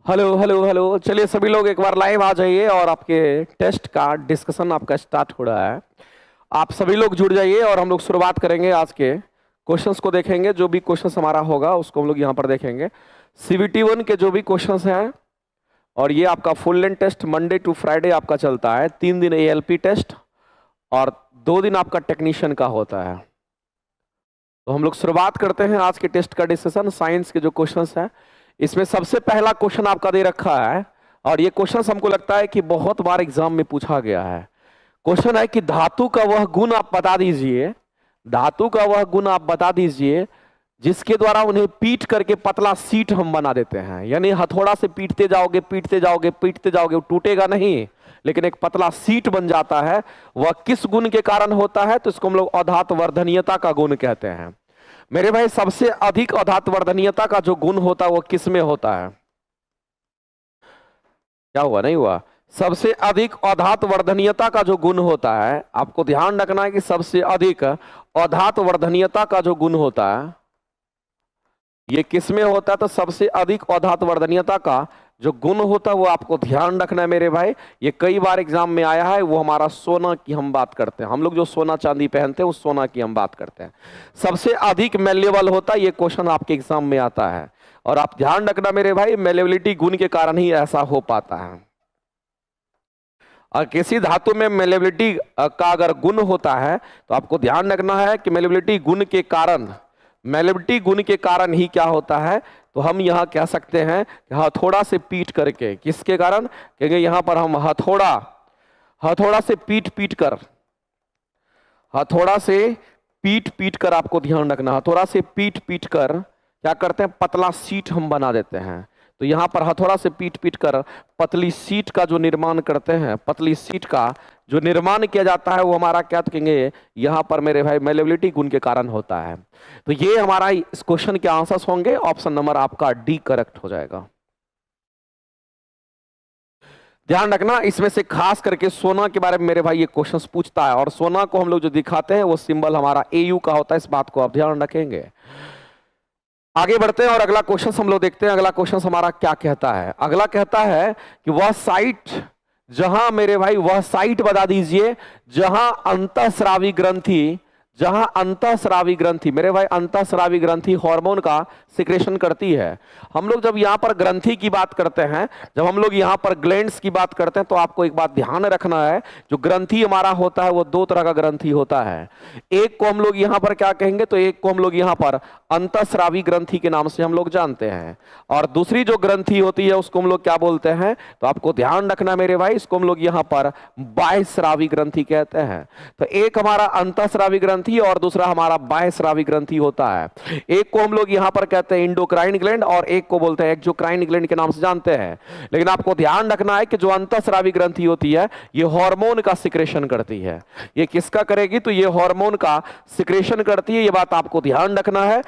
Hello hello hello. चलिए सभी लोग एक बार लाइव आ जाइए और आपके टेस्ट का डिस्कशन आपका स्टार्ट हो रहा है। आप सभी लोग जुड़ जाइए और हम लोग शुरुआत करेंगे। आज के क्वेश्चंस को देखेंगे। जो भी क्वेश्चंस हमारा होगा उसको हम लोग यहाँ पर देखेंगे। सीबीटी 1 के जो भी क्वेश्चंस हैं, और ये आपका full length test Monday to Friday आपका चलता है। 3 दिन एएलपी टेस्ट और 2 दिन आपका टेक्नीशियन का होता है। तो हम लोग शुरुआत करते हैं आज के टेस्ट का डिस्कशन। साइंस के जो क्वेश्चंस हैं, इसमें सबसे पहला क्वेश्चन आपका दे रखा है, और ये क्वेश्चन हमको लगता है कि बहुत बार एग्जाम में पूछा गया है। क्वेश्चन है कि धातु का वह गुण आप बता दीजिए, धातु का वह गुण आप बता दीजिए जिसके द्वारा उन्हें पीट करके पतला सीट हम बना देते हैं। यानी हथौड़ा से पीटते जाओगे पीटते जाओगे पीटते जाओगे, वो टूटेगा नहीं, लेकिन एक पतला सीट बन जाता है। वह किस गुण के कारण होता है? तो इसको हम लोग अधातु वर्धनीयता का गुण कहते हैं। मेरे भाई, सबसे अधिक अधातु वर्धनीयता का जो गुण होता है वो किस में होता है? क्या हुआ? नहीं हुआ? सबसे अधिक अधातु वर्धनीयता का जो गुण होता है, आपको ध्यान रखना है कि सबसे अधिक अधातु वर्धनीयता का जो गुण होता है ये किस में होता है? तो सबसे अधिक अधातु वर्धनीयता का जो गुण होता है वो आपको ध्यान रखना है मेरे भाई। ये कई बार एग्जाम में आया है। वो हमारा सोना की हम बात करते हैं। हम लोग जो सोना चांदी पहनते हैं उस सोना की हम बात करते हैं। सबसे अधिक मेलेबल होता है, ये क्वेश्चन आपके एग्जाम में आता है। और आप ध्यान रखना मेरे भाई, मेलेबिलिटी गुण के कारण ही ऐसा हो पाता है। और किसी धातु में मेलेबिलिटी का अगर गुण होता है तो आपको ध्यान रखना है कि मेलेबिलिटी गुण के कारण, मेलेबिलिटी गुण के कारण ही क्या होता है? तो हम यहां कह सकते हैं हथौड़ा से पीट करके। किसके कारण? क्योंकि यहां पर हम हथौड़ा से पीट पीट कर, हथौड़ा से पीट पीट कर, आपको ध्यान रखना, हथौड़ा से पीट पीट कर क्या करते हैं? पतला सीट हम बना देते हैं। तो यहां पर हथौड़ा से पीट पीट कर पतली सीट का जो निर्माण करते हैं, पतली सीट का जो निर्माण किया जाता है वो हमारा क्या कहेंगे? यहां पर मेरे भाई मेलेबिलिटी गुण के कारण होता है। तो ये हमारा इस क्वेश्चन के आंसर्स होंगे। ऑप्शन नंबर आपका डी करेक्ट हो जाएगा। ध्यान रखना, इसमें से खास करके सोना के बारे में मेरे भाई ये क्वेश्चंस पूछता है, और सोना को हम लोग जो दिखाते हैं वो सिंबल हमारा एयू का होता है। इस बात को आप ध्यान रखेंगे। आगे बढ़ते हैं और अगला क्वेश्चन हम लोग देखते हैं। अगला क्वेश्चन हमारा क्या कहता है? अगला कहता है कि वह साइट जहां, मेरे भाई, वह साइट बता दीजिए जहां अंतःस्रावी ग्रंथि, जहां अंतःस्रावी ग्रंथि, मेरे भाई, अंतःस्रावी ग्रंथि हार्मोन का सिक्रेशन करती है। हम लोग जब यहां पर ग्रंथि की बात करते हैं, जब हम लोग यहां पर ग्लैंड्स की बात करते हैं, तो आपको एक बात ध्यान रखना है, जो ग्रंथि हमारा होता है वो 2 तरह का ग्रंथि होता है। एक को हम लोग यहां पर क्या कहेंगे? तो एक को हम लोग यहां पर अंतःस्रावी ग्रंथि के नाम से हम लोग जानते हैं, और दूसरी जो ग्रंथि होती है उसको हम लोग क्या बोलते हैं? तो आपको ध्यान रखना मेरे भाई, इसको हम लोग यहां पर बाह्यस्रावी ग्रंथि कहते हैं। तो एक हमारा अंतःस्रावी ग्रंथि और दूसरा हमारा बाह्यस्रावी ग्रंथि होता है। एक को हम लोग यहां पर कहते हैं इंडोक्राइन ग्लैंड, और एक को बोलते हैं एक्सोक्राइन ग्लैंड के नाम से जानते हैं। लेकिन आपको ध्यान रखना है कि जो अंतःस्रावी ग्रंथि होती है ये हार्मोन का सिक्रेशन करती है। ये किसका करेगी? तो ये हार्मोन का सिक्रेशन करती है। ये बात आपको ध्यान रखना है।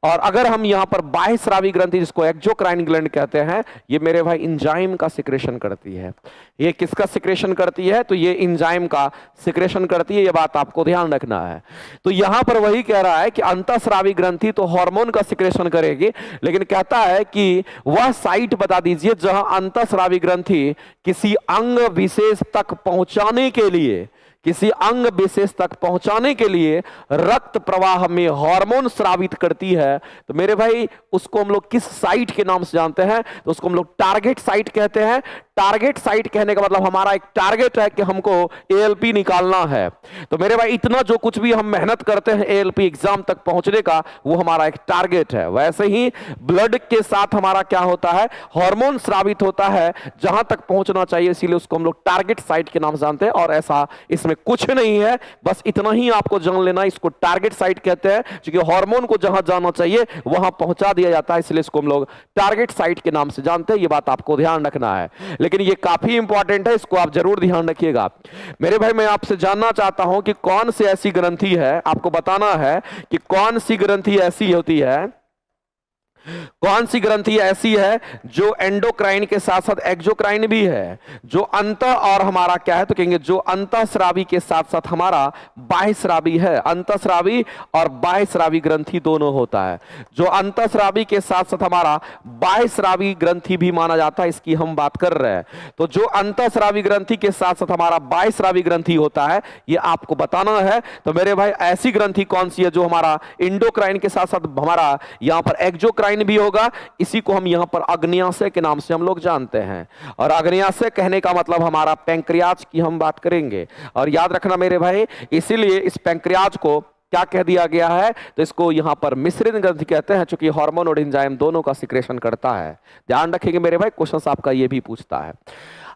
और अगर हम यहां पर बाह्यस्रावी ग्रंथि, जिसको एक्सोक्राइन ग्लैंड कहते हैं, ये मेरे भाई एंजाइम का सिक्रेशन करती है। ये किसका सिक्रेशन करती है? तो ये एंजाइम का सिक्रेशन करती है। ये बात आपको ध्यान रखना है। तो यहां पर वही कह रहा है कि अंतःस्रावी ग्रंथि तो हार्मोन का सिक्रेशन करेगी, लेकिन कहता है कि वह साइट बता दीजिए जहां अंतःस्रावी ग्रंथि किसी अंग विशेष तक पहुंचाने के लिए, किसी अंग विशेष तक पहुंचाने के लिए रक्त प्रवाह में हार्मोन स्रावित करती है। तो मेरे भाई, उसको हम लोग किस साइट के नाम से जानते हैं? तो उसको हम लोग टारगेट साइट कहते हैं। टारगेट साइट कहने का मतलब हमारा एक टारगेट है कि हमको एएलपी निकालना है। तो मेरे भाई, इतना जो कुछ भी हम मेहनत करते हैं एएलपी एग्जाम तक पहुंचने का, वो हमारा एक टारगेट है। वैसे ही ब्लड के साथ हमारा क्या होता है? हार्मोन स्रावित होता है जहां तक पहुंचना चाहिए, इसीलिए उसको हम लोग टारगेट साइट के नाम से जानते हैं। और ऐसा इसमें कुछ नहीं है, बस इतना ही आपको जान लेना, इसको टारगेट साइट कहते हैं, क्योंकि हार्मोन को जहां जाना चाहिए वहां पहुंचा दिया जाता है, इसलिए इसको हम लोग टारगेट साइट के नाम से जानते हैं। ये बात आपको ध्यान रखना है, लेकिन ये काफी इंपॉर्टेंट है, इसको आप जरूर ध्यान रखिएगा। मेरे भाई, मैं आपसे जानना चाहता हूं कि कौन सी ऐसी ग्रंथि है, आपको बताना है कि कौन सी ग्रंथि ऐसी होती है कौन सी ग्रंथि ऐसी है जो एंडोक्राइन के साथ साथ एक्सोक्राइन भी है, जो अंत और हमारा क्या है, तो कहेंगे जो अंतःस्रावी के साथ साथ हमारा बाह्यस्रावी है। अंतःस्रावी और बाह्यस्रावी ग्रंथि दोनों होता है। जो अंतःस्रावी के साथ साथ हमारा बाह्यस्रावी ग्रंथि भी माना जाता है, इसकी हम बात कर रहे हैं। तो जो अंतःस्रावी ग्रंथि के साथ साथ हमारा बाह्यस्रावी ग्रंथि होता है, ये आपको बताना है। तो मेरे भाई ऐसी ग्रंथि कौन सी है जो हमारा इंडोक्राइन के साथ साथ हमारा यहां पर एक्सोक्राइन भी होगा। इसी को हम यहां पर अग्न्याशय के नाम से हम लोग जानते हैं। और अग्न्याशय कहने का मतलब हमारा पैंक्रियाज की हम बात करेंगे। और याद रखना मेरे भाई, इसीलिए इस पैंक्रियाज को क्या कह दिया गया है, तो इसको यहां पर मिश्रित ग्रंथि कहते हैं, क्योंकि हार्मोन और एंजाइम दोनों का सिक्रेशन करता है। ध्यान रखेंगे मेरे भाई, क्वेश्चन आपका ये भी पूछता है।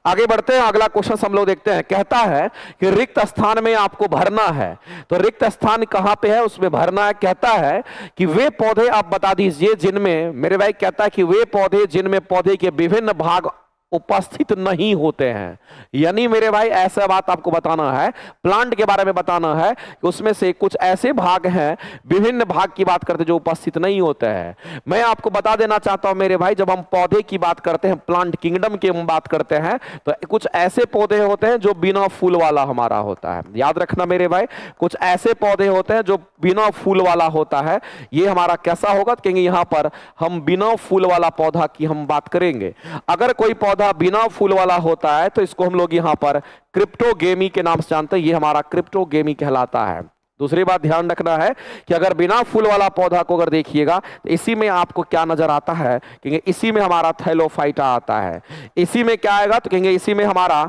आगे बढ़ते हैं, अगला क्वेश्चन हम लोग देखते हैं। कहता है कि रिक्त स्थान में आपको भरना है। तो रिक्त स्थान कहां पे है, उसमें भरना है। कहता है कि वे पौधे आप बता दीजिए जिनमें, मेरे भाई कहता है कि वे पौधे जिनमें पौधे के विभिन्न भाग उपस्थित नहीं होते हैं। यानी मेरे भाई ऐसा बात आपको बताना है, प्लांट के बारे में बताना है कि उसमें से कुछ ऐसे भाग हैं, विभिन्न भाग की बात करते जो उपस्थित नहीं होते हैं। मैं आपको बता देना चाहता हूं मेरे भाई, जब हम पौधे की बात करते हैं, प्लांट किंगडम की हम बात करते हैं, तो कुछ ऐसे पौधे होते हैं जो बिना फूल वाला हमारा होता है। याद रखना मेरे भाई, कुछ ऐसे पौधे होते हैं जो बिना फूल वाला होता है। ये हमारा कैसा होगा, कहेंगे यहां पर हम बिना फूल वाला पौधा की हम बात करेंगे। अगर कोई पौधा बिना फूल वाला होता है तो इसको हम लोग यहां पर क्रिप्टोगेमी के नाम से जानते हैं। ये हमारा क्रिप्टोगेमी कहलाता है। दूसरी बात ध्यान रखना है कि अगर बिना फूल वाला पौधा को अगर देखिएगा तो इसी में आपको क्या नजर आता है, कहेंगे इसी में हमारा थैलोफाइटा आता है। इसी में क्या आएगा, तो कहेंगे इसी में हमारा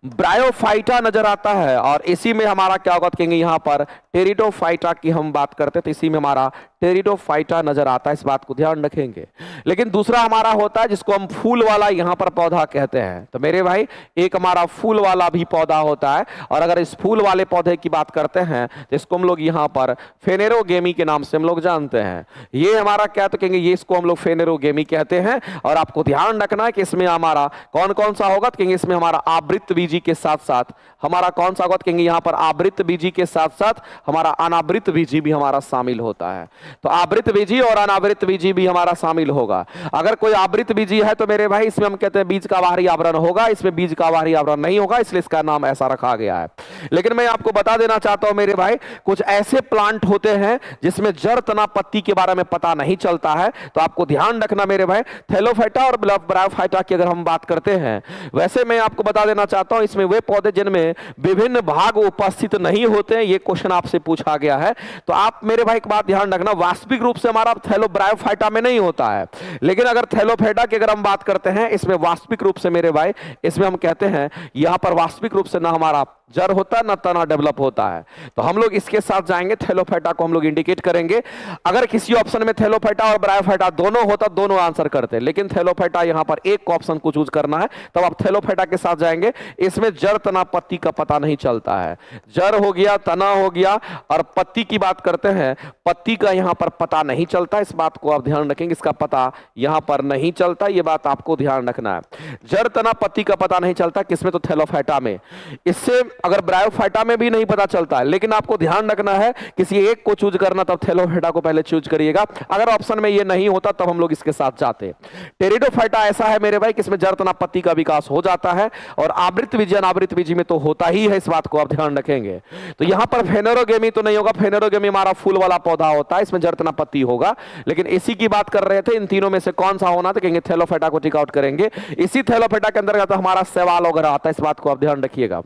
ब्रायोफाइटा नजर आता है। और इसी में हमारा क्या होगा, तो कहेंगे यहां पर टेरिडोफाइटा की हम बात करते हैं, तो इसी में हमारा टेरिडोफाइटा नजर आता है। इस बात को ध्यान रखेंगे। लेकिन दूसरा हमारा होता है जिसको हम फूल वाला यहां पर पौधा कहते हैं। तो मेरे भाई एक हमारा फूल वाला भी पौधा होता है। और अगर इस फूल वाले पौधे की बात करते हैं तो इसको हम लोग यहां पर फेनेरोगेमी के नाम से हम लोग जानते हैं। ये हमारा क्या, तो कहेंगे ये इसको हम लोग फेनेरोगेमी कहते हैं। और आपको ध्यान रखना है कि इसमें हमारा कौन कौन सा होगा, तो कहेंगे इसमें हमारा आवृत बीजी के साथ साथ हमारा कौन सा होगा, तो कहेंगे यहां पर आवृत बीजी के साथ साथ हमारा अनावृत बीजी भी हमारा शामिल होता है। तो आवृत बीजी और अनावृत बीजी भी हमारा शामिल होगा। अगर कोई आवृत बीजी है तो मेरे भाई इसमें हम कहते हैं बीज का बाहरी आवरण होगा, इसमें बीज का बाहरी आवरण नहीं होगा, इसलिए इसका नाम ऐसा रखा गया है। लेकिन मैं आपको बता देना चाहता हूं मेरे भाई, कुछ ऐसे प्लांट होते हैं जिसमें जड़ तना पत्ती के बारे में पता नहीं चलता है। तो आपको ध्यान रखना मेरे भाई, थैलोफाइटा और ब्रायोफाइटा की अगर हम बात करते हैं, वैसे मैं आपको बता देना चाहता हूं इसमें वे पौधे जिनमें विभिन्न भाग उपस्थित नहीं होते हैं, ये क्वेश्चन आपसे पूछा गया है। तो आप मेरे भाई एक बात ध्यान रखना, वास्तविक रूप से हमारा ब्रायोफाइटा में नहीं होता है। लेकिन अगर थैलोफाइटा की अगर हम बात करते हैं, इसमें वास्तविक रूप से मेरे भाई इसमें हम कहते हैं यहां पर वास्तविक रूप से ना हमारा जड़ होता है ना तना डेवलप होता है। तो हम लोग इसके साथ जाएंगे, थैलोफाइटा को हम लोग इंडिकेट करेंगे। अगर किसी ऑप्शन में थैलोफाइटा और ब्रायोफाइटा दोनों होता, दोनों आंसर करते, लेकिन थैलोफाइटा यहां पर एक ऑप्शन को चूज करना है, तब आप थैलोफाइटा के साथ जाएंगे। इसमें जड़ तना पत्ती का पता नहीं चलता है। जड़ हो गया, तना हो गया, और पत्ती की बात करते हैं, पत्ती का यहां पर पता नहीं चलता। इस बात को आप ध्यान रखेंगे, इसका पता यहां पर नहीं चलता, यह बात आपको ध्यान रखना है। जड़ तना पत्ती का पता नहीं चलता किसमें, तो थैलोफाइटा में। इससे अगर ब्रायोफाइटा में भी नहीं पता चलता है, लेकिन आपको ध्यान रखना है किसी एक को चूज करना, तब थैलोफाइटा को पहले चूज करिएगा। अगर ऑप्शन में ये नहीं होता तब हम लोग इसके साथ जाते। टेरिडोफाइटा ऐसा है मेरे भाई किसमें जड़ तना पत्ती का विकास हो जाता है, और आवृत बीजी अनावृत बीजी में तो होता ही है। इस बात को आप ध्यान रखेंगे। तो यहां पर फेनेरोगेमी तो नहीं होगा, फेनेरोगेमी हमारा फूल वाला पौधा होता है, इसमें जड़ तना पत्ती होगा। लेकिन इसी की बात कर रहे थे, इन तीनों में से कौन सा होना, तो कहेंगे थैलोफाइटा को टिक आउट करेंगे। इसी थैलोफाइटा के अंदर हमारा सवाल वगैरह आता है, इस बात को आप ध्यान रखिएगा।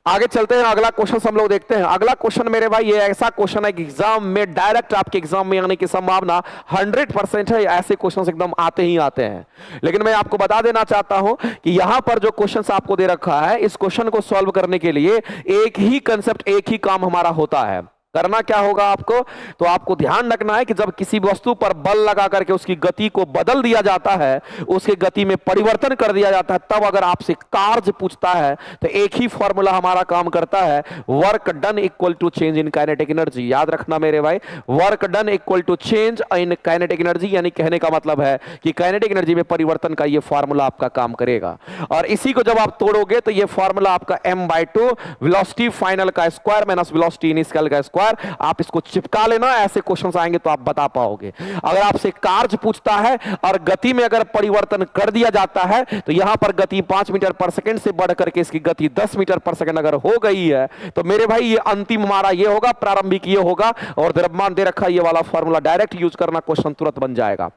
आगे चलते हैं, अगला क्वेश्चन हम लोग देखते हैं। अगला क्वेश्चन मेरे भाई ये ऐसा क्वेश्चन है कि एग्जाम में डायरेक्ट आपके एग्जाम में आने की संभावना 100% है। ऐसे क्वेश्चन एकदम आते ही आते हैं। लेकिन मैं आपको बता देना चाहता हूं कि यहां पर जो क्वेश्चन आपको दे रखा है, इस क्वेश्चन को सॉल्व करने के लिए एक ही कंसेप्ट, एक ही काम हमारा होता है। करना क्या होगा आपको, तो आपको ध्यान रखना है कि जब किसी वस्तु पर बल लगा करके उसकी गति को बदल दिया जाता है, उसकी गति में परिवर्तन कर दिया जाता है, तब अगर आपसे कार्य पूछता है तो एक ही फॉर्मूला हमारा काम करता है, work done equal to change in kinetic energy. याद रखना मेरे भाई, work done equal to change in kinetic energy, यानी कहने का मतलब है कि काइनेटिक एनर्जी में परिवर्तन का ये फॉर्मूला आपका काम करेगा। और इसी को जब आप तोड़ोगे तो ये फॉर्मूला आपका m/2 वेलोसिटी फाइनल का स्क्वायर माइनस वेलोसिटी इनिशियल का स्क्वायर बार आप इसको चिपका लेना, ऐसे क्वेश्चंस आएंगे तो आप बता पाओगे। अगर आपसे कार्य पूछता है और गति में अगर परिवर्तन कर दिया जाता है तो यहां पर गति 5 मीटर पर सेकंड से बढ़ करके इसकी गति 10 मीटर पर सेकंड अगर हो गई है तो मेरे भाई ये अंतिम हमारा ये होगा, प्रारंभिक ये होगा, और द्रव्यमान दे रखा है, ये वाला फॉर्मूला डायरेक्ट यूज करना, क्वेश्चन तुरंत बन जाएगा।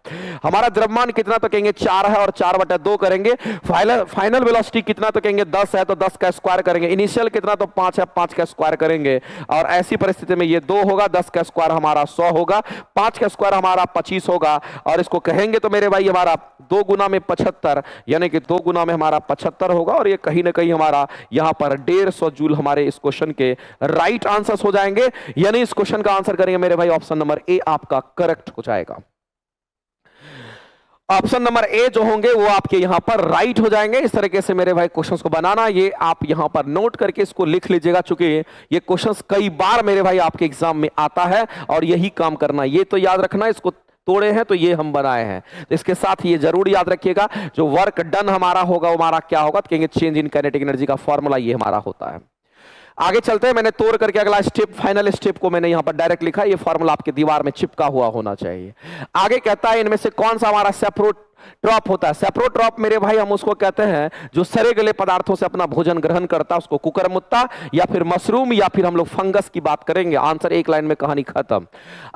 हमारा द्रव्यमान कितना तो कहेंगे 4 है और 4/2 करेंगे। फाइनल वेलोसिटी कितना तो कहेंगे 10 है तो 10 का स्क्वायर करेंगे। इनिशियल कितना तो 5 है, 5 का स्क्वायर करेंगे। और ऐसी परिस्थिति में ये 2 होगा, 10 का स्क्वायर हमारा 100 होगा, 5 का स्क्वायर हमारा 25 होगा। और इसको कहेंगे तो मेरे भाई हमारा 2 गुना में 75, यानी कि 2 गुना में हमारा 75 होगा। और ये कहीं ना कहीं हमारा यहां पर 150 जूल हमारे इस क्वेश्चन के राइट आंसर्स हो जाएंगे। यानी इस क्वेश्चन का आंसर करेंगे मेरे भाई ऑप्शन नंबर ए आपका करेक्ट हो जाएगा। ऑप्शन नंबर ए जो होंगे वो आपके यहां पर राइट हो जाएंगे। इस तरीके से मेरे भाई क्वेश्चंस को बनाना, ये आप यहां पर नोट करके इसको लिख लीजिएगा, चूंकि ये क्वेश्चंस कई बार मेरे भाई आपके एग्जाम में आता है और यही काम करना, ये तो याद रखना, इसको तोड़े हैं तो ये हम बनाए हैं। तो इसके साथ ये जरूर याद रखिएगा, जो वर्क डन हमारा होगा वो हमारा क्या होगा, तो कहेंगे चेंज इन काइनेटिक एनर्जी का फॉर्मूला ये हमारा होता है। आगे चलते हैं, मैंने तोड़ करके अगला स्टेप, फाइनल स्टेप को मैंने यहां पर डायरेक्ट लिखा, ये फॉर्मूला आपके दीवार में चिपका हुआ होना चाहिए। आगे कहता है इनमें से कौन सा हमारा सेप्रोट्रॉप होता है। सेप्रोट्रॉप मेरे भाई हम उसको कहते हैं जो सड़े गले पदार्थों से अपना भोजन ग्रहण करता है, उसको कुकुरमुत्ता या फिर मशरूम या फिर हम लोग फंगस की बात करेंगे। आंसर एक लाइन में, कहानी खत्म।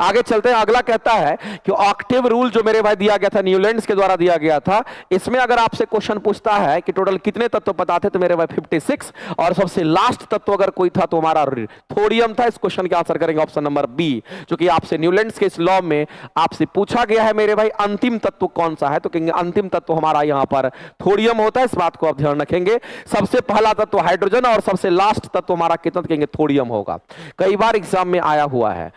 आगे चलते हैं, अगला कहता है कि ऑक्टेव रूल जो मेरे भाई दिया गया था, न्यूलैंड्स के द्वारा दिया गया था, इसमें अगर आपसे क्वेश्चन पूछता है कि टोटल कितने तत्व पता थे, तो मेरे भाई 56, और सबसे लास्ट तत्व अगर कोई था तो हमारा थोडियम था। इस क्वेश्चन के आंसर करेंगे ऑप्शन नंबर बी, जो कि आपसे न्यूलैंड्स के इस लॉ में आपसे पूछा गया है मेरे भाई अंतिम तत्व कौन सा है, तो कहेंगे अंतिम तत्व हमारा यहां पर थोडियम होता है। इस बात को आप ध्यान रखेंगे, सबसे पहला तत्व हाइड्रोजन और सबसे लास्ट तत्व हमारा कितना, कहेंगे थोडियम होगा। कई बार एग्जाम में आया हुआ है।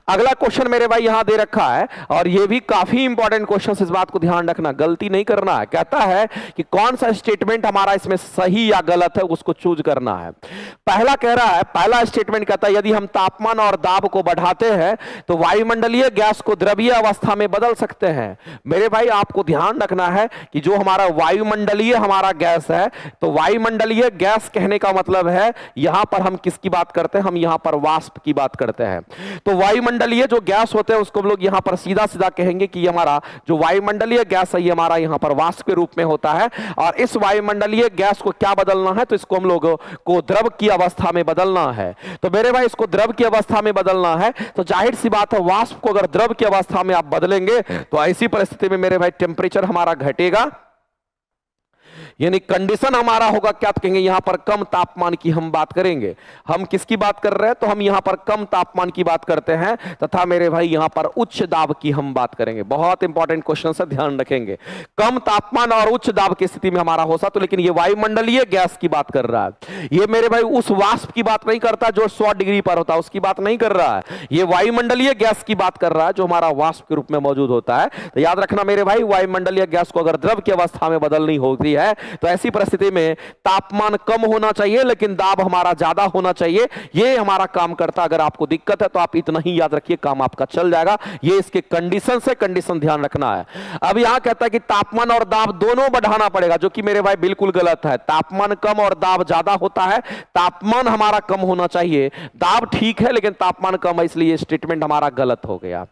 अगला क्वेश्चन मेरे भाई यहां दे रखा है और यह भी काफी इंपॉर्टेंट क्वेश्चन, इस बात को ध्यान रखना, गलती नहीं करना है। कहता है कि कौन सा स्टेटमेंट हमारा इसमें सही या गलत है, उसको चूज करना है। पहला कह रहा है, पहला स्टेटमेंट कहता है यदि हम तापमान और दाब को बढ़ाते हैं तो वायुमंडलीय गैस को द्रवीय अवस्था में बदल सकते हैं। मेरे भाई आपको ध्यान रखना है कि जो हमारा वायुमंडलीय हमारा गैस है, तो वायुमंडलीय गैस कहने का मतलब है यहां पर हम किसकी बात करते हैं, हम यहां पर वाष्प की बात करते हैं। तो वायुमंडलीय जो गैस होते हैं उसको हम लोग यहां पर सीधा सीधा कहेंगे कि हमारा जो वायुमंडलीय गैस है ये हमारा यहां पर वाष्प के रूप में होता है। और इस वायुमंडलीय गैस को क्या बदलना है, तो इसको हम लोग को द्रव की अवस्था में बदलना है। तो मेरे भाई इसको द्रव की अवस्था में बदलना है, तो जाहिर सी बात है वाष्प को अगर द्रव की अवस्था में आप बदलेंगे तो ऐसी परिस्थिति में मेरे भाई टेम्परेचर हमारा घटेगा, यानी कंडीशन हमारा होगा क्या, तो कहेंगे यहां पर कम तापमान की हम बात करेंगे। हम किसकी बात कर रहे हैं, तो हम यहां पर कम तापमान की बात करते हैं, तथा मेरे भाई यहां पर उच्च दाब की हम बात करेंगे। बहुत इंपॉर्टेंट क्वेश्चन है, ध्यान रखेंगे। कम तापमान और उच्च दाब की स्थिति में हमारा होता, तो लेकिन ये वायुमंडलीय गैस की बात कर रहा है। ये मेरे भाई उस वाष्प की बात नहीं करता जो 100 डिग्री पर होता है, उसकी बात नहीं कर रहा है। ये वायुमंडलीय गैस की बात कर रहा है जो हमारा वाष्प के रूप में मौजूद होता है। तो याद रखना मेरे भाई, वायुमंडलीय गैस को अगर द्रव की अवस्था में बदलनी होती है तो ऐसी परिस्थिति में तापमान कम होना चाहिए लेकिन दाब हमारा ज्यादा होना चाहिए। ये हमारा काम करता। अगर आपको दिक्कत है तो आप इतना ही याद रखिए, काम आपका चल जाएगा। ये इसके कंडीशन से, कंडीशन ध्यान रखना है। अब यहां कहता है कि तापमान और दाब दोनों बढ़ाना पड़ेगा, जो कि मेरे भाई बिल्कुल गलत है। तापमान कम और दाब ज्यादा होता है। तापमान हमारा कम होना चाहिए, दाब ठीक है लेकिन तापमान कम है, इसलिए स्टेटमेंट हमारा गलत हो गया।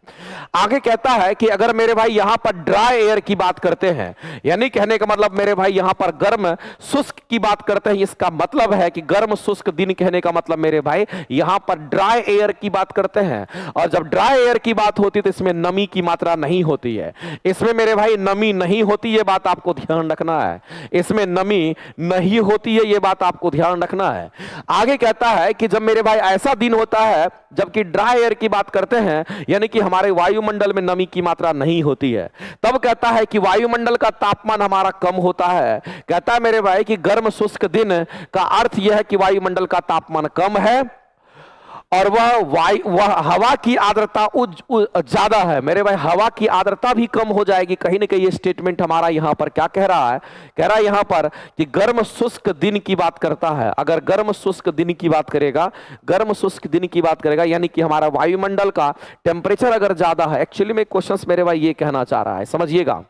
आगे कहता है कि अगर मेरे भाई यहां पर ड्राई एयर की बात करते हैं, यानी कहने का मतलब मेरे भाई यहां पर गर्म शुष्क की बात करते हैं, इसका मतलब है कि गर्म शुष्क दिन कहने का मतलब मेरे भाई यहां पर ड्राई एयर की बात करते हैं। और जब ड्राई एयर की बात होती है तो इसमें नमी की मात्रा नहीं होती है। इसमें मेरे भाई नमी नहीं होती, ये बात आपको ध्यान रखना है। इसमें नमी नहीं होती है, ये बात आपको ध्यान रखना है। आगे कहता है कि जब मेरे भाई ऐसा दिन होता है जबकि ड्राई एयर की बात करते हैं, यानी कि हमारे वायुमंडल में नमी की मात्रा नहीं होती है, तब कहता है कि वायुमंडल का तापमान हमारा कम होता है। कहता है मेरे भाई कि गर्म शुष्क दिन का अर्थ यह है कि वायुमंडल का तापमान कम है और वह हवा की आर्द्रता ज्यादा है। मेरे भाई हवा की आर्द्रता भी कम हो जाएगी। कहीं ना कहीं ये स्टेटमेंट हमारा यहां पर क्या कह रहा है, कह रहा है यहां पर कि गर्म शुष्क दिन की बात करता है। अगर गर्म शुष्क दिन की बात करेगा, गर्म शुष्क दिन की बात करेगा, यानी कि हमारा वायुमंडल का टेम्परेचर अगर ज्यादा है। एक्चुअली में क्वेश्चन मेरे भाई ये कहना चाह रहा है, समझिएगा,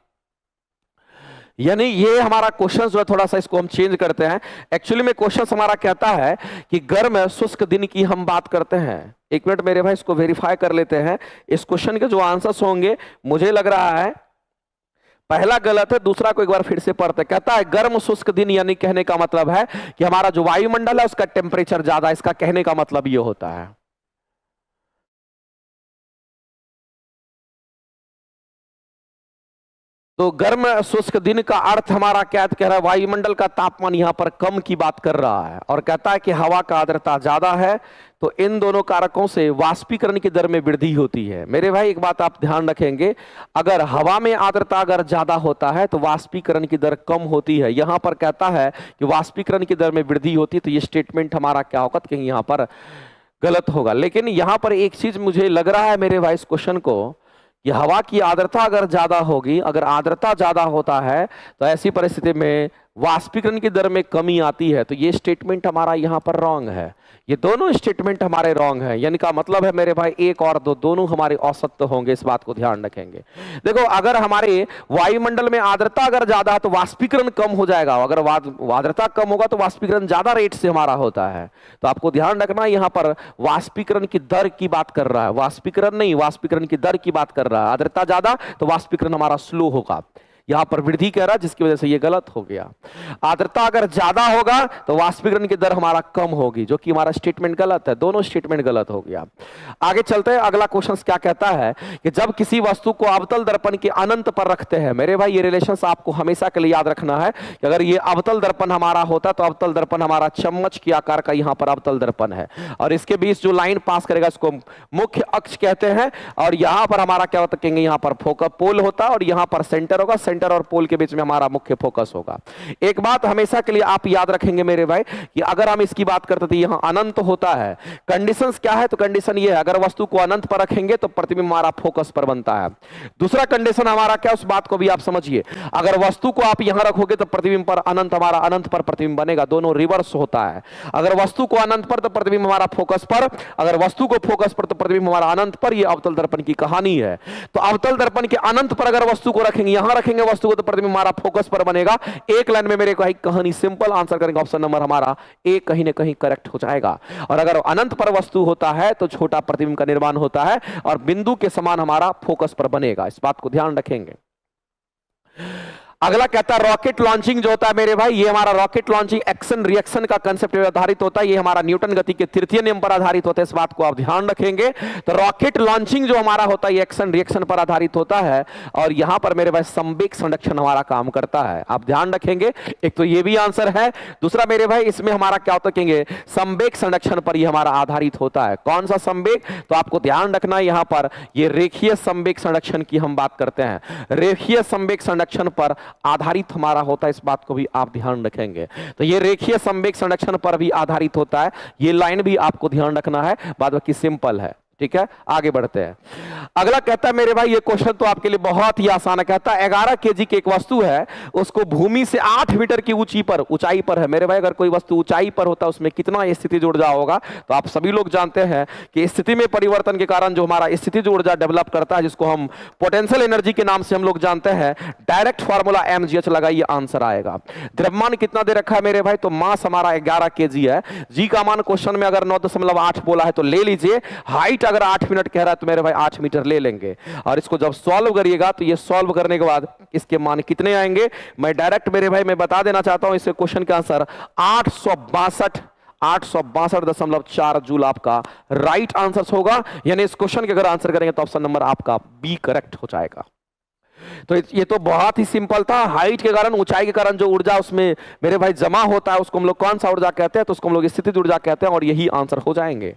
यानी ये हमारा क्वेश्चन जो है थोड़ा सा इसको हम चेंज करते हैं। एक्चुअली में क्वेश्चन हमारा कहता है कि गर्म शुष्क दिन की हम बात करते हैं। एक मिनट मेरे भाई इसको वेरीफाई कर लेते हैं। इस क्वेश्चन के जो आंसर्स होंगे मुझे लग रहा है पहला गलत है, दूसरा को एक बार फिर से पढ़ते। कहता है गर्म शुष्क दिन, यानी कहने का मतलब है कि हमारा जो वायुमंडल है उसका टेम्परेचर ज्यादा है, इसका कहने का मतलब ये होता है। तो गर्म शुष्क दिन का अर्थ हमारा क्या कह रहा है, वायुमंडल का तापमान यहां पर कम की बात कर रहा है और कहता है कि हवा का आर्द्रता ज्यादा है, तो इन दोनों कारकों से वाष्पीकरण की दर में वृद्धि होती है। मेरे भाई एक बात आप ध्यान रखेंगे, अगर हवा में आर्द्रता अगर ज्यादा होता है तो वाष्पीकरण की दर कम होती है। यहां पर कहता है कि वाष्पीकरण की दर में वृद्धि होती है, तो ये स्टेटमेंट हमारा क्या होगा, कहीं यहां पर गलत होगा। लेकिन यहां पर एक चीज मुझे लग रहा है मेरे भाई इस क्वेश्चन को, कि हवा की आर्द्रता अगर ज्यादा होगी, अगर आर्द्रता ज्यादा होता है तो ऐसी परिस्थिति में वाष्पीकरण की दर में कमी आती है। तो ये स्टेटमेंट हमारा यहां पर रॉन्ग है। ये दोनों स्टेटमेंट हमारे रॉन्ग है, यानी का मतलब है मेरे भाई एक और दो दोनों हमारे औसत होंगे, इस बात को ध्यान रखेंगे। देखो अगर हमारे वायुमंडल में आर्द्रता अगर ज्यादा है तो वाष्पीकरण कम हो जाएगा, अगर आर्द्रता कम होगा तो वाष्पीकरण ज्यादा रेट से हमारा होता है। तो आपको ध्यान रखना यहां पर वाष्पीकरण की दर की बात कर रहा है, वाष्पीकरण नहीं, वाष्पीकरण की दर की बात कर रहा है। आर्द्रता ज्यादा तो वाष्पीकरण हमारा स्लो होगा, यहां पर वृद्धि कह रहा है जिसकी वजह से ये गलत हो गया। आर्द्रता अगर ज्यादा होगा तो वाष्पीकरण की दर हमारा कम होगी, जो कि हमारा स्टेटमेंट गलत है, दोनों स्टेटमेंट गलत हो गया। आगे चलते हैं, अगला क्वेश्चन क्या कहता है कि जब किसी वस्तु को अवतल दर्पण के अनंत पर रखते हैं, मेरे भाई ये रिलेशंस आपको हमेशा के लिए याद रखना है कि अगर ये अवतल दर्पण हमारा होता तो अवतल दर्पण हमारा चम्मच की आकार का यहां पर अवतल दर्पण है, और इसके बीच जो लाइन पास करेगा इसको मुख्य अक्ष कहते हैं, और यहां पर हमारा क्या होता है, यहां पर फोकस पोल होता है और यहां पर सेंटर होगा, सेंटर और पोल के बीच में हमारा मुख्य फोकस होगा। एक बात हमेशा के लिए आप याद रखेंगे मेरे भाई कि अगर हम इसकी बात करते थे यहां अनंत होता है, कंडीशंस क्या है, तो कंडीशन ये है अगर वस्तु को अनंत पर रखेंगे तो प्रतिबिंब हमारा फोकस पर बनता है। दूसरा कंडीशन हमारा क्या, उस बात को भी आप समझिए, अगर वस्तु को आप यहां रखोगे तो प्रतिबिंब पर अनंत, हमारा अनंत पर प्रतिबिंब बनेगा, दोनों रिवर्स होता है। अगर वस्तु को अनंत पर तो प्रतिबिंब हमारा फोकस पर, अगर वस्तु को फोकस पर तो प्रतिबिंब हमारा अनंत पर। यह अवतल दर्पण की कहानी है। तो अवतल दर्पण के अनंत पर अगर वस्तु को रखेंगे, यहां रखेंगे वस्तु को, तो प्रतिबिंब हमारा फोकस पर बनेगा। एक लाइन में मेरे को कहानी सिंपल आंसर करेंगे, ऑप्शन नंबर हमारा ए कहीं ना कहीं करेक्ट हो जाएगा। और अगर अनंत पर वस्तु होता है तो छोटा प्रतिबिंब का निर्माण होता है और बिंदु के समान हमारा फोकस पर बनेगा, इस बात को ध्यान रखेंगे। अगला कहता है रॉकेट लॉन्चिंग जो होता है मेरे भाई, ये हमारा रॉकेट लॉन्चिंग एक्शन रिएक्शन का कंसेप्ट पर आधारित होता है। ये हमारा न्यूटन गति के तृतीय नियम पर आधारित होता है, इस बात को आप ध्यान रखेंगे। तो रॉकेट लॉन्चिंग जो हमारा होता है ये एक्शन रिएक्शन पर आधारित होता है, और यहां पर मेरे भाई संवेग संरक्षण हमारा काम करता है, आप ध्यान रखेंगे। एक तो ये भी आंसर है, दूसरा मेरे भाई इसमें हमारा क्या होता है, संवेग संरक्षण पर ये हमारा आधारित होता है। कौन सा संवेग, तो आपको ध्यान रखना यहां पर ये रेखीय संवेग संरक्षण की हम बात करते हैं, रेखीय संवेग संरक्षण पर आधारित हमारा होता है, इस बात को भी आप ध्यान रखेंगे। तो ये रेखीय संवेग संरक्षण पर भी आधारित होता है, ये लाइन भी आपको ध्यान रखना है, बाद बाकी सिंपल है। ठीक है, आगे बढ़ते हैं। अगला कहता है मेरे भाई, ये क्वेश्चन तो आपके लिए बहुत ही आसान है। कहता है 11 केजी की एक वस्तु है, उसको भूमि से 8 मीटर की ऊंचाई पर है। मेरे भाई अगर कोई वस्तु ऊंचाई पर होता है उसमें कितना स्थितिज ऊर्जा होगा, तो आप सभी लोग जानते हैं कि स्थिति में परिवर्तन के कारण जो हमारा स्थितिज ऊर्जा डेवलप करता है, जिसको हम पोटेंशियल एनर्जी के नाम से हम लोग जानते हैं, डायरेक्ट फॉर्मूला mgh लगाइए, आंसर आएगा। द्रव्यमान कितना दे रखा है मेरे भाई, तो मास हमारा 11 केजी है। जी का मान क्वेश्चन में अगर 9.8 बोला है तो ले लीजिए, हाइट अगर 8 मिनट कह रहा है तो मेरे भाई 8 मीटर ले लेंगे। और इसको जब सॉल्व करिएगा तो ये सॉल्व करने के बाद इसके मान कितने आएंगे, मैं डायरेक्ट मेरे भाई मैं बता देना चाहता हूं, इस क्वेश्चन का आंसर 862.4 जूल आपका राइट आंसर होगा। यानी इस क्वेश्चन के अगर आंसर करेंगे तो ऑप्शन नंबर आपका बी करेक्ट हो जाएगा। तो ये तो बहुत ही सिंपल था। हाइट के कारण, ऊंचाई के कारण जो ऊर्जा उसमें मेरे भाई जमा होता है उसको हम लोग कौन सा ऊर्जा कहते हैं, तो उसको हम लोग स्थितिज ऊर्जा कहते हैं, और यही आंसर हो जाएंगे।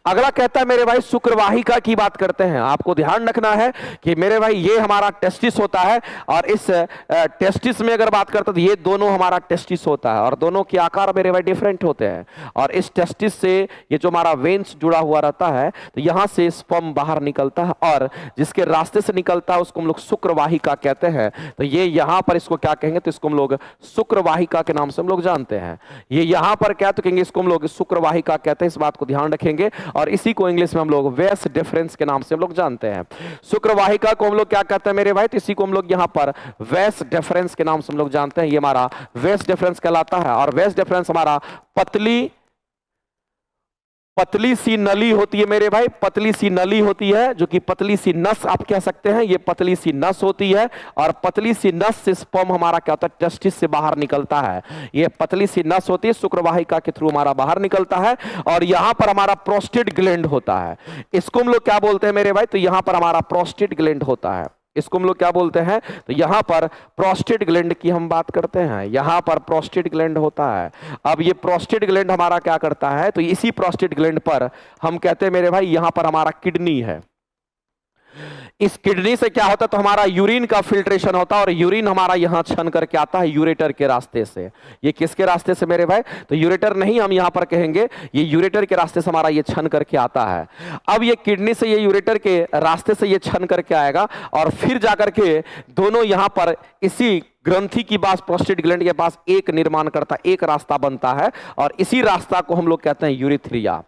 अगला कहता है मेरे भाई शुक्रवाहिका की बात करते हैं। आपको ध्यान रखना है कि मेरे भाई ये हमारा टेस्टिस होता है, और इस टेस्टिस में अगर बात करते तो ये दोनों हमारा टेस्टिस होता है, और दोनों के आकार मेरे भाई डिफरेंट होते हैं। और इस टेस्टिस से ये जो हमारा वेन्स जुड़ा हुआ रहता है, तो यहां से स्पर्म बाहर निकलता है, और जिसके रास्ते से निकलता है उसको हम लोग शुक्रवाहिका वाहिका कहते हैं। तो ये यहां पर इसको क्या कहेंगे, तो इसको हम लोग शुक्र वाहिका के नाम से हम लोग जानते हैं। ये यहां पर क्या तो कहेंगे, इसको हम लोग शुक्र वाहिका कहते हैं, इस बात को ध्यान रखेंगे। और इसी को इंग्लिश में हम लोग वेस डिफरेंस के नाम से हम लोग जानते हैं। शुक्र वाहिका को हम लोग क्या कहते हैं मेरे भाई, तो इसी को हम लोग यहां पर वेस डिफरेंस के नाम से हम लोग जानते हैं। ये हमारा वेस डिफरेंस कहलाता है। और वेस डिफरेंस हमारा पतली सी नली होती है मेरे भाई, पतली सी नली होती है, जो कि पतली सी नस आप कह सकते हैं। ये पतली सी नस होती है और पतली सी नस से स्पर्म हमारा क्या होता है, टेस्टिस से बाहर निकलता है। ये पतली सी नस होती है, शुक्रवाहिका के थ्रू हमारा बाहर निकलता है। और यहां पर हमारा प्रोस्टेट ग्लैंड होता है। इसको हम लोग क्या बोलते हैं मेरे भाई, तो यहां पर हमारा प्रोस्टेट ग्लैंड होता है। इसको हम लोग क्या बोलते हैं, तो यहां पर प्रोस्टेट ग्लैंड की हम बात करते हैं। यहां पर प्रोस्टेट ग्लैंड होता है। अब ये प्रोस्टेट ग्लैंड हमारा क्या करता है, तो इसी प्रोस्टेट ग्लैंड पर हम कहते हैं मेरे भाई, यहां पर हमारा किडनी है। इस किडनी से क्या होता है, तो हमारा यूरिन का फिल्ट्रेशन होता है। और यूरिन हमारा यहां छन करके आता है यूरेटर के रास्ते से। ये किसके रास्ते से मेरे भाई, तो यूरेटर नहीं हम यहां पर कहेंगे, ये यूरेटर के रास्ते से हमारा ये छन करके आता है। अब ये किडनी से ये यूरेटर के रास्ते से ये छन करके आएगा और फिर जाकर के दोनों यहां पर इसी ग्रंथि की पास, प्रोस्टेट ग्लैंड के पास एक निर्माण करता, एक रास्ता बनता है। और इसी रास्ता को हम लोग कहते हैं यूरिथ्रिया।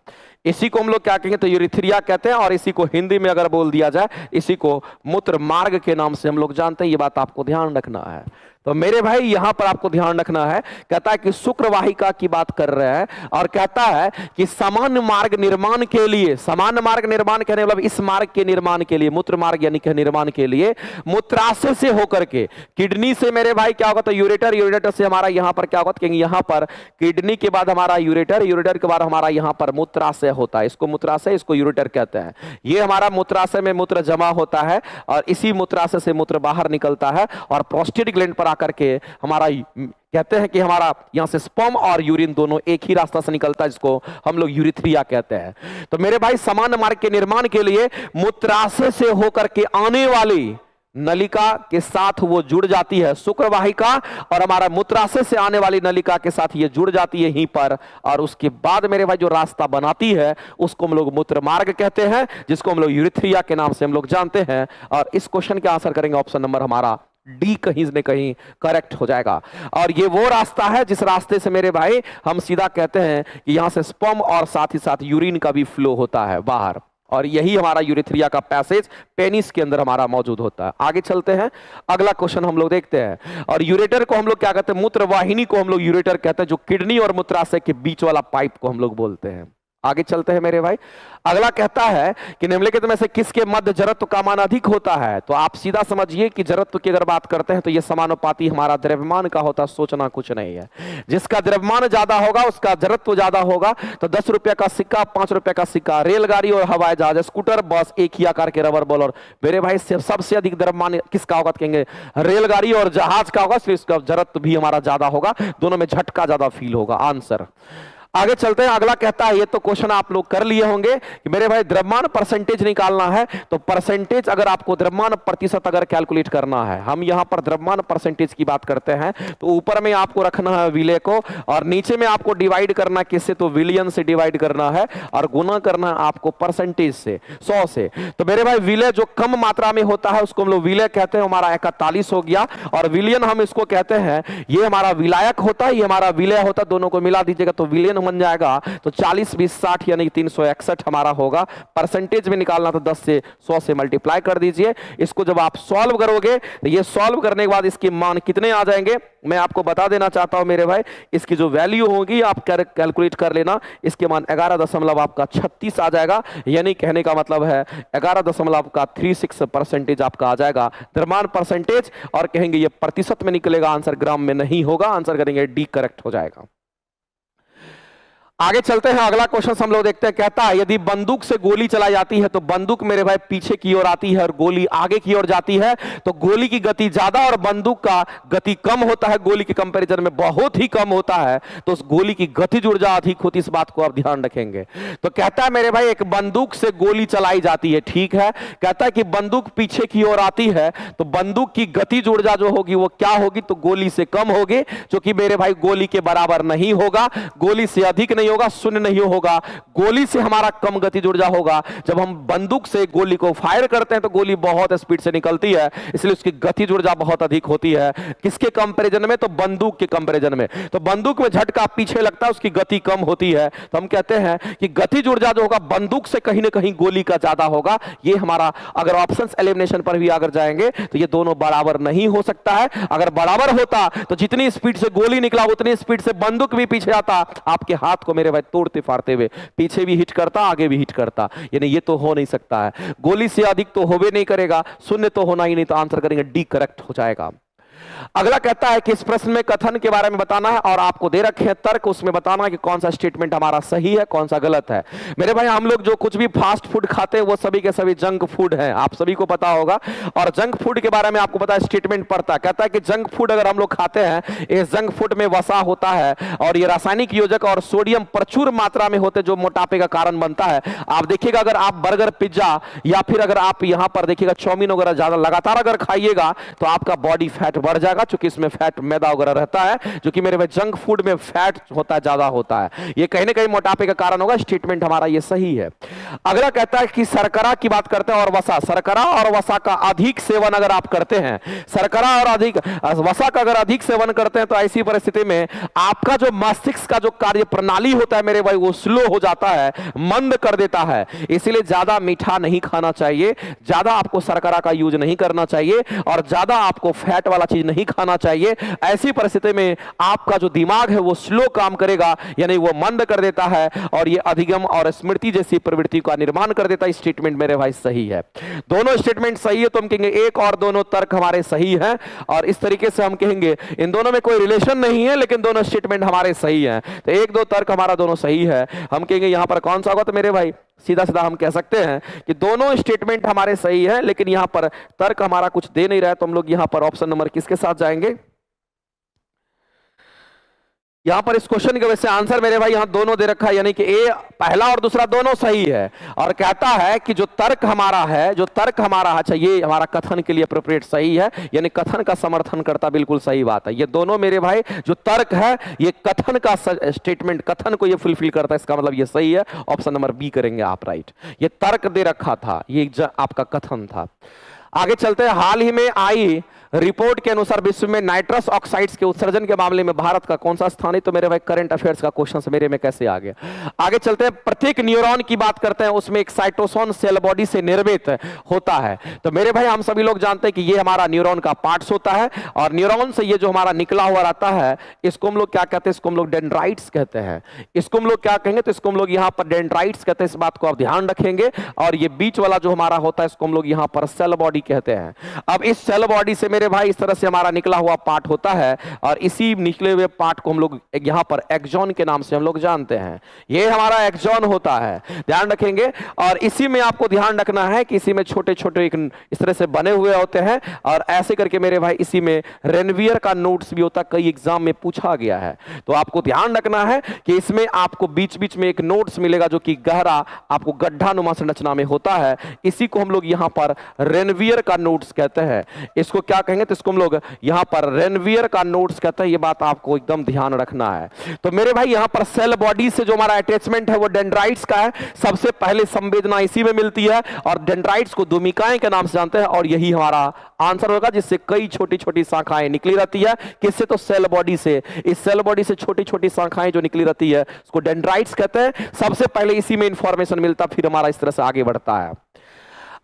इसी को हम लोग क्या कहेंगे, तो यूरिथ्रिया कहते हैं। और इसी को हिंदी में अगर बोल दिया जाए, इसी को मूत्र मार्ग के नाम से हम लोग जानते हैं। ये बात आपको ध्यान रखना है। तो मेरे भाई यहां पर आपको ध्यान रखना है, कहता है कि शुक्रवाहिका की बात कर रहे हैं और कहता है कि सामान्य मार्ग निर्माण के लिए, सामान्य मार्ग निर्माण कहने मतलब इस मार्ग के निर्माण के लिए, मूत्र मार्ग यानी कि निर्माण के लिए मूत्राशय से होकर के किडनी से मेरे भाई क्या होगा, तो यूरेटर, यूरेटर से हमारा यहां पर क्या होगा, क्योंकि यहां पर किडनी के बाद हमारा यूरेटर, यूरेटर के बाद हमारा यहां पर मूत्राशय होता है। इसको मूत्राशय, इसको यूरेटर कहते हैं। ये हमारा मूत्राशय में मूत्र जमा होता है और इसी मूत्राशय से मूत्र बाहर निकलता है और प्रोस्टेट ग्लैंड पर करके हमारा कहते हैं कि हमारा यहां से स्पर्म और यूरिन दोनों एक ही रास्ता से निकलता है, जिसको हम लोग यूरिथ्रिया कहते हैं। तो मेरे भाई सामान्य मार्ग के निर्माण के लिए मूत्राशय से होकर के आने वाली नलिका के साथ वो जुड़ जाती है शुक्रवाहिका, और हमारा मूत्राशय से आने वाली नलिका के साथ ये जुड़ जाती है यहीं पर। और उसके बाद मेरे भाई जो रास्ता बनाती है उसको हम लोग मूत्र मार्ग कहते हैं, जिसको हम लोग यूरिथ्रिया के नाम से हम लोग जानते हैं। और इस क्वेश्चन के आंसर करेंगे ऑप्शन नंबर हमारा डी कहीं न कहीं करेक्ट हो जाएगा। और ये वो रास्ता है जिस रास्ते से मेरे भाई हम सीधा कहते हैं कि यहां से स्पर्म और साथ ही साथ यूरिन का भी फ्लो होता है बाहर। और यही हमारा यूरिथ्रिया का पैसेज पेनिस के अंदर हमारा मौजूद होता है। आगे चलते हैं, अगला क्वेश्चन हम लोग देखते हैं। और यूरेटर को हम लोग क्या कहते हैं, मूत्रवाहिनी को हम लोग यूरेटर कहते हैं, जो किडनी और मूत्राशय के बीच वाला पाइप को हम लोग बोलते हैं। आगे चलते हैं मेरे भाई, अगला कहता है कि निम्नलिखित में से किसके मध्य जड़त्व का मान अधिक होता है। तो आप सीधा समझिए कि जड़त्व की अगर बात करते हैं तो यह समानुपाती हमारा द्रव्यमान का होता है, सोचना कुछ नहीं है। जिसका द्रव्यमान ज्यादा होगा उसका जड़त्व ज्यादा होगा। तो 10 रुपए का सिक्का, 5 रुपए का सिक्का, रेलगाड़ी और हवाई जहाज, स्कूटर, बस, एक ही आकार के रबर बॉल। और मेरे भाई सबसे अधिक द्रव्यमान किसका होगा, कहेंगे रेलगाड़ी और जहाज का होगा, इसलिए इसका जड़त्व भी हमारा ज्यादा होगा, दोनों में झटका ज्यादा फील होगा। आंसर आगे चलते हैं, अगला कहता है, ये तो क्वेश्चन आप लोग कर लिए होंगे कि मेरे भाई द्रव्यमान परसेंटेज निकालना है। तो परसेंटेज अगर आपको द्रव्यमान प्रतिशत अगर कैलकुलेट करना है, हम यहां पर द्रव्यमान परसेंटेज की बात करते हैं, तो ऊपर में आपको रखना है विलय को और नीचे में आपको डिवाइड करना किससे, तो विलियन से डिवाइड करना है और गुना करना है आपको परसेंटेज से, 100 से। तो मेरे भाई विलय जो कम मात्रा में होता है उसको हम लोग विलय कहते हैं, हमारा 41 हो गया। और विलियन हम इसको कहते हैं, ये हमारा विलायक होता है, ये हमारा विलय होता है, दोनों को मिला दीजिएगा तो विलियन बन जाएगा। तो 40 20 60 यानी 361 हमारा होगा। परसेंटेज में निकालना तो 10 से 100 से मल्टीप्लाई कर दीजिए। इसको जब आप सॉल्व करोगे तो ये सॉल्व करने के बाद इसके मान कितने आ जाएंगे मैं आपको बता देना चाहता हूं मेरे भाई। इसकी जो वैल्यू होगी आप कैलकुलेट कर लेना, इसके मान 11.36 आ जाएगा। यानी कहने का मतलब है 11.36% आपका आ जाएगा द्रव्यमान परसेंटेज। और कहेंगे ये प्रतिशत में निकलेगा, आंसर ग्राम में नहीं होगा, आंसर करेंगे डी करेक्ट हो जाएगा। आगे चलते हैं, अगला क्वेश्चन हम लोग देखते हैं। कहता है यदि बंदूक से गोली चलाई जाती है तो बंदूक मेरे भाई पीछे की ओर आती है और गोली आगे की ओर जाती है, तो गोली की गति ज्यादा और बंदूक का गति कम होता है, गोली के कंपैरिजन में बहुत ही कम होता है, तो उस गोली की गतिज ऊर्जा अधिक होती है, इस बात को आप ध्यान रखेंगे। तो कहता है मेरे भाई एक बंदूक से गोली चलाई जाती है, ठीक है, कहता है कि बंदूक पीछे की ओर आती है तो बंदूक की गतिज ऊर्जा जो होगी वो क्या होगी, तो गोली से कम होगी, जो कि मेरे भाई गोली के बराबर नहीं होगा, गोली से अधिक नहीं नहीं होगा, शून्य नहीं होगा। गोली से हमारा कम गतिज ऊर्जा होगा। जब हम बंदूक से गोली को फायर करते हैं तो गोली बहुत स्पीड से निकलती है, इसलिए उसकी गतिज ऊर्जा बहुत अधिक होती है। किसके कंपैरिजन में? तो बंदूक के कंपैरिजन में। तो बंदूक में झटका पीछे लगता है, उसकी गति कम होती है। तो हम कहते हैं कि गतिज ऊर्जा जो होगा बंदूक से कहीं ना कहीं गोली का ज्यादा होगा। ये हमारा, अगर ऑप्शंस एलिमिनेशन पर भी अगर जाएंगे तो ये दोनों बराबर नहीं हो सकता है। अगर बराबर होता तो जितनी स्पीड से गोली निकला उतनी स्पीड से बंदूक भी पीछे आता, आपके हाथ को मेरे भाई तोड़ते फाड़ते हुए पीछे भी हिट करता, आगे भी हिट करता। यानी ये तो हो नहीं सकता है। गोली से अधिक तो होवे नहीं करेगा, शून्य तो होना ही नहीं। तो आंसर करेंगे डी, करेक्ट हो जाएगा। अगला कहता है कि इस प्रश्न में कथन के बारे में बताना है और आपको दे रखे हैं तर्क, उसमें बताना है कि कौन सा स्टेटमेंट हमारा सही है, कौन सा गलत है। मेरे भाई हम लोग जो कुछ भी फास्ट फूड खाते हैं वो सभी के सभी जंक फूड हैं, आप सभी को पता होगा। और जंक फूड के बारे में आपको पता है स्टेटमेंट पढ़ता है, कहता है कि जंक फूड अगर हम लोग खाते हैं, इस जंक फूड में वसा होता है और ये रासायनिक योजक और सोडियम प्रचुर मात्रा में होते जो मोटापे का कारण बनता है। आप देखिएगा अगर आप बर्गर, पिज्जा या फिर अगर आप यहां पर देखिएगा चाउमीन वगैरह ज्यादा लगातार अगर खाइएगा तो आपका बॉडी फैट बढ़ जाएगा, क्योंकि इसमें फैट, मैदा वगैरह रहता है, जो कि मेरे भाई जंक फूड में फैट होता है, ज्यादा होता है। ये कहीं ना कहीं मोटापे का कारण होगा। स्टेटमेंट हमारा ये सही है। अगला कहता है कि शर्करा की बात करते हैं और वसा, शर्करा और वसा का अधिक सेवन अगर आप करते हैं, शर्करा और अधिक वसा का अगर अधिक सेवन करते हैं तो ऐसी परिस्थिति में आपका जो मस्तिष्क का जो कार्य प्रणाली होता है मेरे भाई वो स्लो हो जाता है, मंद कर देता है। इसीलिए ज्यादा मीठा नहीं खाना चाहिए, ज्यादा आपको शर्करा का यूज नहीं करना चाहिए और ज्यादा आपको फैट वाला चीज नहीं खाना चाहिए। ऐसी परिस्थिति में आपका जो दिमाग है वो स्लो काम करेगा, यानी वो मंद कर देता है और ये अधिगम और स्मृति जैसी प्रवृत्ति का निर्माण कर देता है। स्टेटमेंट मेरे भाई सही है। दोनों स्टेटमेंट सही है तो हम कहेंगे एक और दोनों तर्क हमारे सही हैं और इस तरीके से हम कहेंगे इन दोनों में कोई रिलेशन नहीं है लेकिन दोनों स्टेटमेंट हमारे सही हैं। तो एक दो तर्क हमारा दोनों सही है। हम कहेंगे यहां पर कौन सा होगा? तो मेरे भाई सीधा सीधा हम कह सकते हैं कि दोनों स्टेटमेंट हमारे सही है, लेकिन यहां पर तर्क हमारा कुछ दे नहीं रहा है। तो हम लोग यहां पर ऑप्शन नंबर किसके साथ जाएंगे? यहां पर इस क्वेश्चन के वजह से आंसर मेरे भाई यहां दोनों दे रखा है, यानी कि ए पहला और दूसरा दोनों सही है। और कहता है कि जो तर्क हमारा है, जो तर्क हमारा, अच्छा ये हमारा कथन के लिए अप्रोप्रिएट सही है, यानी कथन का समर्थन करता, बिल्कुल सही बात है। ये दोनों मेरे भाई जो तर्क है ये कथन का स्टेटमेंट, कथन को ये फुलफिल करता है, इसका मतलब ये सही है। ऑप्शन नंबर बी करेंगे आप राइट। ये तर्क दे रखा था, ये आपका कथन था। आगे चलते हैं। हाल ही में आई रिपोर्ट के अनुसार विश्व में नाइट्रस ऑक्साइड्स के उत्सर्जन के मामले में भारत का कौन सा स्थान है? तो मेरे भाई करंट अफेयर्स का क्वेश्चन मेरे में कैसे आ गया? आगे चलते हैं। प्रत्येक न्यूरॉन की बात करते हैं, उसमें एक साइटोसोन सेल बॉडी से निर्मित होता है। तो मेरे भाई हम सभी लोग जानते हैं कि ये हमारा न्यूरॉन का पार्ट्स होता है और न्यूरॉन से ये जो हमारा निकला हुआ रहता है इसको हम लोग क्या कहते हैं? इसको हम लोग डेंड्राइट्स कहते हैं। इसको हम लोग क्या कहेंगे? तो इसको हम लोग यहाँ पर डेंड्राइट्स कहते हैं। इस बात को आप ध्यान रखेंगे। और ये बीच वाला जो हमारा होता है इसको हम लोग यहाँ पर सेल बॉडी कहते हैं। अब इस सेल बॉडी से मेरे भाई इस तरह से हमारा निकला हुआ पार्ट होता है और इसी निकले हुए पार्ट को हम लोग यहां पर एक्सॉन के नाम से हम लोग जानते हैं। ये हमारा एक्सॉन होता है, ध्यान रखेंगे। और इसी में आपको ध्यान रखना है कि इसी में छोटे छोटे इस तरह से बने हुए होते हैं और ऐसे करके मेरे भाई इसी में रेनवियर का नोट्स भी होता है, कई एग्जाम में पूछा गया है। तो आपको ध्यान रखना है कि इसमें आपको बीच बीच में एक नोट्स मिलेगा जो कि गहरा आपको गड्ढा नुमा संरचना में होता है। इसी को हम लोग यहां पर रेनवियर का नोट्स कहते हैं। इसको क्या कहेंगे? तो इसको हम लोग यहां पर रेनवियर का नोट्स कहते हैं। ये बात आपको एकदम ध्यान रखना है। तो मेरे भाई यहां पर सेल बॉडी से जो हमारा अटैचमेंट है वो डेंड्राइट्स का है। सबसे पहले संवेदना इसी में मिलती है और डेंड्राइट्स को दुमिकाएं के नाम से जानते हैं और यही हमारा आंसर होगा, जिससे कई छोटी छोटी शाखाएं निकली रहती है। किससे? तो सेल बॉडी से। इस सेल बॉडी से छोटी छोटी शाखाएं जो निकली रहती है उसको डेंड्राइट्स कहते हैं। सबसे पहले इसी में इंफॉर्मेशन मिलता, फिर हमारा इस तरह से आगे बढ़ता है।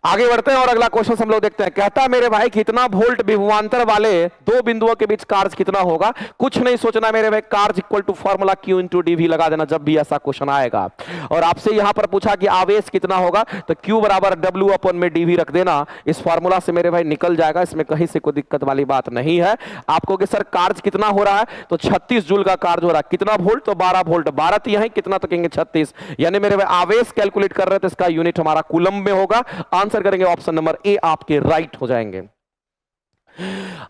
आगे बढ़ते हैं और अगला क्वेश्चन हम लोग देखते हैं। कहता है मेरे भाई कितना वोल्ट विभवांतर वाले दो बिंदुओं के बीच कार्य कितना होगा? कुछ नहीं सोचना मेरे भाई, कार्य equal to formula Q into D भी लगा देना जब भी ऐसा क्वेश्चन आएगा। और आपसे यहां पर पूछा कि आवेश कितना होगा, तो Q बराबर W अपन में डी भी रख देना। इस फॉर्मूला से मेरे भाई निकल जाएगा, इसमें कहीं से कोई दिक्कत वाली बात नहीं है। आपको कि सर कार्य कितना हो रहा है? तो 36 जूल का कार्य हो रहा है। कितना वोल्ट? तो 12 वोल्ट। 12 तो यहीं कितना तो कहेंगे 36, यानी मेरे भाई आवेश कैलकुलेट कर रहे थे, इसका यूनिट हमारा कूलम में होगा। आंसर करेंगे ऑप्शन नंबर ए आपके राइट हो जाएंगे।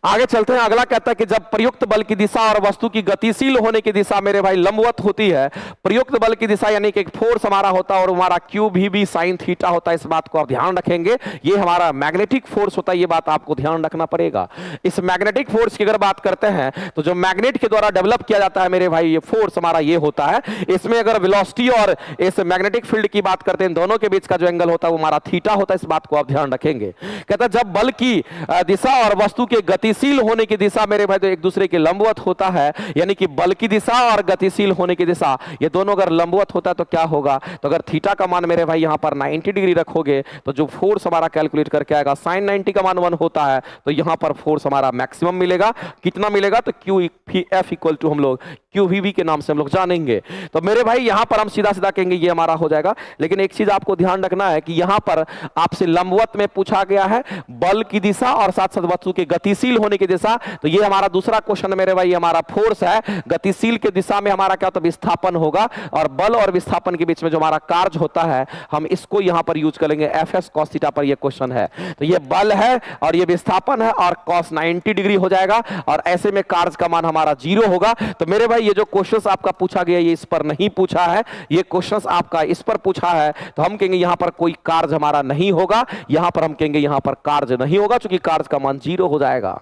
आगे चलते हैं। अगला कहता है कि जब प्रयुक्त बल की दिशा और वस्तु की गतिशील होने की दिशा मेरे भाई लंबवत होती है, प्रयुक्त बल की दिशा यानी कि एक फोर्स हमारा होता है और हमारा क्यू भी साइन थीटा होता है, इस बात को आप ध्यान रखेंगे। ये हमारा मैग्नेटिक फोर्स होता है, ये बात आपको ध्यान रखना पड़ेगा। इस मैग्नेटिक फोर्स की अगर बात करते हैं तो जो मैग्नेट के द्वारा डेवलप किया जाता है मेरे भाई, ये फोर्स हमारा ये होता है। इसमें अगर वेलोसिटी और इस मैग्नेटिक फील्ड की बात करते हैं, दोनों के बीच का जो एंगल होता है वो हमारा थीटा होता है, इस बात को आप ध्यान रखेंगे। कहता है जब बल की दिशा और वस्तु के गतिशील होने की दिशा मेरे भाई तो एक दूसरे के लंबवत होता है, यानी कि बल की दिशा और गतिशील होने की दिशा ये दोनों अगर लंबवत होता है तो क्या होगा, तो अगर थीटा का मान मेरे भाई यहां पर 90 डिग्री रखोगे तो जो फोर्स हमारा कैलकुलेट करके आएगा sin 90 का मान 1 होता है, तो यहां पर फोर्स हमारा मैक्सिमम मिलेगा। कितना मिलेगा, तो क्यू एफ इक्वल टू हम लोग QVV के नाम से हम लोग जानेंगे। तो मेरे भाई यहां पर हम सीधा सीधा कहेंगे ये हमारा हो जाएगा। लेकिन एक चीज आपको ध्यान रखना है कि यहां पर आपसे लंबवत में पूछा गया है बल की दिशा और साथ साथ वस्तु के गतिशील होने की दिशा, तो ये हमारा दूसरा क्वेश्चन मेरे भाई हमारा फोर्स है। गतिशील के दिशा में हमारा क्या होता है, विस्थापन होगा, और बल और विस्थापन के बीच में जो हमारा कार्य होता है हम इसको यहां पर यूज करेंगे एफएस कॉस थीटा पर। ये क्वेश्चन है तो ये बल है और ये विस्थापन है और कॉस 90 डिग्री हो जाएगा, और ऐसे में कार्य का मान हमारा 0 होगा। तो मेरे भाई ये जो क्वेश्चन आपका पूछा गया ये इस पर नहीं पूछा है, ये क्वेश्चन आपका इस पर पूछा है, तो हम कहेंगे यहां पर कोई कार्य हमारा नहीं होगा, यहां पर हम कहेंगे यहां पर कार्य नहीं होगा क्योंकि कार्य का मान 0 हो जाएगा।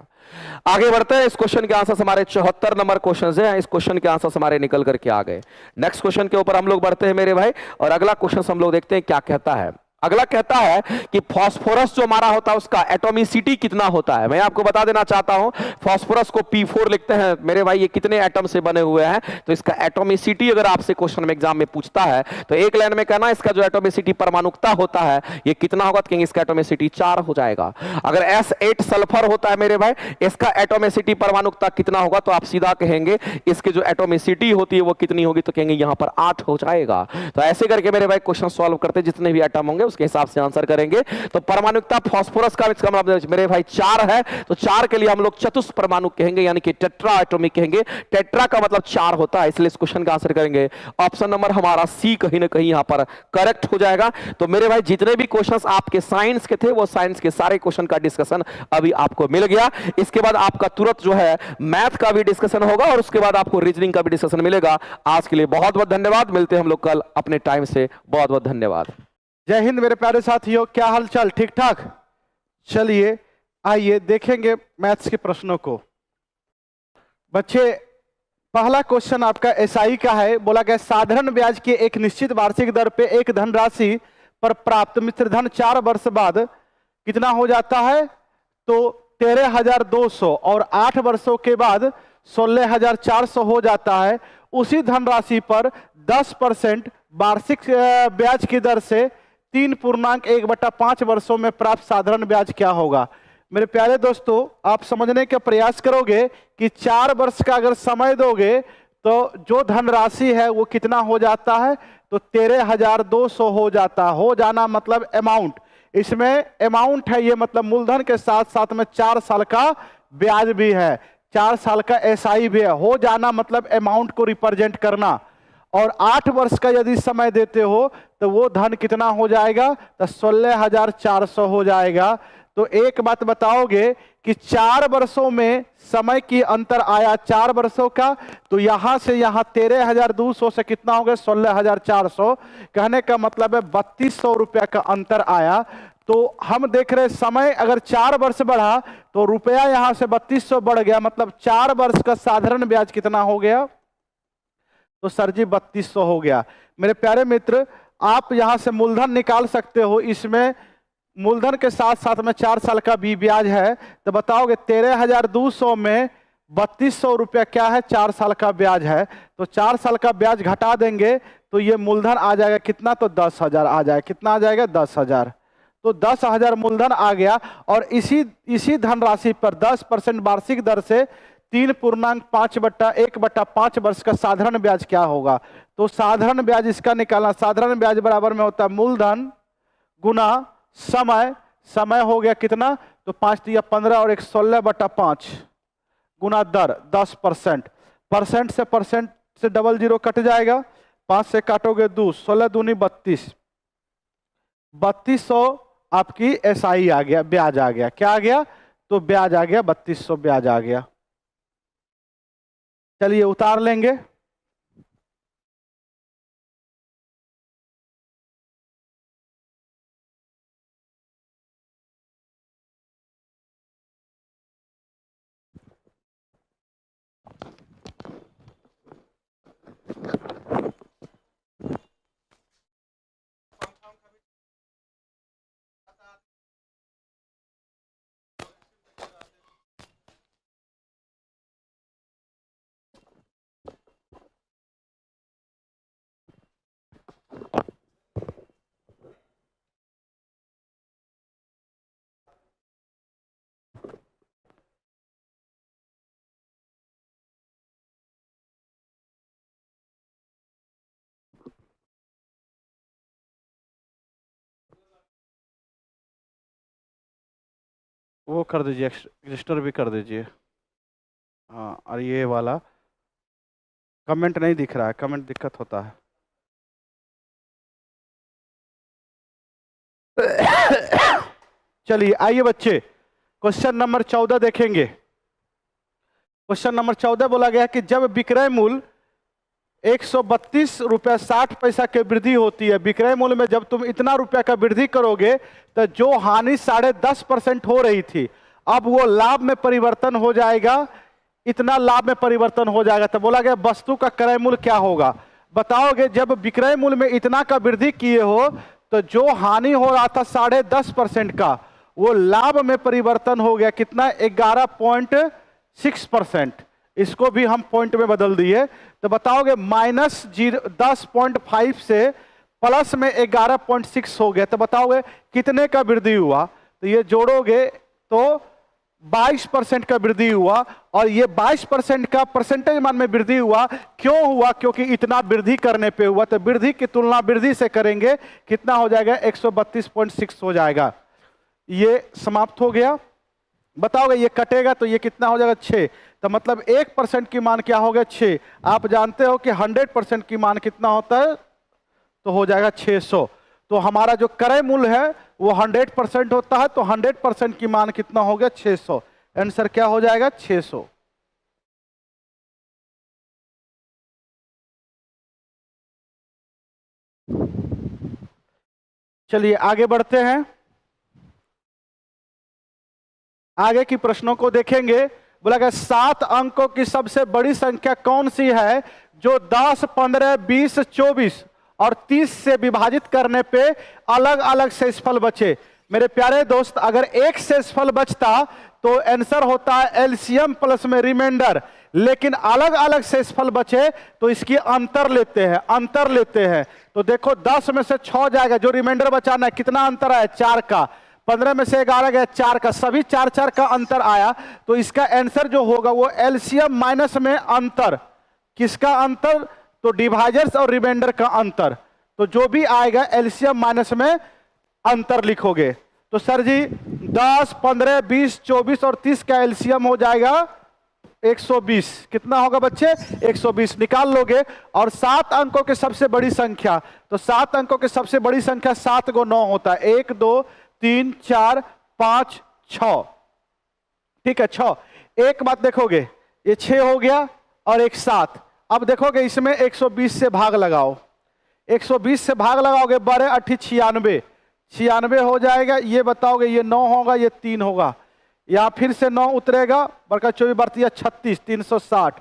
आगे बढ़ते हैं। इस क्वेश्चन के आंसर हमारे 74 नंबर क्वेश्चन है, इस क्वेश्चन के आंसर हमारे निकल करके आ गए। नेक्स्ट क्वेश्चन के ऊपर हम लोग बढ़ते हैं मेरे भाई, और अगला क्वेश्चन हम लोग देखते हैं क्या कहता है। अगला कहता है कि फास्फोरस जो हमारा होता है उसका एटॉमिसिटी कितना होता है। मैं आपको बता देना चाहता हूं, फास्फोरस को P4 लिखते हैं मेरे भाई, ये कितने एटम से बने हुए हैं, तो इसका एटॉमिसिटी अगर आपसे क्वेश्चन में एग्जाम में पूछता है तो एक लाइन में कहना इसका जो एटॉमिसिटी परमाणुकता होता है ये कितना होगा, तो कहेंगे इसका एटॉमिसिटी 4 हो जाएगा। अगर S8 सल्फर होता है मेरे भाई, इसका एटॉमिसिटी परमाणुकता कितना होगा, तो आप सीधा कहेंगे इसके जो एटॉमिसिटी होती है वो कितनी होगी, तो कहेंगे यहां पर 8 हो जाएगा। तो ऐसे करके मेरे भाई क्वेश्चन सॉल्व करते जितने भी एटम होंगे उसके हिसाब से आंसर करेंगे। तो परमाणुकता फास्फोरस का इसका मतलब मेरे भाई 4 है, तो 4 के लिए हम लोग चतुष्क परमाणु कहेंगे, यानी कि टेट्रा एटॉमिक कहेंगे। टेट्रा का मतलब 4 होता है, इसलिए इस क्वेश्चन का आंसर करेंगे ऑप्शन नंबर हमारा सी कहीं ना कहीं यहां पर करेक्ट हो जाएगा। तो मेरे भाई जितने भी क्वेश्चंस आपके साइंस के थे वो साइंस के सारे क्वेश्चन का डिस्कशन अभी आपको मिल गया। इसके बाद आपका तुरंत जो है मैथ का भी डिस्कशन होगा और उसके बाद आपको रीजनिंग का भी डिस्कशन मिलेगा। आज के लिए बहुत बहुत धन्यवाद, मिलते हैं हम लोग कल अपने टाइम से। बहुत बहुत धन्यवाद। जय हिंद मेरे प्यारे साथियों, क्या हालचाल, ठीक ठाक। चलिए आइए देखेंगे मैथ्स के प्रश्नों को। बच्चे पहला क्वेश्चन आपका एसआई का है। बोला गया साधारण ब्याज की एक निश्चित वार्षिक दर पे एक धनराशि पर प्राप्त मिश्रधन 4 वर्ष बाद कितना हो जाता है, तो 13,200 और 8 वर्षों के बाद 16,400 हो जाता है। उसी धनराशि पर 10% वार्षिक ब्याज की दर से 3.1/5 वर्षों में प्राप्त साधारण ब्याज क्या होगा। मेरे प्यारे दोस्तों, आप समझने का प्रयास करोगे कि 4 वर्ष का अगर समय दोगे तो जो धनराशि है वो कितना हो जाता है, तो 13,200 हो जाता। हो जाना मतलब अमाउंट, इसमें अमाउंट है ये मतलब मूलधन के साथ साथ में 4 साल का ब्याज भी है, 4 साल का एसआई भी है। हो जाना मतलब अमाउंट को रिप्रेजेंट करना। और 8 वर्ष का यदि समय देते हो तो वो धन कितना हो जाएगा, तो 16,400 हो जाएगा। तो एक बात बताओगे कि 4 वर्षों में समय की अंतर आया 4 वर्षों का, तो यहां से यहां 13,200 से कितना हो गया, 16,400। कहने का मतलब है 3200 रुपया का अंतर आया। तो हम देख रहे समय अगर 4 वर्ष बढ़ा तो रुपया यहां से 3200 बढ़ गया, मतलब 4 वर्ष का साधारण ब्याज कितना हो गया, तो सर जी 3200 हो गया। मेरे प्यारे मित्र, आप यहां से मूलधन निकाल सकते हो। इसमें मूलधन के साथ साथ में 4 साल का भी ब्याज है, तो बताओगे 13,200 में 3200 रुपया क्या है, 4 साल का ब्याज है। तो 4 साल का ब्याज घटा देंगे तो ये मूलधन आ जाएगा कितना, तो 10,000 आ जाएगा। कितना आ जाएगा, 10,000। तो 10,000 मूलधन आ गया। और इसी धनराशि पर 10% वार्षिक दर से 3.5/1/5 वर्ष का साधारण ब्याज क्या होगा। तो साधारण ब्याज इसका निकालना, साधारण ब्याज बराबर में होता है मूलधन गुना समय। समय हो गया कितना, तो 5 × 15 और 16/5 गुना दर 10%। परसेंट से डबल जीरो कट जाएगा, 5 से काटोगे 2, 16 दूनी 32, 3200 आपकी एसआई आ गया, ब्याज आ गया। क्या आ गया, तो ब्याज आ गया 3200 ब्याज आ गया। चलिए उतार लेंगे। वो कर दीजिए, रजिस्टर भी कर दीजिए। हाँ, और ये वाला कमेंट नहीं दिख रहा है, कमेंट दिक्कत होता है। चलिए आइए बच्चे, क्वेश्चन नंबर 14 देखेंगे। क्वेश्चन नंबर 14 बोला गया कि जब विक्रय मूल्य 132 रुपया 60 पैसा की वृद्धि होती है, विक्रय मूल्य में जब तुम इतना रुपया का वृद्धि करोगे तो जो हानि 10.5% हो रही थी, अब वो लाभ में परिवर्तन हो जाएगा, इतना लाभ में परिवर्तन हो जाएगा। तो बोला गया वस्तु का क्रय मूल्य क्या होगा। बताओगे जब विक्रय मूल्य में इतना का वृद्धि किए हो तो जो हानि हो रहा था 10.5% का, वो लाभ में परिवर्तन हो गया कितना, 11.6%। इसको भी हम पॉइंट में बदल दिए। तो बताओगे -10.5 से प्लस में 11.6 हो गया। तो बताओगे कितने का वृद्धि हुआ। तो ये जोड़ोगे तो 22% का वृद्धि हुआ, और ये 22% का परसेंटेज मान में वृद्धि हुआ। क्यों हुआ, क्योंकि इतना वृद्धि करने पे हुआ। तो वृद्धि की तुलना वृद्धि से करेंगे, कितना हो जाएगा, 132.6 हो जाएगा। ये समाप्त हो गया। बताओगे ये कटेगा तो ये कितना हो जाएगा, 6। तो मतलब 1% की मान क्या हो गया, 6। आप जानते हो कि 100% की मान कितना होता है, तो हो जाएगा 600। तो हमारा जो क्रय मूल्य है वो 100% होता है, तो 100% की मान कितना हो गया, 600। आंसर क्या हो जाएगा, 600। चलिए आगे बढ़ते हैं, आगे की प्रश्नों को देखेंगे। बोला गया 7 अंकों की सबसे बड़ी संख्या कौन सी है जो 10, 15, 20, 24 और 30 से विभाजित करने पे अलग अलग शेषफल बचे। मेरे प्यारे दोस्त, अगर एक शेषफल बचता तो आंसर होता है एलसीएम प्लस में रिमाइंडर, लेकिन अलग अलग शेषफल बचे तो इसकी अंतर लेते हैं, अंतर लेते हैं। तो देखो 10 में से 6 जाएगा, जो रिमाइंडर बचाना है, कितना अंतर आया, 4 का। 15 में से 11 गया, 4 का, सभी 4 का अंतर आया। तो इसका आंसर जो होगा वो एलसीएम माइनस में अंतर, किसका अंतर, तो डिवाइजर्स और रिमाइंडर का अंतर। तो जो भी आएगा एलसीएम माइनस में अंतर लिखोगे। तो सर जी 10, 15, 20, 24 और 30 का एलसीएम हो जाएगा 120। कितना होगा बच्चे, 120 निकाल लोगे। और 7 अंकों की सबसे बड़ी संख्या, तो 7 अंकों की सबसे बड़ी संख्या 7 को 9 होता है, 1, 2, 3, 4, 5, 6। ठीक है, 6। एक बात देखोगे, ये 6 हो गया और एक 7। अब देखोगे इसमें 120 से भाग लगाओ, 120 से भाग लगाओगे, 12 8 96, 96 हो जाएगा। ये बताओगे ये 9 होगा, ये 3 होगा, या फिर से 9 उतरेगा, बड़का 24 बढ़ती है 36, 360।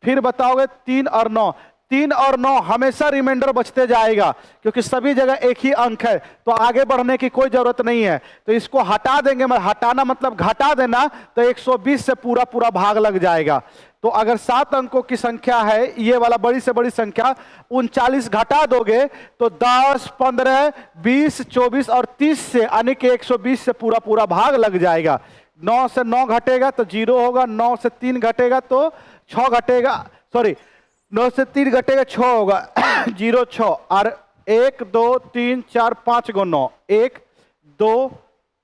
फिर बताओगे 3 और 9, 3 और 9 हमेशा रिमाइंडर बचते जाएगा, क्योंकि सभी जगह एक ही अंक है, तो आगे बढ़ने की कोई जरूरत नहीं है। तो इसको हटा देंगे, हटाना मतलब घटा देना, तो 120 से पूरा पूरा भाग लग जाएगा। तो अगर 7 अंकों की संख्या है, ये वाला बड़ी से बड़ी संख्या, 39 घटा दोगे तो 10, 15, 20, 24 और 30 से, यानी कि 120 से पूरा पूरा भाग लग जाएगा। 9 से 9 घटेगा तो 0 होगा, 9 से 3 घटेगा तो 6 घटेगा, सॉरी 9 से 3 घटेगा 6 होगा, 0 6। और 1 2 3 4 5 गो 9, 1 2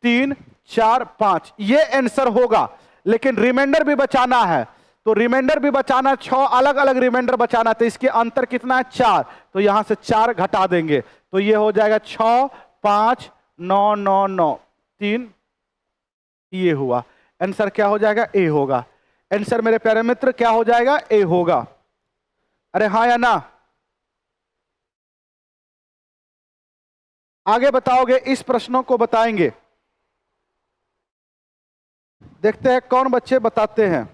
3 4 5, ये आंसर होगा। लेकिन रिमाइंडर भी बचाना है, तो रिमाइंडर भी बचाना, 6 अलग अलग रिमाइंडर बचाना, तो इसके अंतर कितना है, 4। तो यहां से 4 घटा देंगे, तो ये हो जाएगा 6, 5, 9 9 9 3, ये हुआ। आंसर क्या हो जाएगा? ए होगा। आंसर मेरे प्यारे मित्र क्या हो जाएगा? ए होगा। अरे हाँ या ना? आगे बताओगे? इस प्रश्नों को बताएंगे। देखते हैं कौन बच्चे बताते हैं।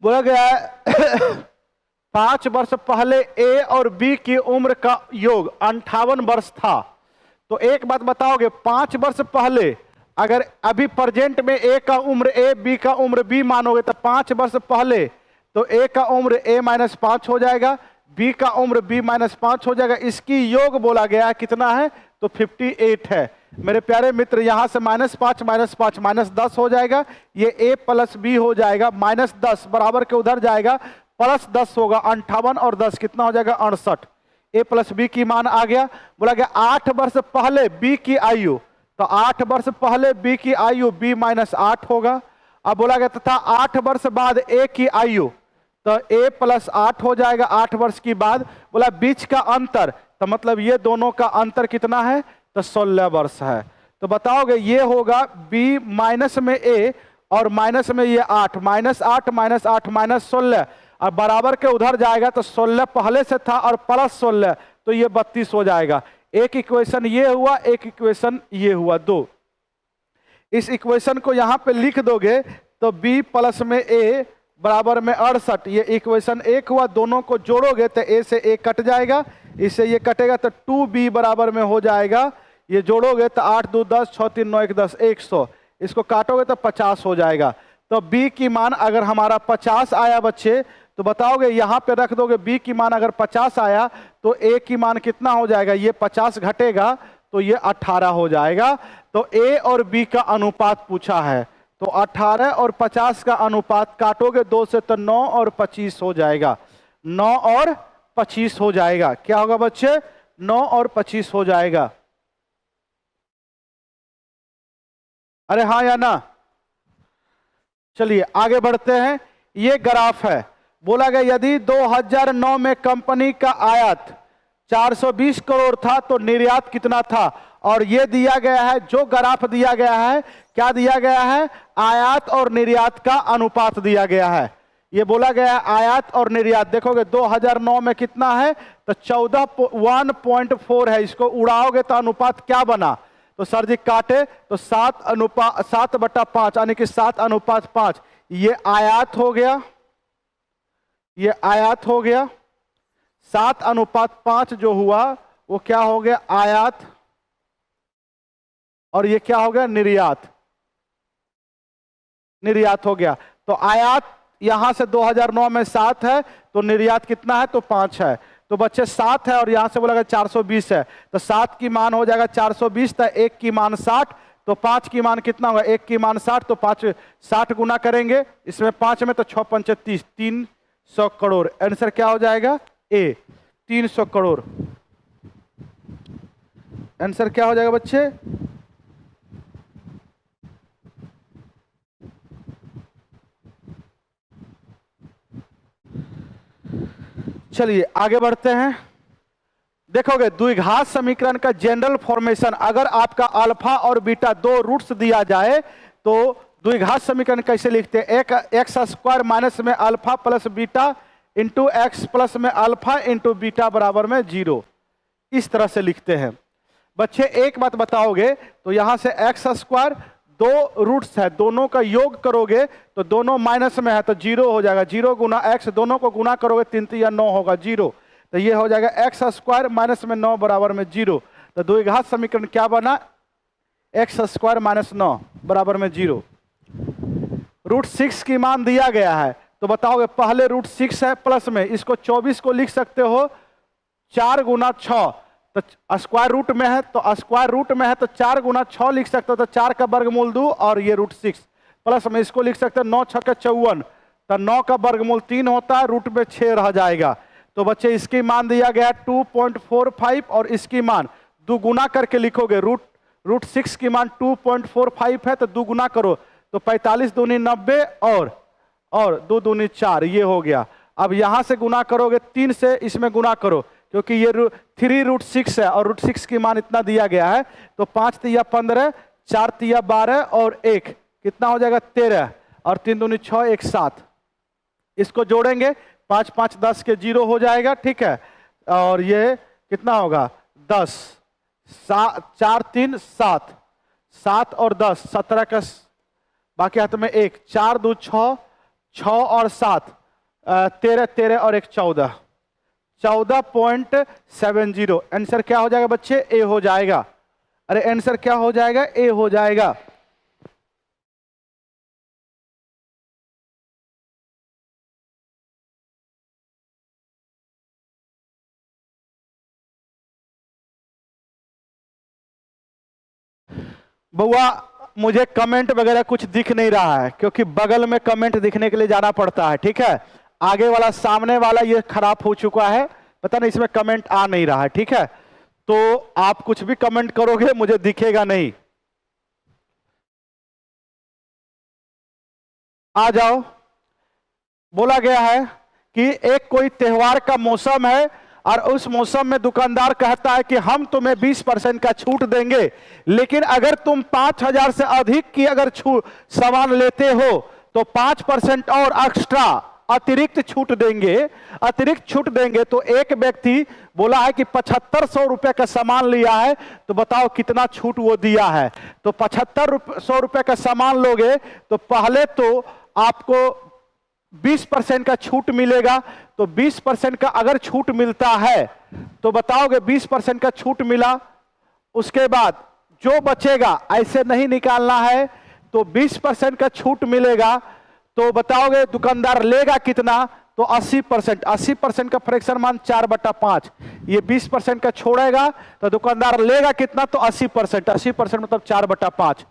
बोला गया है 5 वर्ष पहले ए और बी की उम्र का योग 58 वर्ष था। तो एक बात बताओगे, 5 वर्ष पहले अगर अभी प्रेजेंट में ए का उम्र ए, बी का उम्र बी मानोगे तो 5 वर्ष पहले तो ए का उम्र ए -5 हो जाएगा, बी का उम्र बी -5 हो जाएगा। इसकी योग बोला गया है कितना है? तो 58 है। मेरे प्यारे मित्र यहां से -5 -5 -10 हो जाएगा, ये a प्लस बी हो जाएगा, -10 बराबर के उधर जाएगा, +10 होगा, 58 और 10 कितना हो जाएगा? 68। a प्लस बी की मान आ गया। बोला गया 8 वर्ष पहले b की आयु, तो 8 वर्ष पहले b की आयु b -8 होगा। अब बोला गया तथा 8 वर्ष बाद a की आयु, तो a +8 हो जाएगा 8 वर्ष की बाद। बोला बीच का अंतर, तो मतलब ये दोनों का अंतर कितना है? तो 16 वर्ष है। तो बताओगे ये होगा b माइनस में a और माइनस में ये 8, -8 -8 -16 और बराबर के उधर जाएगा तो 16 पहले से था और +16 तो ये 32 हो जाएगा। एक इक्वेशन ये हुआ, एक इक्वेशन ये हुआ, 2। इस इक्वेशन को यहां पे लिख दोगे तो b प्लस में a बराबर में 68, ये इक्वेशन 1 हुआ। दोनों को जोड़ोगे तो a से a कट जाएगा, इससे ये कटेगा तो 2b बराबर में हो जाएगा। ये जोड़ोगे तो 8 2 10 6 3 9 1 10 100, इसको काटोगे तो 50 हो जाएगा। तो b की मान अगर हमारा 50 आया बच्चे, तो बताओगे यहाँ पे रख दोगे b की मान अगर 50 आया तो a की मान कितना हो जाएगा? ये 50 घटेगा तो ये 18 हो जाएगा। तो a और b का अनुपात पूछा है, तो 18 और 50 का अनुपात काटोगे 2 से तो 9 और 25 हो जाएगा, 9 और 25 हो जाएगा। क्या होगा बच्चे? 9 और 25 हो जाएगा। अरे हाँ या ना? चलिए आगे बढ़ते हैं। ये ग्राफ है। बोला गया यदि 2009 में कंपनी का आयात 420 करोड़ था तो निर्यात कितना था? और ये दिया गया है, जो ग्राफ दिया गया है, क्या दिया गया है? आयात और निर्यात का अनुपात दिया गया है। ये बोला गया है आयात और निर्यात। देखोगे 2009 में कितना है? तो 1.4 है। इसको उड़ाओगे तो अनुपात क्या बना? तो सर जी काटे तो 7/5 यानी कि 7:5। ये आयात हो गया, ये आयात हो गया। 7:5 जो हुआ वो क्या हो गया? आयात। और ये क्या हो गया? निर्यात। निर्यात हो गया। तो आयात यहां से 2009 में 7 है, तो निर्यात कितना है? तो 5 है। तो बच्चे 7 है और यहां से बोला गया 420 है, तो 7 की मान हो जाएगा 420, तो 1 की मान 60, तो 5 की मान कितना होगा? 1 की मान 60, तो 5 60 गुना करेंगे इसमें 5 में, तो 6 5 30, 300 करोड़। आंसर क्या हो जाएगा? ए, 300 करोड़। आंसर क्या हो जाएगा बच्चे? चलिए आगे बढ़ते हैं। देखोगे द्विघात समीकरण का जनरल फॉर्मेशन, अगर आपका अल्फा और बीटा 2 रूट्स दिया जाए तो द्विघात समीकरण कैसे लिखते हैं? एक एक्स स्क्वायर माइनस में alpha plus beta into x plus में अल्फा इंटू बीटा बराबर में 0, इस तरह से लिखते हैं। बच्चे एक बात बताओगे तो यहां से एक्स स्क्वायर 2 रूट्स है, दोनों का योग करोगे तो दोनों माइनस में है तो 0 हो जाएगा। 0 गुना एक्स, दोनों को गुना करोगे 3 3 या 9 होगा 0, तो ये हो जाएगा एक्स स्क्वायर माइनस में 9 बराबर में 0। तो द्विघात समीकरण क्या बना? एक्स स्क्वायर माइनस 9 बराबर में 0। √6 की मान दिया गया है, तो बताओगे पहले √6 है प्लस में, इसको 24 को लिख सकते हो 4 गुना 6, तो स्क्वायर रूट में है, तो स्क्वायर रूट में है तो 4 गुना 6 लिख सकते हो, तो 4 का वर्गमूल 2 और ये √6 प्लस में इसको लिख सकते हो 9 6 54, तो 9 का वर्गमूल 3 होता है, रूट में 6 रह जाएगा। तो बच्चे इसकी मान दिया गया 2.45 और इसकी मान दुगुना करके लिखोगे। रूट 6 की मान 2.45 है तो दुगुना करो तो 45 दूनी 90 और 2 दूनी 4, ये हो गया। अब यहां से गुना करोगे 3 से, इसमें गुना करो क्योंकि ये 3√6 है और √6 की मान इतना दिया गया है। तो 5 तिया 15, 4 तिया 12 और 1 कितना हो जाएगा 13 और 3 दूनी 6, 1 7। इसको जोड़ेंगे 5 5 10 के 0 हो जाएगा, ठीक है। और ये कितना होगा 10, 4 3 7, 7 और 10 17 का बाकी हाथ में 1, 4 2 6, 6 और 7 13, 13 और 1 14, 14.70। आंसर क्या हो जाएगा बच्चे? ए हो जाएगा। अरे आंसर क्या हो जाएगा? ए हो जाएगा। बउआ मुझे कमेंट वगैरह कुछ दिख नहीं रहा है क्योंकि बगल में कमेंट दिखने के लिए जाना पड़ता है, ठीक है। आगे वाला सामने वाला ये खराब हो चुका है, पता नहीं इसमें कमेंट आ नहीं रहा है, ठीक है। तो आप कुछ भी कमेंट करोगे मुझे दिखेगा नहीं। आ जाओ। बोला गया है कि एक कोई त्योहार का मौसम है और उस मौसम में दुकानदार कहता है कि हम तुम्हें 20% का छूट देंगे, लेकिन अगर तुम 5,000 से अधिक की अगर सामान लेते हो तो 5% और एक्स्ट्रा अतिरिक्त छूट देंगे। अतिरिक्त छूट देंगे तो एक व्यक्ति बोला है कि 7500 रुपए का सामान लिया है, तो बताओ कितना छूट वो दिया है। तो 7500 रुपए का सामान लोगे तो पहले तो आपको 20% का छूट मिलेगा। तो 20% का अगर छूट मिलता है तो बताओगे 20% का छूट मिला, उसके बाद जो बचेगा ऐसे नहीं निकालना है। तो 20% का छूट मिलेगा तो बताओगे दुकानदार लेगा कितना? तो 80%। 80% का फ्रैक्शन मान 4/5। ये 20% का छोड़ेगा तो दुकानदार लेगा कितना? तो 80%। 80% मतलब 4/5।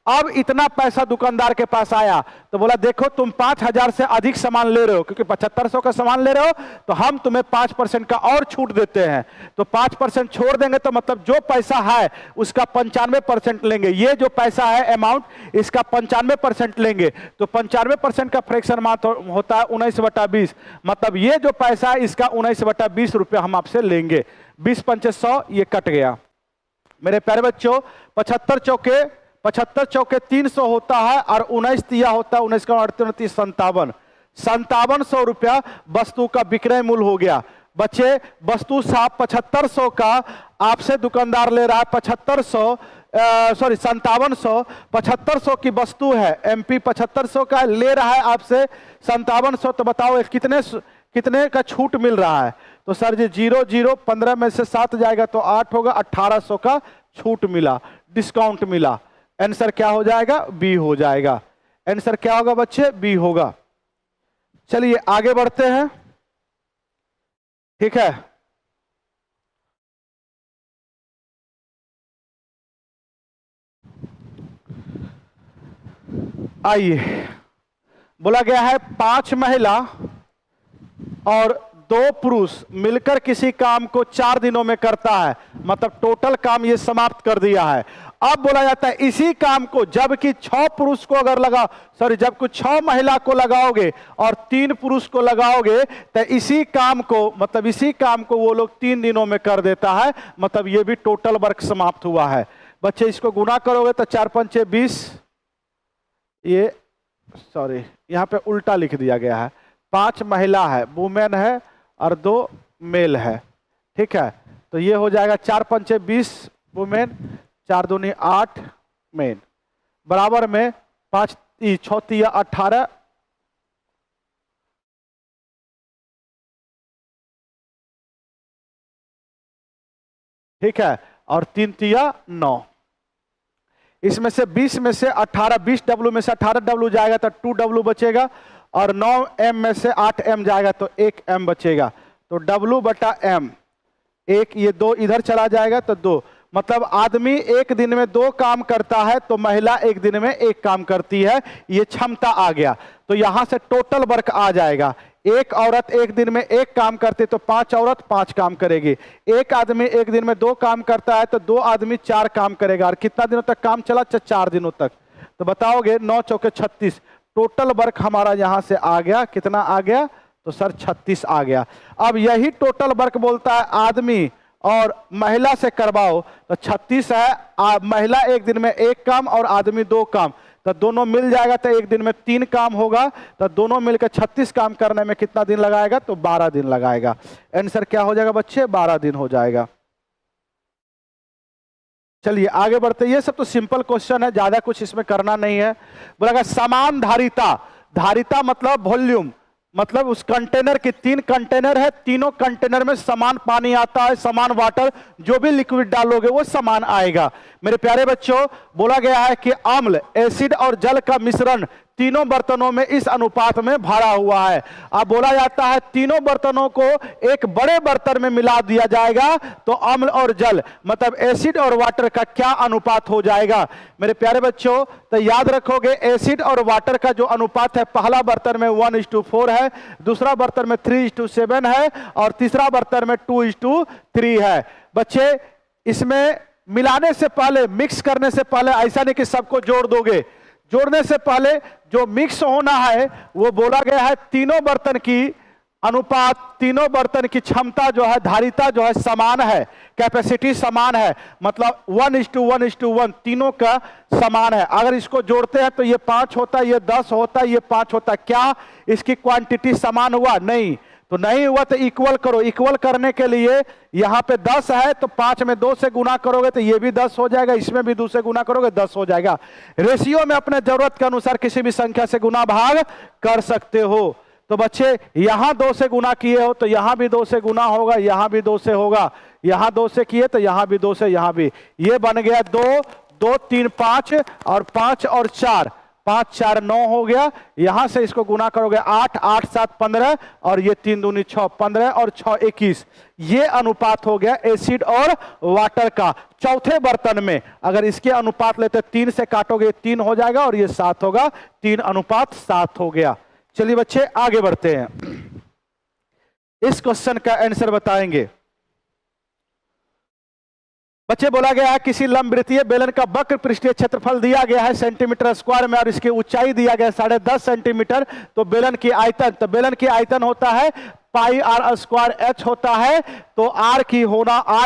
अब इतना पैसा दुकानदार के पास आया तो बोला देखो तुम 5,000 से अधिक सामान ले रहे हो, क्योंकि 7500 का सामान ले रहे हो तो हम तुम्हें 5% का और छूट देते हैं। तो 5% छोड़ देंगे तो मतलब जो पैसा है उसका 95% लेंगे। ये जो पैसा है अमाउंट इसका 95% लेंगे। तो 95% का फ्रैक्शन मान होता है 19/20। मतलब ये जो पैसा है इसका 19/20 रुपये हम आपसे लेंगे। 20 पंचे 100, ये कट गया। मेरे प्यारे बच्चों 75 चौके 300 होता है और 19 तिया होता है 19 का 38 57। 5700 रुपया वस्तु का विक्रय मूल्य हो गया। बच्चे वस्तु साहब 7500 का आपसे दुकानदार ले रहा है 5700 की वस्तु है। MP 7500 का ले रहा है आपसे 5700। तो बताओ कितने का छूट मिल रहा है? तो सर जी 0 0 15 में से 7 जाएगा तो 8 होगा। 1800 का छूट मिला, डिस्काउंट मिला। आंसर क्या हो जाएगा? बी हो जाएगा। आंसर क्या होगा बच्चे? बी होगा। चलिए आगे बढ़ते हैं, ठीक है। आइए, बोला गया है 5 महिला और 2 पुरुष मिलकर किसी काम को 4 दिनों में करता है। मतलब टोटल काम ये समाप्त कर दिया है। अब बोला जाता है इसी काम को जबकि 6 पुरुष को अगर जब कुछ 6 महिला को लगाओगे और 3 पुरुष को लगाओगे तो इसी काम को वो लोग 3 दिनों में कर देता है। मतलब ये भी टोटल वर्क समाप्त हुआ है। बच्चे इसको गुना करोगे तो 4 पंचे 20, ये यहाँ पे उल्टा लिख दिया गया है। 5 महिला है, वुमेन है और 2 मेल है, ठीक है। तो ये हो जाएगा 4 पंचे 20 वुमेन, 4 दूनी 8 मेन, बराबर में 5 6 तिया 18, ठीक है, और 3 तिया 9। इसमें से 20 में से 18, 20 डब्लू में से 18 डब्लू जाएगा तो 2 डब्लू बचेगा और 9 एम में से 8 एम जाएगा तो 1 एम बचेगा। तो डब्लू बटा एम, 1 ये 2 इधर चला जाएगा तो 2। मतलब आदमी एक दिन में 2 काम करता है तो महिला एक दिन में 1 काम करती है। ये क्षमता आ गया। तो यहां से टोटल वर्क आ जाएगा। एक औरत एक दिन में एक काम करती तो 5 औरत 5 काम करेगी। एक आदमी एक दिन में 2 काम करता है तो 2 आदमी 4 काम करेगा। और कितना दिनों तक काम चला? 4 दिनों तक। तो बताओगे 9 चौके 36, टोटल वर्क हमारा यहां से आ गया, कितना आ गया? तो सर 36 आ गया। अब यही टोटल वर्क बोलता है आदमी और महिला से करवाओ तो 36 है। महिला एक दिन में 1 काम और आदमी 2 काम, तो दोनों मिल जाएगा तो एक दिन में 3 काम होगा। तो दोनों मिलकर 36 काम करने में कितना दिन लगाएगा? तो 12 दिन लगाएगा। आंसर क्या हो जाएगा बच्चे? 12 दिन हो जाएगा। चलिए आगे बढ़ते। ये सब तो सिंपल क्वेश्चन है, ज्यादा कुछ इसमें करना नहीं है। बोला समान धारिता, धारिता मतलब वॉल्यूम, मतलब उस कंटेनर की 3 कंटेनर है, तीनों कंटेनर में समान पानी आता है, समान वाटर, जो भी लिक्विड डालोगे वो समान आएगा। मेरे प्यारे बच्चों, बोला गया है कि अम्ल, एसिड और जल का मिश्रण तीनों बर्तनों में इस अनुपात में भरा हुआ है। अब बोला जाता है तीनों बर्तनों को एक बड़े बर्तन में मिला दिया जाएगा तो अम्ल और जल मतलब एसिड और वाटर का क्या अनुपात हो जाएगा? मेरे प्यारे बच्चों, तो याद रखोगे एसिड और वाटर का जो अनुपात है, पहला बर्तन में 1:4 है, दूसरा बर्तन में 3:7 है और तीसरा बर्तन में 2:3 है। बच्चे इसमें मिलाने से पहले, मिक्स करने से पहले ऐसा नहीं कि सबको जोड़ दोगे, जोड़ने से पहले जो मिक्स होना है वो बोला गया है तीनों बर्तन की अनुपात, तीनों बर्तन की क्षमता जो है, धारिता जो है समान है, कैपेसिटी समान है, मतलब 1:1:1 तीनों का समान है। अगर इसको जोड़ते हैं तो ये 5 होता है, ये 10 होता है, ये 5 होता है। क्या इसकी क्वांटिटी समान हुआ? नहीं। तो नहीं हुआ तो इक्वल करो। इक्वल करने के लिए यहां पे 10 है तो 5 में 2 से गुना करोगे तो ये भी 10 हो जाएगा, इसमें भी 2 से गुना करोगे 10 हो जाएगा। रेशियो में अपने जरूरत के अनुसार किसी भी संख्या से गुना भाग कर सकते हो। तो बच्चे यहां 2 से गुना किए हो तो यहां भी 2 से गुना होगा, यहां भी 2 से होगा, यहां 2 से किए तो यहां भी 2 से, यहां भी। ये बन गया 2, 2, 3, 5 और 5 और 4, 5, 4, 9 हो गया। यहां से इसको गुना करोगे 8, 8, 7, 15 और ये 3 दूनी 6, 15 और 6, 21। ये अनुपात हो गया एसिड और वाटर का। चौथे बर्तन में अगर इसके अनुपात लेते 3 से काटोगे 3 हो जाएगा और ये 7 होगा, 3:7 हो गया। चलिए बच्चे आगे बढ़ते हैं। इस क्वेश्चन का आंसर बताएंगे बच्चे। बोला गया है किसी लंबवृत्तीय बेलन का वक्र पृष्ठीय क्षेत्रफल दिया गया है सेंटीमीटर स्क्वायर में और इसकी ऊंचाई दिया गया है 10.5 सेंटीमीटर। तो बेलन की आयतन, तो बेलन की आयतन होता है पाई आर स्क्वायर एच होता है। तो आर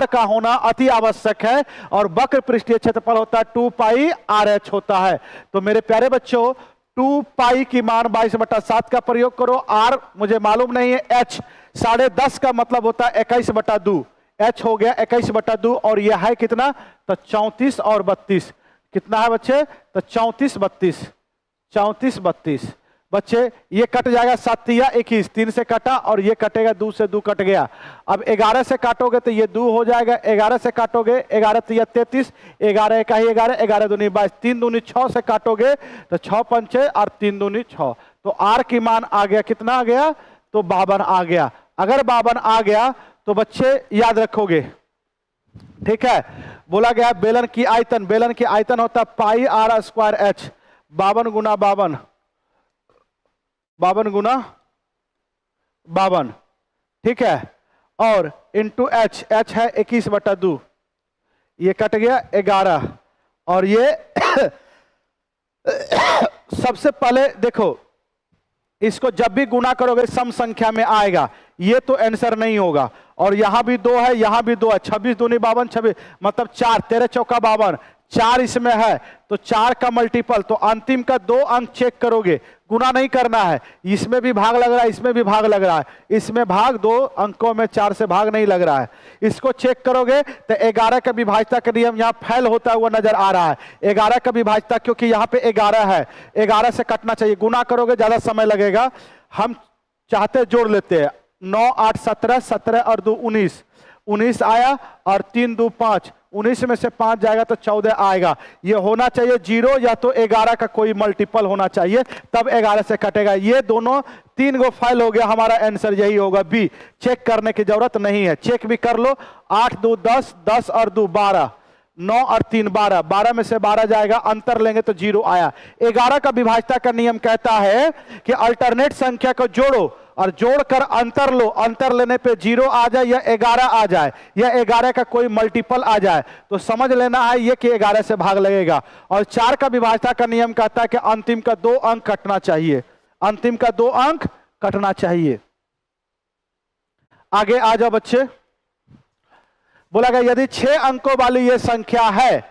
का होना अति आवश्यक है और वक्र पृष्ठीय क्षेत्रफल होता है 2 पाई आर एच होता है। तो मेरे प्यारे बच्चों 2 पाई की मान 22/7 का प्रयोग करो। आर मुझे मालूम नहीं है, एच 10.5 का मतलब होता है 21/2, एच हो गया 21/2 और यह है कितना? तो 34 और 32। कितना है बच्चे? तो 34, 32, 34, 32। बच्चे ये कट जाएगा 7 या 21, 3 से कटा और ये कटेगा 2 से 2 कट गया। अब 11 से काटोगे तो ये 2 हो जाएगा, 11 से काटोगे 11 तो 33, 11 का ही 11, 11 दूनी 22, 3 दूनी 6 से काटोगे तो 6 पंचे और 3 दूनी 6। तो आर की मान आ गया, कितना आ गया? तो 52 आ गया। अगर 52 आ गया तो बच्चे याद रखोगे, ठीक है। बोला गया बेलन की आयतन, बेलन की आयतन होता है पाई आर स्क्वायर एच, 52 गुना 52, 52 गुना 52, ठीक है। और इंटू एच, एच है 21/2, ये कट गया 11 और ये सबसे पहले देखो इसको जब भी गुना करोगे सम संख्या में आएगा, ये तो आंसर नहीं होगा। और यहां भी 2 है, यहां भी 2 है, 26 दूनी 52, 26 मतलब 4, 13 चौका 52, 4 इसमें है तो 4 का मल्टीपल। तो अंतिम का 2 अंक चेक करोगे, गुना नहीं करना है। इसमें भी भाग लग रहा है, इसमें भी भाग लग रहा है, इसमें भाग 2 अंकों में 4 से भाग नहीं लग रहा है। इसको चेक करोगे तो 11 का विभाज्यता का नियम यहाँ फेल होता हुआ नजर आ रहा है। 11 का विभाज्यता क्योंकि यहाँ पे 11 है, 11 से कटना चाहिए, गुना करोगे ज्यादा समय लगेगा। हम चाहते जोड़ लेते हैं, 9, 8, 17, 17 और 2 19, 19 आया और 3, 2, 5, 19 में से 5 जाएगा तो 14 आएगा। ये होना चाहिए 0 या तो 11 का कोई मल्टीपल होना चाहिए, तब 11 से कटेगा। ये दोनों 3 गो फाइल हो गया, हमारा आंसर यही होगा बी। चेक करने की जरूरत नहीं है, चेक भी कर लो। 8, 2, 10, 10 और 2 12, 9 और 3 12, 12 में से 12 जाएगा, अंतर लेंगे तो 0 आया। 11 का विभाज्यता का नियम कहता है कि अल्टरनेट संख्या को जोड़ो और जोड़कर अंतर लो, अंतर लेने पे 0 आ जाए या 11 आ जाए या 11 का कोई मल्टीपल आ जाए तो समझ लेना है ये कि 11 से भाग लगेगा। और 4 का विभाज्यता का नियम कहता है कि अंतिम का 2 अंक कटना चाहिए, अंतिम का 2 अंक कटना चाहिए। आगे आ जाओ बच्चे। बोला गया यदि 6 अंकों वाली ये संख्या है,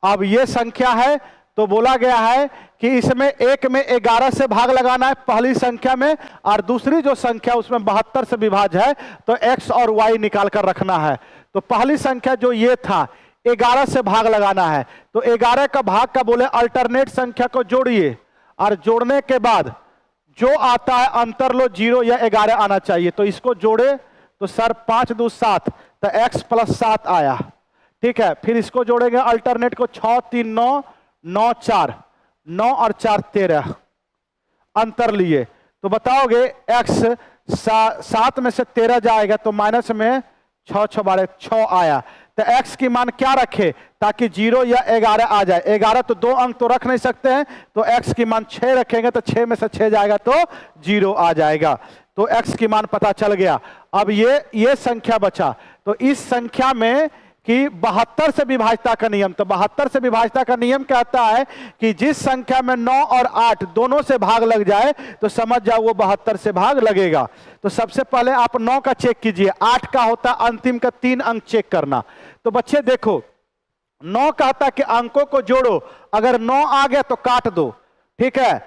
अब ये संख्या है तो बोला गया है कि इसमें एक में 11 से भाग लगाना है पहली संख्या में, और दूसरी जो संख्या उसमें 72 से विभाज्य है तो x और y निकाल कर रखना है। तो पहली संख्या जो ये था 11 से भाग लगाना है, तो 11 का भाग का बोले अल्टरनेट संख्या को जोड़िए, और जोड़ने के बाद जो आता है अंतर लो 0 या 11 आना चाहिए। तो इसको जोड़े तो सर 5 2 7 तो x + 7 आया, ठीक है। फिर इसको जोड़ेंगे अल्टरनेट को 6 3 9 9 4 9 और 4 13 अंतर लिए तो बताओगे x 7 में से 13 जाएगा तो माइनस में 6 6 12 6 आया। तो x की मान क्या रखे ताकि 0 या 11 आ जाए। 11 तो 2 अंक तो रख नहीं सकते हैं तो x की मान 6 रखेंगे तो 6 में से 6 जाएगा तो 0 आ जाएगा। तो x की मान पता चल गया। अब ये संख्या बचा, तो इस संख्या में कि 72 से विभाज्यता का नियम, तो 72 से विभाज्यता का नियम कहता है कि जिस संख्या में 9 और 8 दोनों से भाग लग जाए तो समझ जाओ वो 72 से भाग लगेगा। तो सबसे पहले आप 9 का चेक कीजिए, 8 का होता अंतिम का 3 अंक चेक करना। तो बच्चे देखो 9 कहता कि अंकों को जोड़ो, अगर 9 आ गया तो काट दो, ठीक है।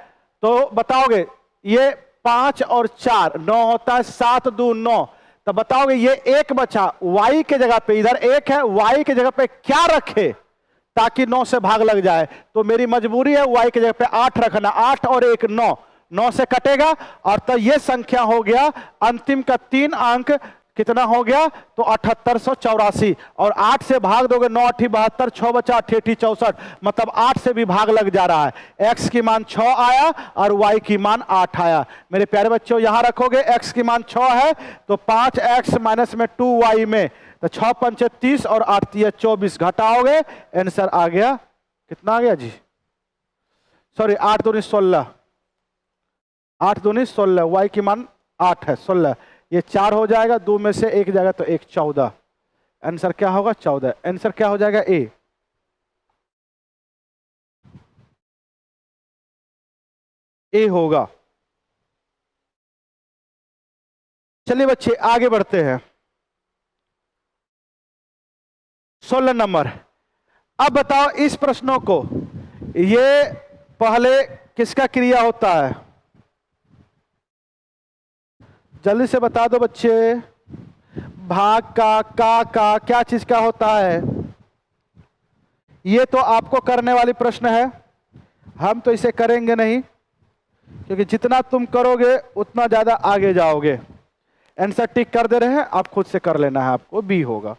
तो बताओगे ये 5 और 4 9 होता है 7 2 9, तो बताओगे ये 1 बचा, y के जगह पे इधर 1 है, y के जगह पे क्या रखे ताकि 9 से भाग लग जाए। तो मेरी मजबूरी है y के जगह पे 8 रखना, 8 और 1 9, 9 से कटेगा और तो ये संख्या हो गया अंतिम का 3 अंक कितना हो गया तो 7884, और 8 से भाग दोगे 9 8 72 6 बचा 8 8 64, मतलब 8 से भी भाग लग जा रहा है। x की मान 6 आया और y की मान 8 आया। मेरे प्यारे बच्चों यहां रखोगे x की मान 6 है तो 5x माइनस में 2y में, तो 6 5 30 और 8 3 24 घटाओगे, आंसर आ गया कितना आ गया जी, सॉरी 8 दूनी 16, 8 दूनी 16, y की मान 8 है 16, ये 4 हो जाएगा, 2 में से 1 जाएगा तो 1 14, आंसर क्या होगा 14, आंसर क्या हो जाएगा ए। ए होगा। चलिए बच्चे आगे बढ़ते हैं। 16 नंबर। अब बताओ इस प्रश्नों को, ये पहले किसका क्रिया होता है, जल्दी से बता दो बच्चे। भाग का क्या चीज का होता है, ये तो आपको करने वाली प्रश्न है, हम तो इसे करेंगे नहीं क्योंकि जितना तुम करोगे उतना ज्यादा आगे जाओगे। आंसर टिक कर दे रहे हैं, आप खुद से कर लेना है, आपको बी होगा।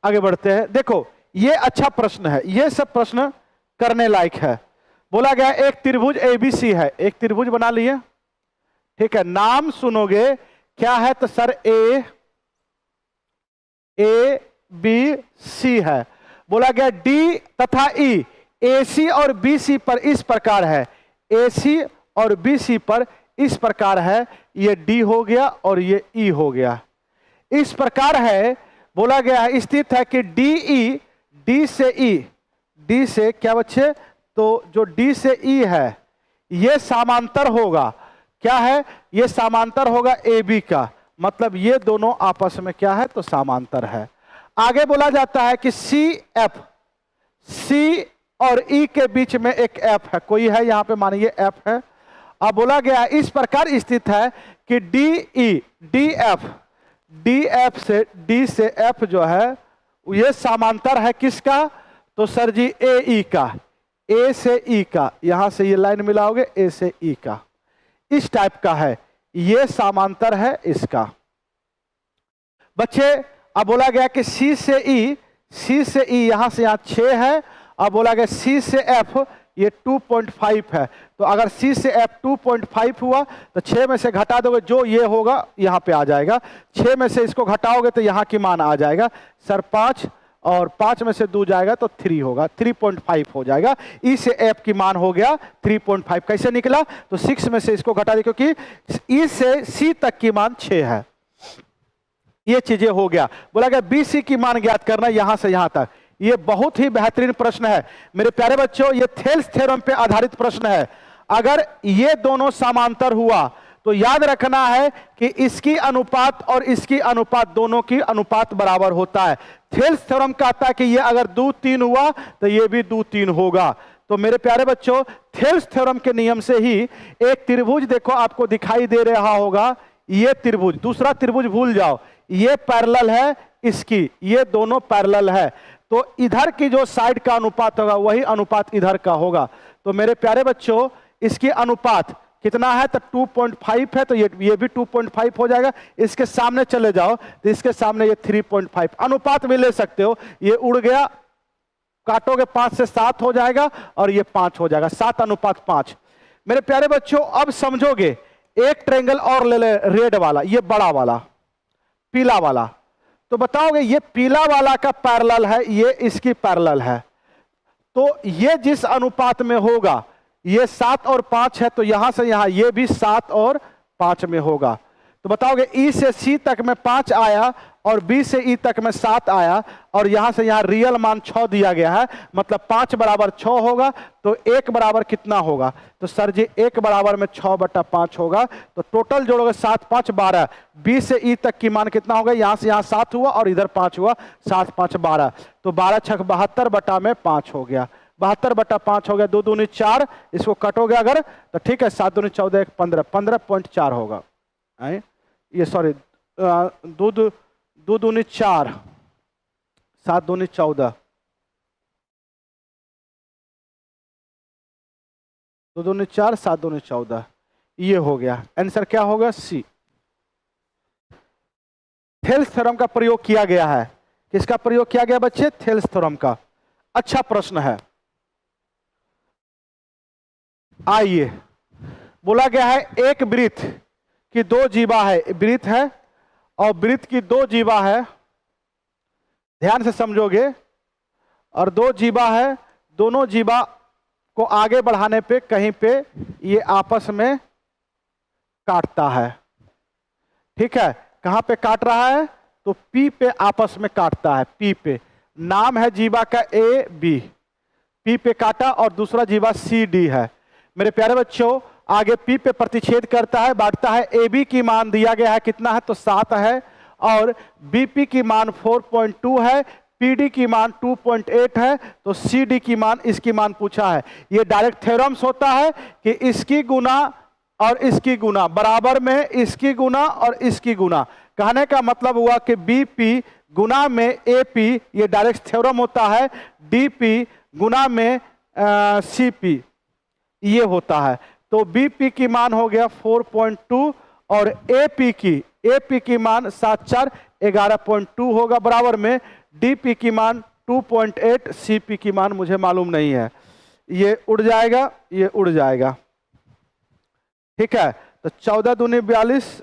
आगे बढ़ते हैं। देखो ये अच्छा प्रश्न है, ये सब प्रश्न करने लायक है। बोला गया एक त्रिभुज एबीसी है, एक त्रिभुज बना लिए, ठीक है। नाम सुनोगे क्या है तो सर ए बी सी है। बोला गया डी तथा ई ए सी और बी सी पर इस प्रकार है, ए सी और बी सी पर इस प्रकार है, ये डी हो गया और ये ई हो गया, इस प्रकार है। बोला गया है स्थित है कि डी ई, डी से ई, डी से क्या बच्चे, तो जो डी से ई है ये समांतर होगा, क्या है ये समांतर होगा ए बी का, मतलब ये दोनों आपस में क्या है तो समांतर है। आगे बोला जाता है कि सी एफ, सी और ई के बीच में एक एफ है, कोई है यहां पे मानिए एफ है। अब बोला गया इस प्रकार स्थित है कि डी ई, डी एफ से, डी से एफ जो है ये समांतर है किसका तो सर जी ए ई का, ए से ई का, यहां से ये लाइन मिलाओगे ए से ई का, इस टाइप का है, ये समांतर है इसका। बच्चे अब बोला गया कि सी से ई, सी से ई यहां से यहां 6 है। अब बोला गया सी से एफ ये 2.5 है, तो अगर सी से एफ 2.5 हुआ तो 6 में से घटा दोगे जो ये होगा यहां पे आ जाएगा, 6 में से इसको घटाओगे तो यहां की मान आ जाएगा सर 5 और 5 में से 2 जाएगा तो 3 होगा, 3.5 हो जाएगा। ई से एफ की मान हो गया 3.5। कैसे निकला? तो 6 में से इसको घटा दे, क्योंकि ई से सी तक की मान 6 है। ये चीजें हो गया। बोला गया बी सी की मान ज्ञात करना यहां से यहां तक। ये बहुत ही बेहतरीन प्रश्न है मेरे प्यारे बच्चों, ये थेल्स थ्योरम पे आधारित प्रश्न है। अगर ये दोनों समांतर हुआ तो याद रखना है कि इसकी अनुपात और इसकी अनुपात, दोनों की अनुपात बराबर होता है। थेल्स थ्योरम कहता है कि ये अगर 2-3 हुआ तो ये भी 2-3 होगा। तो मेरे प्यारे बच्चों, थेल्स थ्योरम के नियम से ही एक त्रिभुज देखो आपको दिखाई दे रहा होगा, ये त्रिभुज, दूसरा त्रिभुज भूल जाओ, ये पैरेलल है इसकी, ये दोनों पैरेलल है, तो इधर की जो साइड का अनुपात होगा वही अनुपात इधर का होगा। तो मेरे प्यारे बच्चों, इसकी अनुपात कितना है? तो 2.5 है, तो ये भी 2.5 हो जाएगा। इसके सामने चले जाओ तो इसके सामने ये 3.5, अनुपात भी ले सकते हो। ये उड़ गया, काटोगे 5 से 7 हो जाएगा और ये 5 हो जाएगा, 7:5। मेरे प्यारे बच्चों, अब समझोगे, एक ट्रायंगल और ले ले, रेड वाला, ये बड़ा वाला, पीला वाला, तो बताओगे ये पीला वाला का पैरेलल है, ये इसकी पैरेलल है, तो ये जिस अनुपात में होगा, ये 7 और 5 है, तो यहां से यहां ये भी 7 और 5 में होगा। तो बताओगे ई से सी तक में 5 आया और बी से ई तक में 7 आया, और यहां से यहां रियल मान 6 दिया गया है, मतलब 5 बराबर 6 होगा, तो 1 बराबर कितना होगा? तो सर जी 1 बराबर में 6/5 होगा। तो टोटल जोड़ोगे 7 5 12, बी से ई तक की मान कितना होगा? यहां से यहां 7 हुआ और इधर 5 हुआ, 7 5 12, तो 12 6 72/5 हो गया, 72/5 हो गया। 2 दूनी 4, इसको कटोगे अगर तो ठीक है, 7 दूनी 14 1 15, 15.4 होगा। ये सॉरी, 2 दूनी 4, 7 दूनी 14, 2 दूनी 4, 7 दूनी 14, ये हो गया। आंसर क्या होगा? सी। थेल्स थ्योरम का प्रयोग किया गया है। किसका प्रयोग किया गया बच्चे? थेल्स थ्योरम का। अच्छा प्रश्न है। आइए, बोला गया है एक वृत्त की 2 जीवा है, वृत्त है और वृत्त की 2 जीवा है, ध्यान से समझोगे, और 2 जीवा है, दोनों जीवा को आगे बढ़ाने पे कहीं पे ये आपस में काटता है। ठीक है, कहां पे काट रहा है? तो पी पे आपस में काटता है, पी पे। नाम है जीवा का ए बी, पी पे काटा, और दूसरा जीवा सी डी है। मेरे प्यारे बच्चों, आगे पी पे प्रतिच्छेद करता है, बांटता है। ए बी की मान दिया गया है कितना है? तो 7 है, और बीपी की मान 4.2 है, पीडी की मान 2.8 है, तो सीडी की मान, इसकी मान पूछा है। ये डायरेक्ट थ्योरम्स होता है कि इसकी गुना और इसकी गुना बराबर में, इसकी गुना और इसकी गुना। कहने का मतलब हुआ कि बीपी गुना में एपी, ये डायरेक्ट थ्योरम होता है। डीपी गुना में सीपी, ये होता है। तो बीपी की मान हो गया 4.2 और एपी की मान 7 4 11.2 होगा, बराबर में डीपी की मान 2.8, सीपी की मान मुझे मालूम नहीं है। ये उड़ जाएगा, ये उड़ जाएगा। ठीक है, तो 14 दूनी 42,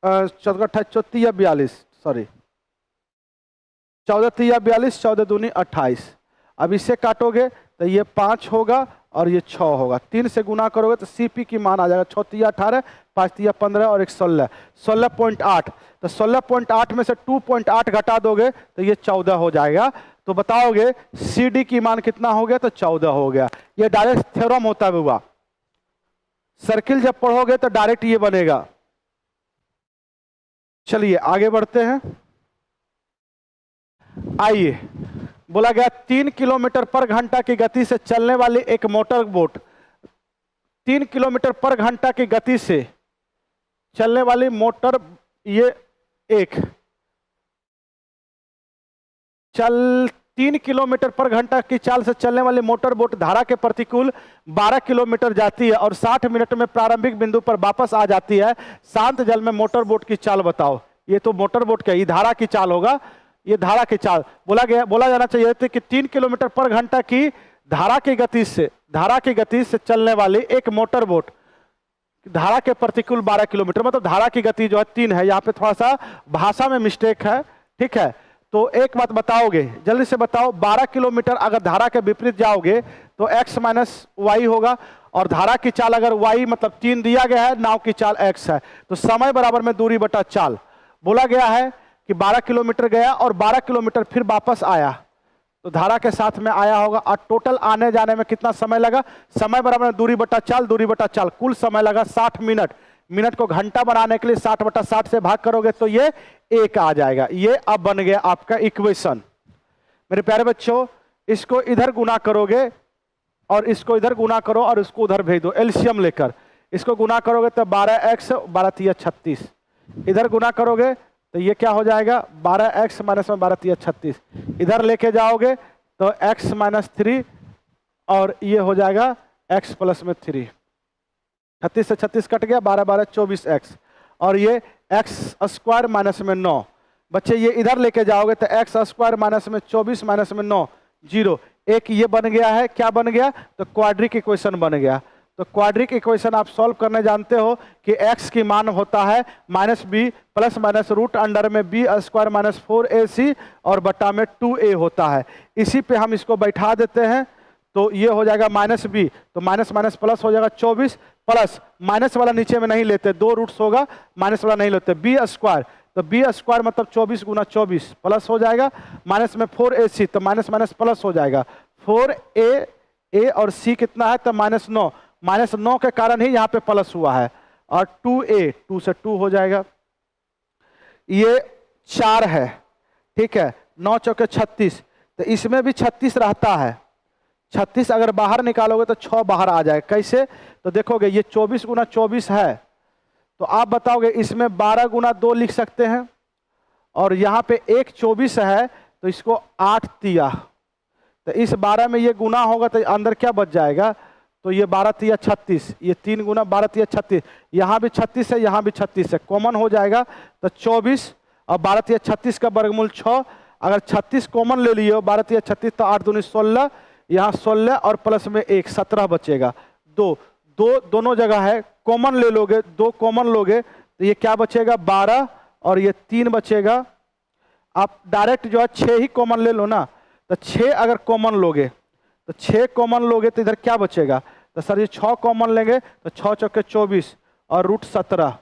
14 या 42, सॉरी 14 या 42, 14 दूनी 28। अब इससे काटोगे तो ये 5 होगा और ये 6 होगा। 3 से गुना करोगे तो सीपी की मान आ जाएगा 6 18, 5 15 और 1 16, 16.8। तो 16.8 में से 2.8 घटा दोगे तो ये 14 हो जाएगा। तो बताओगे सीडी की मान कितना हो गया? तो 14 हो गया। ये डायरेक्ट थ्योरम होता है बुआ। सर्किल जब पढ़ोगे तो डायरेक्ट ये बनेगा। चलिए आगे बढ़ते हैं। आइए, बोला गया 3 किलोमीटर पर घंटा की गति से चलने वाली एक मोटर बोट, 3 किलोमीटर पर घंटा की गति से चलने वाली मोटर, ये एक 3 किलोमीटर पर घंटा की चाल से चलने वाली मोटर बोट धारा के प्रतिकूल 12 किलोमीटर जाती है और 60 मिनट में प्रारंभिक बिंदु पर वापस आ जाती है। शांत जल में मोटर बोट की चाल बताओ। ये तो मोटर बोट का, ये धारा की चाल होगा, ये धारा की चाल। बोला जाना चाहिए था कि 3 किलोमीटर पर घंटा की धारा की गति से चलने वाली एक मोटर बोट धारा के प्रतिकूल 12 किलोमीटर, मतलब धारा की गति जो है 3 है। यहाँ पे थोड़ा सा भाषा में मिस्टेक है। ठीक है, तो एक बात बताओगे, जल्दी से बताओ, 12 किलोमीटर अगर धारा के विपरीत जाओगे तो x माइनस वाई होगा, और धारा की चाल अगर y मतलब 3 दिया गया है, नाव की चाल x है, तो समय बराबर में दूरी बटा चाल। बोला गया है कि 12 किलोमीटर गया और 12 किलोमीटर फिर वापस आया, तो धारा के साथ में आया होगा, और टोटल आने जाने में कितना समय लगा, समय बराबर में दूरी बटा चाल, दूरी बटा चाल, कुल समय लगा 60 मिनट। मिनट को घंटा बनाने के लिए 60 बटा 60 से भाग करोगे तो ये 1 आ जाएगा। ये अब बन गया आपका इक्वेशन। मेरे प्यारे बच्चों, इसको इधर गुना करोगे और इसको इधर गुना करो और इसको उधर भेज दो एलसीएम लेकर। इसको गुना करोगे तो 12x 12 3 36, इधर गुना करोगे तो ये क्या हो जाएगा, 12x माइनस 12 3 36, इधर लेके जाओगे तो x माइनस 3 और ये हो जाएगा x प्लस में 3। 36 से 36 कट गया, 12 12 24x, और ये x स्क्वायर माइनस में 9। बच्चे ये इधर लेके जाओगे तो x स्क्वायर माइनस में 24 माइनस में 9 0। एक ये बन गया है, क्या बन गया, तो क्वाड्रिक इक्वेशन बन गया। तो क्वाड्रिक इक्वेशन आप सॉल्व करने जानते हो कि x की मान होता है minus B plus minus root under में बी स्क्वायर माइनस 4ac और बट्टा में 2a होता है। इसी पे हम इसको बैठा देते हैं तो ये हो जाएगा माइनस बी, तो माइनस माइनस प्लस हो जाएगा 24, प्लस माइनस वाला नीचे में नहीं लेते, 2 रूट्स होगा, माइनस वाला नहीं लेते, बी स्क्वायर, तो बी स्क्वायर मतलब 24 गुना 24 प्लस हो जाएगा, माइनस में 4ac, तो माइनस माइनस प्लस हो जाएगा, 4a और c कितना है, तो -9, -9 के कारण ही यहाँ पे प्लस हुआ है, और 2a 2 से 2 हो जाएगा। ये 4 है, ठीक है, 9 चौके 36, तो इसमें भी 36 रहता है, 36 अगर बाहर निकालोगे तो 6 बाहर आ जाएगा। कैसे, तो देखोगे ये 24 गुना 24 है, तो आप बताओगे इसमें 12 गुना 2 लिख सकते हैं, और यहाँ पे एक 24 है तो इसको 8 दिया, तो इस 12 में ये गुना होगा तो अंदर क्या बच जाएगा, तो ये 12 तिया 36, ये 3 गुना 12 तिया 36, यहाँ भी 36 है, यहाँ भी 36 है, कॉमन हो जाएगा तो 24, और 12 तिया 36 का वर्गमूल 6, अगर 36 कॉमन ले लिए 12 तिया 36 तो 8 दूनी 16, यहाँ 16 और प्लस में 1 17 बचेगा। दोनों जगह है, कॉमन ले लोगे, 2 कॉमन लोगे तो ये क्या बचेगा 12 और ये 3 बचेगा। आप डायरेक्ट जो है 6 ही कॉमन ले लो ना, तो 6 अगर कॉमन लोगे तो 6 कॉमन लोगे तो इधर क्या बचेगा, तो सर ये 6 कॉमन लेंगे तो 6 चौके 24 और रूट 17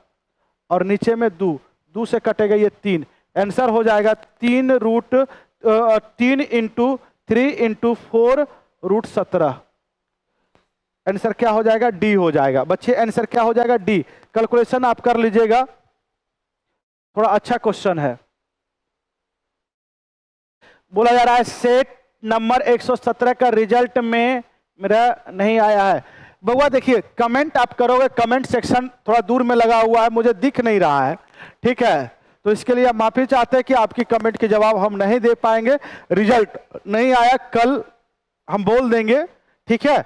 और नीचे में 2 से कटेगा ये 3, आंसर हो जाएगा 3 इंटू 3 इंटू 4 रूट 17। आंसर क्या हो जाएगा, डी हो जाएगा। बच्चे आंसर क्या हो जाएगा, डी। कैलकुलेशन आप कर लीजिएगा, थोड़ा अच्छा क्वेश्चन है। बोला जा रहा है सेट नंबर 117 का रिजल्ट में मेरा नहीं आया है। बउआ देखिए कमेंट आप करोगे, कमेंट सेक्शन थोड़ा दूर में लगा हुआ है, मुझे दिख नहीं रहा है, ठीक है, तो इसके लिए माफी चाहते हैं कि आपकी कमेंट के जवाब हम नहीं दे पाएंगे। रिजल्ट नहीं आया, कल हम बोल देंगे, ठीक है,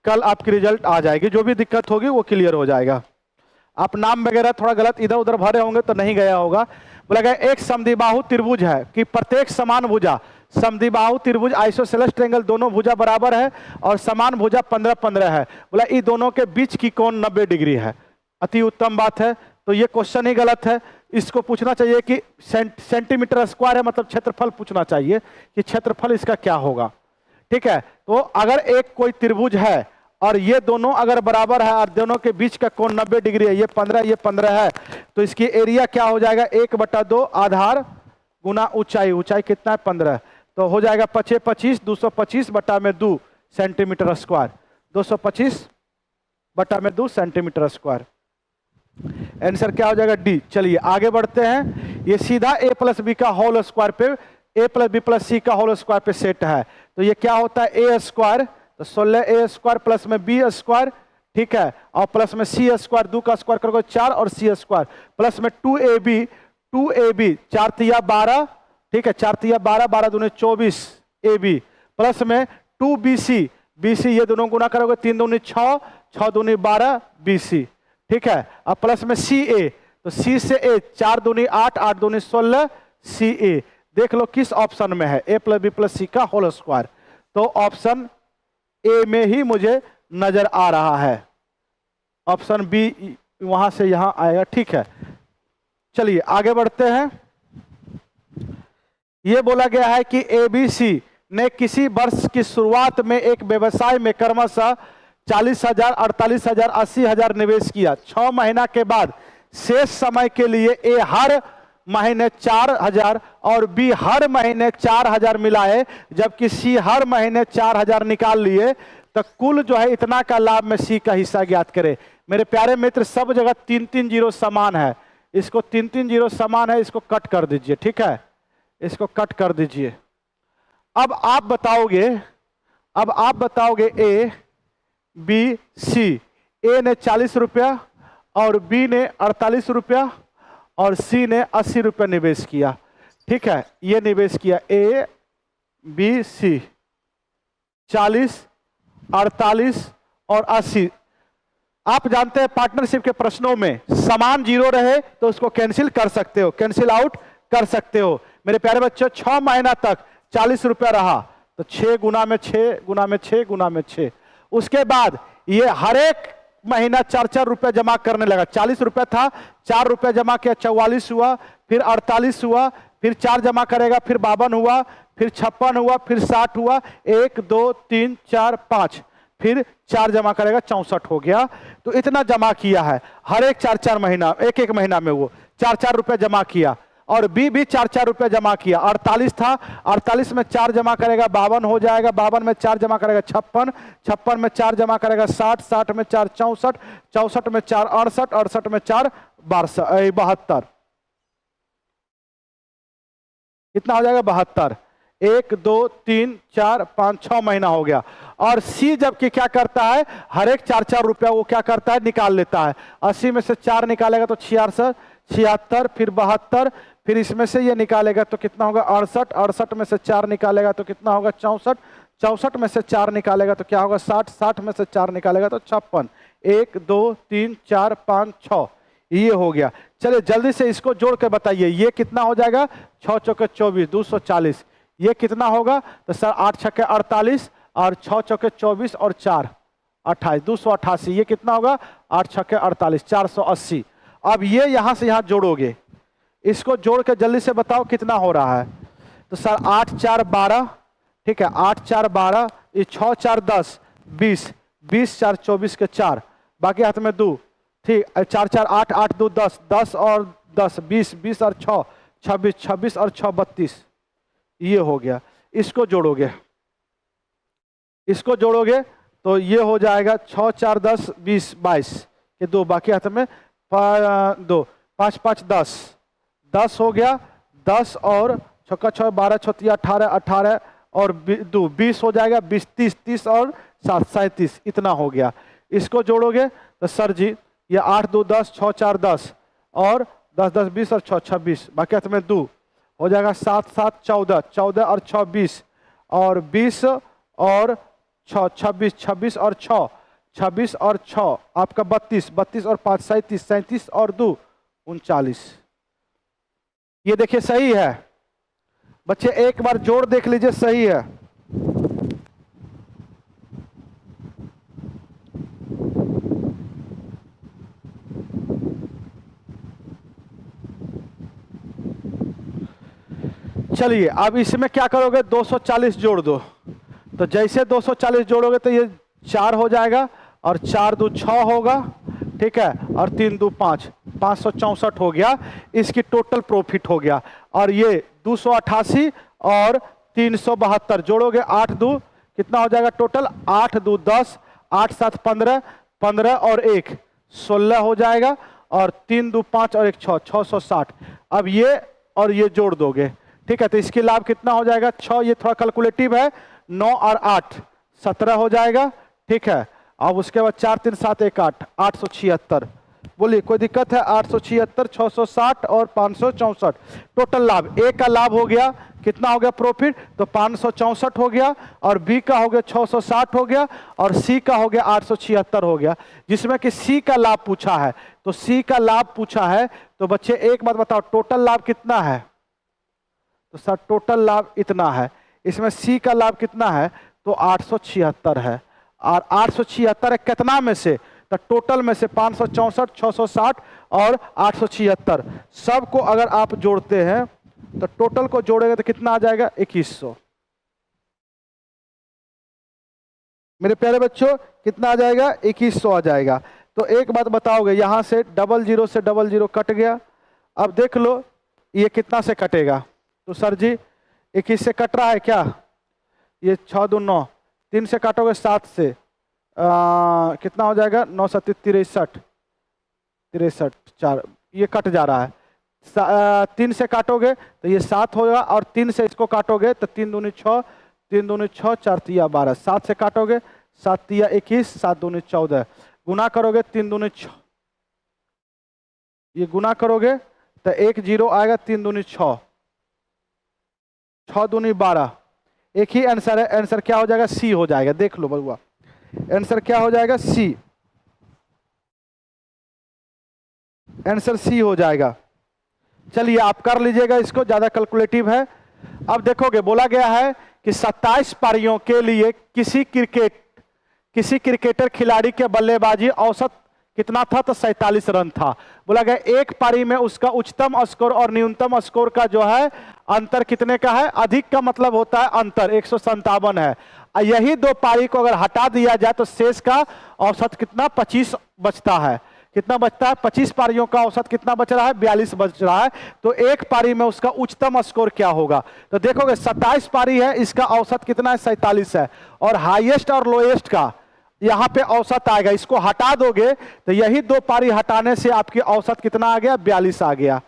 कल आपकी रिजल्ट आ जाएगी, जो भी दिक्कत होगी वो क्लियर हो जाएगा। आप नाम वगैरह थोड़ा गलत इधर उधर भरे होंगे तो नहीं गया होगा। बोला गया एक समद्विबाहु त्रिभुज है कि प्रत्येक समान भुजा, समद्विबाहु त्रिभुज आइसोसेलेस ट्रायंगल दोनों भुजा बराबर है और समान भुजा 15-15 है। बोला इन दोनों के बीच की कोण 90 डिग्री है। अति उत्तम बात है, तो ये क्वेश्चन ही गलत है। इसको पूछना चाहिए कि सेंटीमीटर स्क्वायर है, मतलब क्षेत्रफल पूछना चाहिए कि क्षेत्रफल इसका क्या होगा, ठीक है। तो अगर एक कोई त्रिभुज है और ये दोनों अगर बराबर है और दोनों के बीच का कोण 90 डिग्री है, ये 15 ये 15 है, तो इसकी एरिया क्या हो जाएगा 1/2 आधार गुना ऊंचाई, ऊंचाई कितना है 15, तो हो जाएगा 5 25 225 बटा में 2 सेंटीमीटर स्क्वायर, 225 बटा में 2 सेंटीमीटर स्क्वायर। आंसर क्या हो जाएगा डी। चलिए आगे बढ़ते हैं। ये सीधा a प्लस बी का होल स्क्वायर पे a प्लस बी प्लस सी का होल स्क्वायर पे सेट है, तो ये क्या होता है a स्क्वायर, तो 16a स्क्वायर प्लस में b स्क्वायर, ठीक है, और प्लस में c स्क्वायर, 2 का स्क्वायर करोगे 4 और c स्क्वायर प्लस में 2ab 4 तिया 12, ठीक है, 4 तिया 12 12 दूनी 24 ab प्लस में 2bc, bc ये दोनों गुना करोगे 3 दूनी 6 6 दूनी 12 bc, ठीक है, अब प्लस में ca, तो c से a 4 दूनी 8 8 दूनी 16 ca। देख लो किस ऑप्शन में है, a प्लस बी प्लस सी का होल स्क्वायर, तो ऑप्शन ए में ही मुझे नजर आ रहा है, ऑप्शन बी वहां से यहां आएगा, ठीक है। चलिए आगे बढ़ते हैं। ये बोला गया है कि एबीसी ने किसी वर्ष की शुरुआत में एक व्यवसाय में क्रमशः 40,000, 48,000, 80,000 निवेश किया। 6 महीना के बाद शेष समय के लिए ए हर महीने 4,000 और बी हर महीने 4,000 मिलाए, जबकि सी हर महीने 4,000 निकाल लिए, तो कुल जो है इतना का लाभ में सी का हिस्सा ज्ञात करें। मेरे प्यारे मित्र, सब जगह 3-3 जीरो समान है, इसको 3-3 जीरो समान है, इसको कट कर दीजिए, ठीक है, इसको कट कर दीजिए। अब आप बताओगे ए बी सी, ए ने 40 रुपया और बी ने 48 रुपया और सी ने 80 रुपया निवेश किया, ठीक है, ये निवेश किया ए बी सी 40, 48 और 80। आप जानते हैं पार्टनरशिप के प्रश्नों में समान जीरो रहे तो उसको कैंसिल कर सकते हो, कैंसिल आउट कर सकते हो। मेरे प्यारे बच्चों, 6 महीना तक 40 रुपया रहा तो 6 गुना में 6 गुना में 6 गुना में 6। उसके बाद ये हर एक महीना 4-4 रुपया जमा करने लगा। 40 रुपया था, 4 रुपया जमा किया 44 हुआ, फिर 48 हुआ, फिर 4 जमा करेगा फिर 52 हुआ, फिर 56 हुआ, फिर 60 हुआ, 1 2 3 4 5, फिर 4 जमा करेगा 64 हो गया। तो इतना जमा किया है हर एक 4-4 महीना, एक महीना में वो 4-4 रुपया जमा किया। और बी भी 4-4 रुपया जमा किया। 48 था, 48 में 4 जमा करेगा 52 हो जाएगा, 52 में 4 जमा करेगा 56, 56 में 4 जमा करेगा 60, 60 में 4 64, 64 में 4 68, 68 में 4 72। कितना हो जाएगा? 72। 1 2 3 4 5 6 महीना हो गया। और सी जबकि क्या करता है, हर एक 4-4 रुपया वो क्या करता है, निकाल लेता है। 80 में से 4 निकालेगा तो 66, 76, फिर 72, फिर इसमें से ये निकालेगा तो कितना होगा 68, 68 में से 4 निकालेगा तो कितना होगा 64, 64 में से 4 निकालेगा तो क्या होगा 60, 60 में से 4 निकालेगा तो 56। 1 2 3 4 5 6 ये हो गया। चलिए जल्दी से इसको जोड़ के बताइए, ये कितना हो जाएगा? 6 चौके 24, 240। ये कितना होगा? तो सर 8 छक्के 48 और 6 चौके 24 और 4 28, 288। ये कितना होगा? 8 छक्के 48, 480। अब ये यहां से यहां जोड़ोगे, इसको जोड़ के जल्दी से बताओ कितना हो रहा है। तो सर 8 4 12, ठीक है, 8 4 12, ये 6 4 10 20, 20 4 24 के 4, बाकी हाथ में 2, ठीक, 4 4 8, 8 2 10, 10 और 10 20, 20 और 6 26, 26 और 6 32। ये हो गया। इसको जोड़ोगे, इसको जोड़ोगे तो ये हो जाएगा 6 4 10 20 22 के 2, बाकी हाथ में 2, 5 5 10, 10 हो गया। 10 और 6 6 12 6 18, 18 और 2 20 हो जाएगा। 20 30, 30 और 7 37, इतना हो गया। इसको जोड़ोगे तो सर जी ये 8 2 10, 6 4 10 और 10 10 20 और 6 26, बाकी हाथ में 2 हो जाएगा। 7 7 14, 14 और 6 20 और 20 और 6 26, 26 और 6 26 और 6 आपका 32, 32 और 5 37, 37 और 2 39। ये देखिए सही है बच्चे, एक बार जोड़ देख लीजिए, सही है। चलिए अब इसमें क्या करोगे, 240 जोड़ दो। तो जैसे 240 जोड़ोगे तो ये 4 हो जाएगा और 4 2 6 होगा, ठीक है, और 3 2 5, 564 हो गया। इसकी टोटल प्रॉफिट हो गया। और ये 288 और 372 जोड़ोगे, 8 2 कितना हो जाएगा टोटल? 8 2 10, 8 7 15, 15 और 1 16 हो जाएगा। और 3 2 5 और 1 6, 660। अब ये और ये जोड़ दोगे, ठीक है, तो इसकी लाभ कितना हो जाएगा? 6, ये थोड़ा कैलकुलेटिव है, 9 और 8 17 हो जाएगा, ठीक है। अब उसके बाद 4 3 7 1 8, 876। बोलिए कोई दिक्कत है? 876, 660 और 564 टोटल लाभ। ए का लाभ हो गया, कितना हो गया प्रॉफिट? तो 564 हो गया, और बी का हो गया 660 हो गया, और सी का हो गया 876 हो गया। जिसमें कि सी का लाभ पूछा है, तो सी का लाभ पूछा है तो बच्चे एक बात बताओ, टोटल लाभ कितना है? तो सर टोटल लाभ इतना है। इसमें सी का लाभ कितना है? तो 876 है। और 876 कितना में से? तो टोटल में से 564, 660 और 876 सबको अगर आप जोड़ते हैं तो टोटल को जोड़ेंगे तो कितना आ जाएगा 2100। मेरे प्यारे बच्चों कितना आ जाएगा 2100 आ जाएगा। तो एक बात बताओगे, यहां से 00 से 00 कट गया। अब देख लो ये कितना से कटेगा। तो सर जी 21 से कट रहा है क्या? ये 6 2 9, 3 से काटोगे 7 से कितना हो जाएगा 9 7 63 63 4, ये कट जा रहा है। 3 से काटोगे तो ये 7 होगा और 3 से इसको काटोगे तो 3 दूनी 6, 3 दूनी 6, 4 तिया 12, 7 से काटोगे 7 तिया 21, 7 दूनी 14, गुना करोगे 3 दूनी 6, ये गुना करोगे तो 1 0 आएगा, 3 दूनी 6, 6 दूनी 12। एक ही आंसर है, आंसर क्या हो जाएगा सी हो जाएगा। देख लो बउआ, आंसर क्या हो जाएगा सी, आंसर सी हो जाएगा। चलिए आप कर लीजिएगा इसको, ज्यादा कैलकुलेटिव है। अब देखोगे बोला गया है कि 27 पारियों के लिए किसी क्रिकेटर खिलाड़ी के बल्लेबाजी औसत कितना था? तो 47 रन था। बोला गया एक पारी में उसका उच्चतम स्कोर और न्यूनतम स्कोर का जो है अंतर कितने का है? अधिक का मतलब होता है अंतर 157 है। यही दो पारी को अगर हटा दिया जाए तो शेष का औसत कितना 25 बचता है। कितना बचता है? 25 पारियों का औसत कितना बच रहा है? 42 बच रहा है। तो एक पारी में उसका उच्चतम स्कोर क्या होगा? तो देखोगे 27 पारी है, इसका औसत कितना है? 47 है। और हाईएस्ट और लोएस्ट का यहां पे औसत आएगा, इसको हटा दोगे तो यही दो पारी हटाने से आपकी औसत कितना आ गया? 42 आ गया,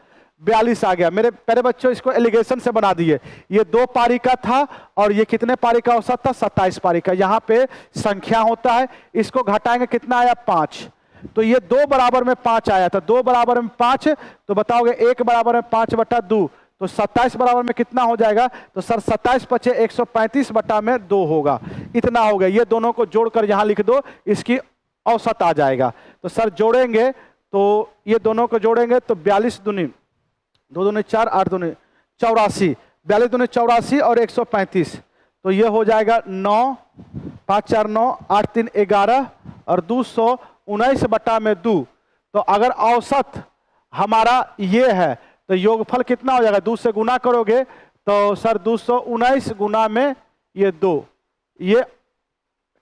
42 आ गया। मेरे प्यारे बच्चों इसको एलिगेशन से बना दिए। ये 2 पारी का था और ये कितने पारी का औसत था? 27 पारी का। यहाँ पे संख्या होता है, इसको घटाएंगे कितना आया? 5। तो ये 2 बराबर में 5 आया था। 2 बराबर में 5 तो बताओगे 1 बराबर में 5 बटा 2, तो 27 बराबर में कितना हो जाएगा? तो सर 27 पचे 135 बटा में 2 होगा। इतना हो गया। ये दोनों को जोड़कर यहां लिख दो, इसकी औसत आ जाएगा। तो सर जोड़ेंगे तो ये दोनों को जोड़ेंगे तो 42 दूनी 2 दूनी 4, 8 दूनी 84, 42 दूनी 84 और 135, तो ये हो जाएगा 9, 5 4 9, 8 3 11 और 219 बटा में 2। तो अगर औसत हमारा ये है तो योगफल कितना हो जाएगा? 2 से गुना करोगे तो सर 219 गुना में ये 2, ये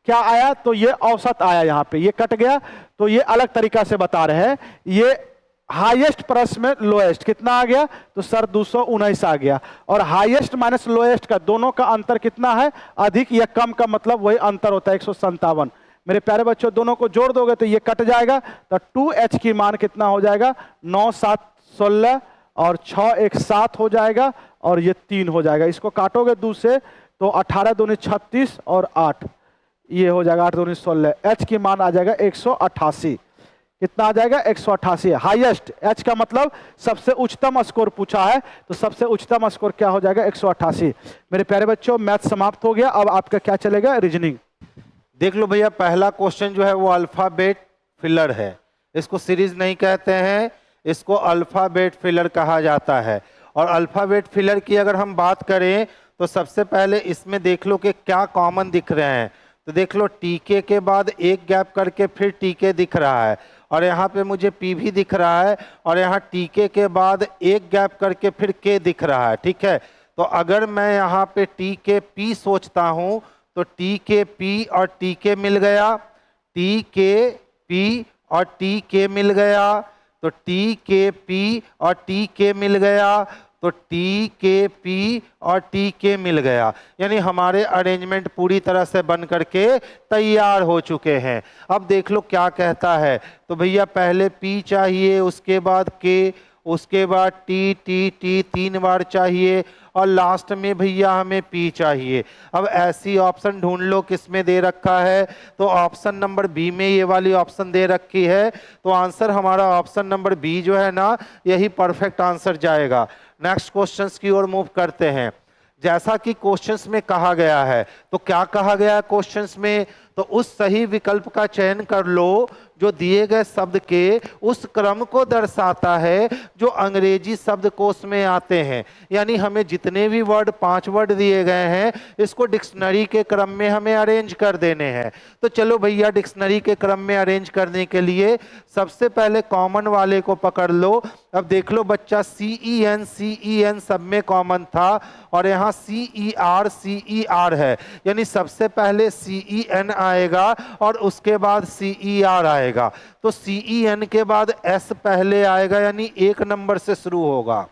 क्या आया? तो ये औसत आया। यहाँ पे ये कट गया तो ये अलग तरीका से बता रहे हैं। ये हाईएस्ट प्लस में लोएस्ट कितना आ गया? तो सर 219 आ गया। और हाईएस्ट माइनस लोएस्ट का दोनों का अंतर कितना है? अधिक या कम का मतलब वही अंतर होता है 157। मेरे प्यारे बच्चों दोनों को जोड़ दोगे तो ये कट जाएगा। तो 2h की मान कितना हो जाएगा? 9 7 16 और 6 1 7 हो जाएगा और ये 3 हो जाएगा। इसको काटोगे 2 से तो 18 दूनी 36 और 8, ये हो जाएगा 8 दूनी 16। h की मान आ जाएगा 188। कितना आ जाएगा? 188। हाईएस्ट, h का मतलब सबसे उच्चतम स्कोर पूछा है, तो सबसे उच्चतम स्कोर क्या हो जाएगा? 188। मेरे प्यारे बच्चों मैथ समाप्त हो गया। अब आपका क्या चलेगा? रीजनिंग। देख लो भैया, पहला क्वेश्चन जो है वो अल्फाबेट फिलर है। इसको सीरीज नहीं कहते हैं, इसको अल्फाबेट फिलर कहा जाता है। और अल्फाबेट फिलर की अगर हम बात करें तो सबसे पहले इसमें देख लो कि क्या कॉमन दिख रहे हैं। तो देख लो टीके के बाद एक गैप करके फिर टीके दिख रहा है, और यहाँ पे मुझे पी भी दिख रहा है, और यहाँ टीके के बाद एक गैप करके फिर के दिख रहा है। ठीक है, तो अगर मैं यहाँ पे टी के पी सोचता हूँ तो टी के पी और टी के मिल गया, टी के पी और टी के मिल गया, तो टी के पी और टी के मिल गया, तो टी के पी और टी के मिल गया। यानी हमारे अरेंजमेंट पूरी तरह से बन करके तैयार हो चुके हैं। अब देख लो क्या कहता है। तो भैया पहले पी चाहिए, उसके बाद के, उसके बाद टी टी टी 3 बार चाहिए, और लास्ट में भैया हमें पी चाहिए। अब ऐसी ऑप्शन ढूंढ लो किसमें दे रखा है। तो ऑप्शन नंबर बी में ये वाली ऑप्शन दे रखी है, तो आंसर हमारा ऑप्शन नंबर बी जो है ना, यही परफेक्ट आंसर जाएगा। नेक्स्ट क्वेश्चंस की ओर मूव करते हैं। जैसा कि क्वेश्चंस में कहा गया है, तो क्या कहा गया है क्वेश्चंस में? तो उस सही विकल्प का चयन कर लो जो दिए गए शब्द के उस क्रम को दर्शाता है जो अंग्रेजी शब्दकोश में आते हैं। यानी हमें जितने भी वर्ड 5 वर्ड दिए गए हैं इसको डिक्शनरी के क्रम में हमें अरेंज कर देने हैं। तो चलो भैया डिक्शनरी के क्रम में अरेंज करने के लिए सबसे पहले कॉमन वाले को पकड़ लो। अब देख लो बच्चा CEN सब में कॉमन था और यहाँ CER है, यानी सबसे पहले CEN आएगा और उसके बाद CER आएगा। तो CEN के बाद S पहले आएगा यानी 1 नंबर से शुरू होगा,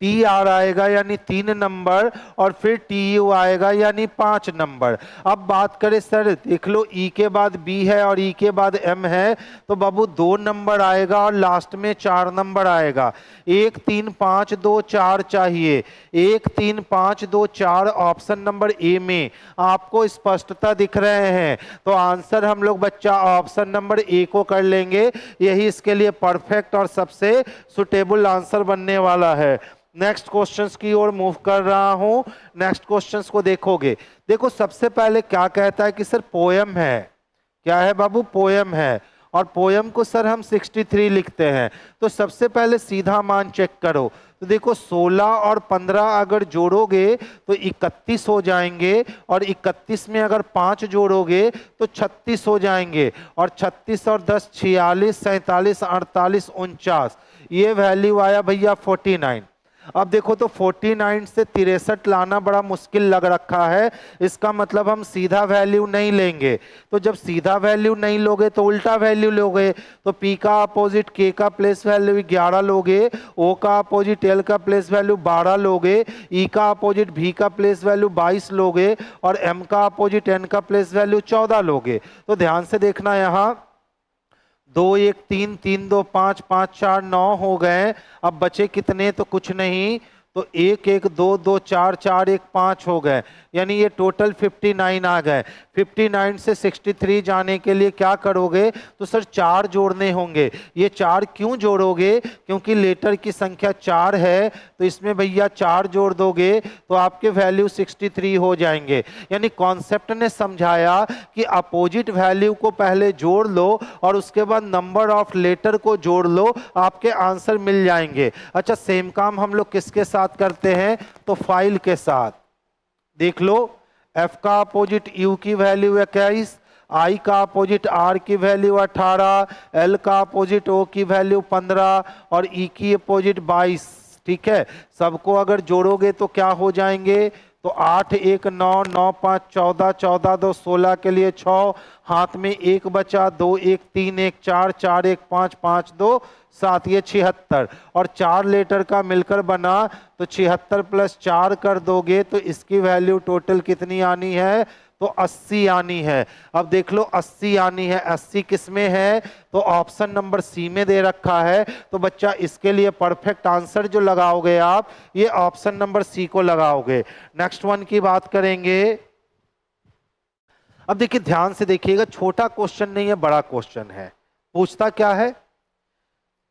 TR आएगा यानी 3 नंबर और फिर TU आएगा यानी 5 नंबर। अब बात करें सर देख लो E के बाद B है और E के बाद M है तो बाबू 2 नंबर आएगा और लास्ट में 4 नंबर आएगा। 1 3 5 2 4 चाहिए, 1 3 5 2 4 ऑप्शन नंबर ए में आपको स्पष्टता दिख रहे हैं तो आंसर हम लोग बच्चा ऑप्शन नंबर ए को कर लेंगे, यही इसके लिए परफेक्ट और सबसे सुटेबल आंसर बनने वाला है। नेक्स्ट क्वेश्चंस की ओर मूव कर रहा हूं। नेक्स्ट क्वेश्चंस को देखोगे, देखो सबसे पहले क्या कहता है कि सर पोयम है। क्या है बाबू? पोयम है और पोयम को सर हम 63 लिखते हैं। तो सबसे पहले सीधा मान चेक करो तो देखो 16 और 15 अगर जोड़ोगे तो 31 हो जाएंगे और 31 में अगर 5 जोड़ोगे तो 36 हो जाएंगे और 36 और 10 46 47 48 49, ये वैल्यू आया भैया 49। अब देखो तो 49 से 63 लाना बड़ा मुश्किल लग रखा है, इसका मतलब हम सीधा वैल्यू नहीं लेंगे। तो जब सीधा वैल्यू नहीं लोगे तो उल्टा वैल्यू लोगे। तो P का अपोजिट K का प्लेस वैल्यू 11 लोगे, O का अपोजिट L का प्लेस वैल्यू 12 लोगे, E का अपोजिट V का प्लेस वैल्यू 22 लोगे और M का अपोजिट N का प्लेस वैल्यू 14 लोगे। तो ध्यान से देखना, यहाँ 2 1 3 3 2 5 5 4 9 हो गए। अब बचे कितने? तो कुछ नहीं, तो 1 1 2 2 4 4 1 5 हो गए, यानी ये टोटल 59 आ गए। 59 से 63 जाने के लिए क्या करोगे? तो सर 4 जोड़ने होंगे। ये 4 क्यों जोड़ोगे? क्योंकि लेटर की संख्या 4 है तो इसमें भैया 4 जोड़ दोगे तो आपके वैल्यू 63 हो जाएंगे। यानी कॉन्सेप्ट ने समझाया कि अपोजिट वैल्यू को पहले जोड़ लो और उसके बाद नंबर ऑफ लेटर को जोड़ लो, आपके आंसर मिल जाएंगे। अच्छा, सेम काम हम लोग किसके साथ करते हैं? तो फाइल के साथ। देख लो, F का अपोजिट U की वैल्यू 21, I का अपोजिट R की वैल्यू 18, L का अपोजिट O की वैल्यू 15 और E की अपोजिट 22। ठीक है, सबको अगर जोड़ोगे तो क्या हो जाएंगे? तो 8 1 9 9 5 14 14 2 16 के लिए 6, हाथ में 1 बचा, 2 1 3 1 4 4 1 5 5 2 7, ये 76 और 4 लेटर का मिलकर बना तो 76 प्लस 4 कर दोगे तो इसकी वैल्यू टोटल कितनी आनी है? तो 80 आनी है। अब देख लो 80 आनी है, 80 किस में है? तो ऑप्शन नंबर सी में दे रखा है। तो बच्चा इसके लिए परफेक्ट आंसर जो लगाओगे आप, ये ऑप्शन नंबर सी को लगाओगे। नेक्स्ट वन की बात करेंगे। अब देखिए ध्यान से देखिएगा, छोटा क्वेश्चन नहीं है, बड़ा क्वेश्चन है। पूछता क्या है?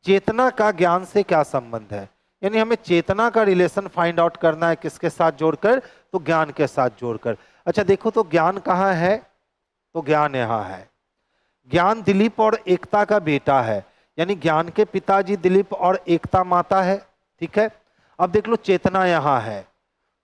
चेतना का ज्ञान से क्या संबंध है, यानी हमें चेतना का रिलेशन फाइंड आउट करना है। किसके साथ जोड़कर? तो ज्ञान के साथ जोड़कर। अच्छा देखो तो ज्ञान कहाँ है? तो ज्ञान यहाँ है। ज्ञान दिलीप और एकता का बेटा है, यानी ज्ञान के पिताजी दिलीप और एकता माता है। ठीक है, अब देख लो चेतना यहाँ है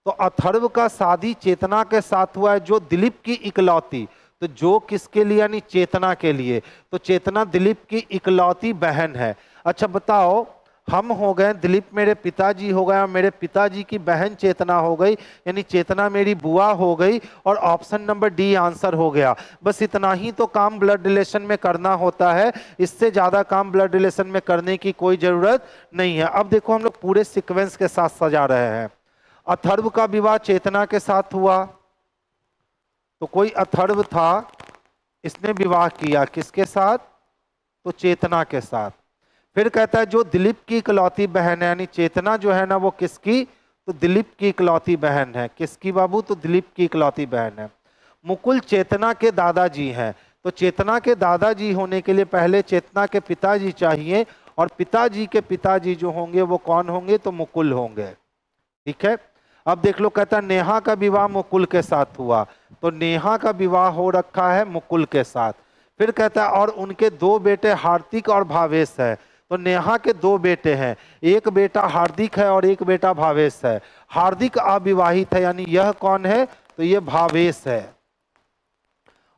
तो अथर्व का शादी चेतना के साथ हुआ है, जो दिलीप की इकलौती, तो जो किसके लिए? यानी चेतना के लिए। तो चेतना दिलीप की इकलौती बहन है। अच्छा बताओ, हम हो गए, दिलीप मेरे पिताजी हो गए और मेरे पिताजी की बहन चेतना हो गई, यानी चेतना मेरी बुआ हो गई और ऑप्शन नंबर डी आंसर हो गया। बस इतना ही तो काम ब्लड रिलेशन में करना होता है, इससे ज्यादा काम ब्लड रिलेशन में करने की कोई जरूरत नहीं है। अब देखो हम लोग पूरे सीक्वेंस के साथ सजा रहे हैं। अथर्व का विवाह चेतना के साथ हुआ, तो कोई अथर्व था, इसने विवाह किया किसके साथ? तो चेतना के साथ। फिर कहता है जो दिलीप की इकलौती बहन है, यानी चेतना जो है ना वो किसकी? तो दिलीप की इकलौती बहन है। किसकी बाबू? तो दिलीप की इकलौती बहन है। मुकुल चेतना के दादाजी हैं, तो चेतना के दादाजी होने के लिए पहले चेतना के पिताजी चाहिए और पिताजी के पिताजी जो होंगे वो कौन होंगे? तो मुकुल होंगे। ठीक है, अब देख लो, कहता है नेहा का विवाह मुकुल के साथ हुआ, तो नेहा का विवाह हो रखा है मुकुल के साथ। फिर कहता है और उनके दो बेटे हार्दिक और भावेश है, तो नेहा के दो बेटे हैं, एक बेटा हार्दिक है और एक बेटा भावेश है। हार्दिक अविवाहित है, यानी यह कौन है, तो ये भावेश है।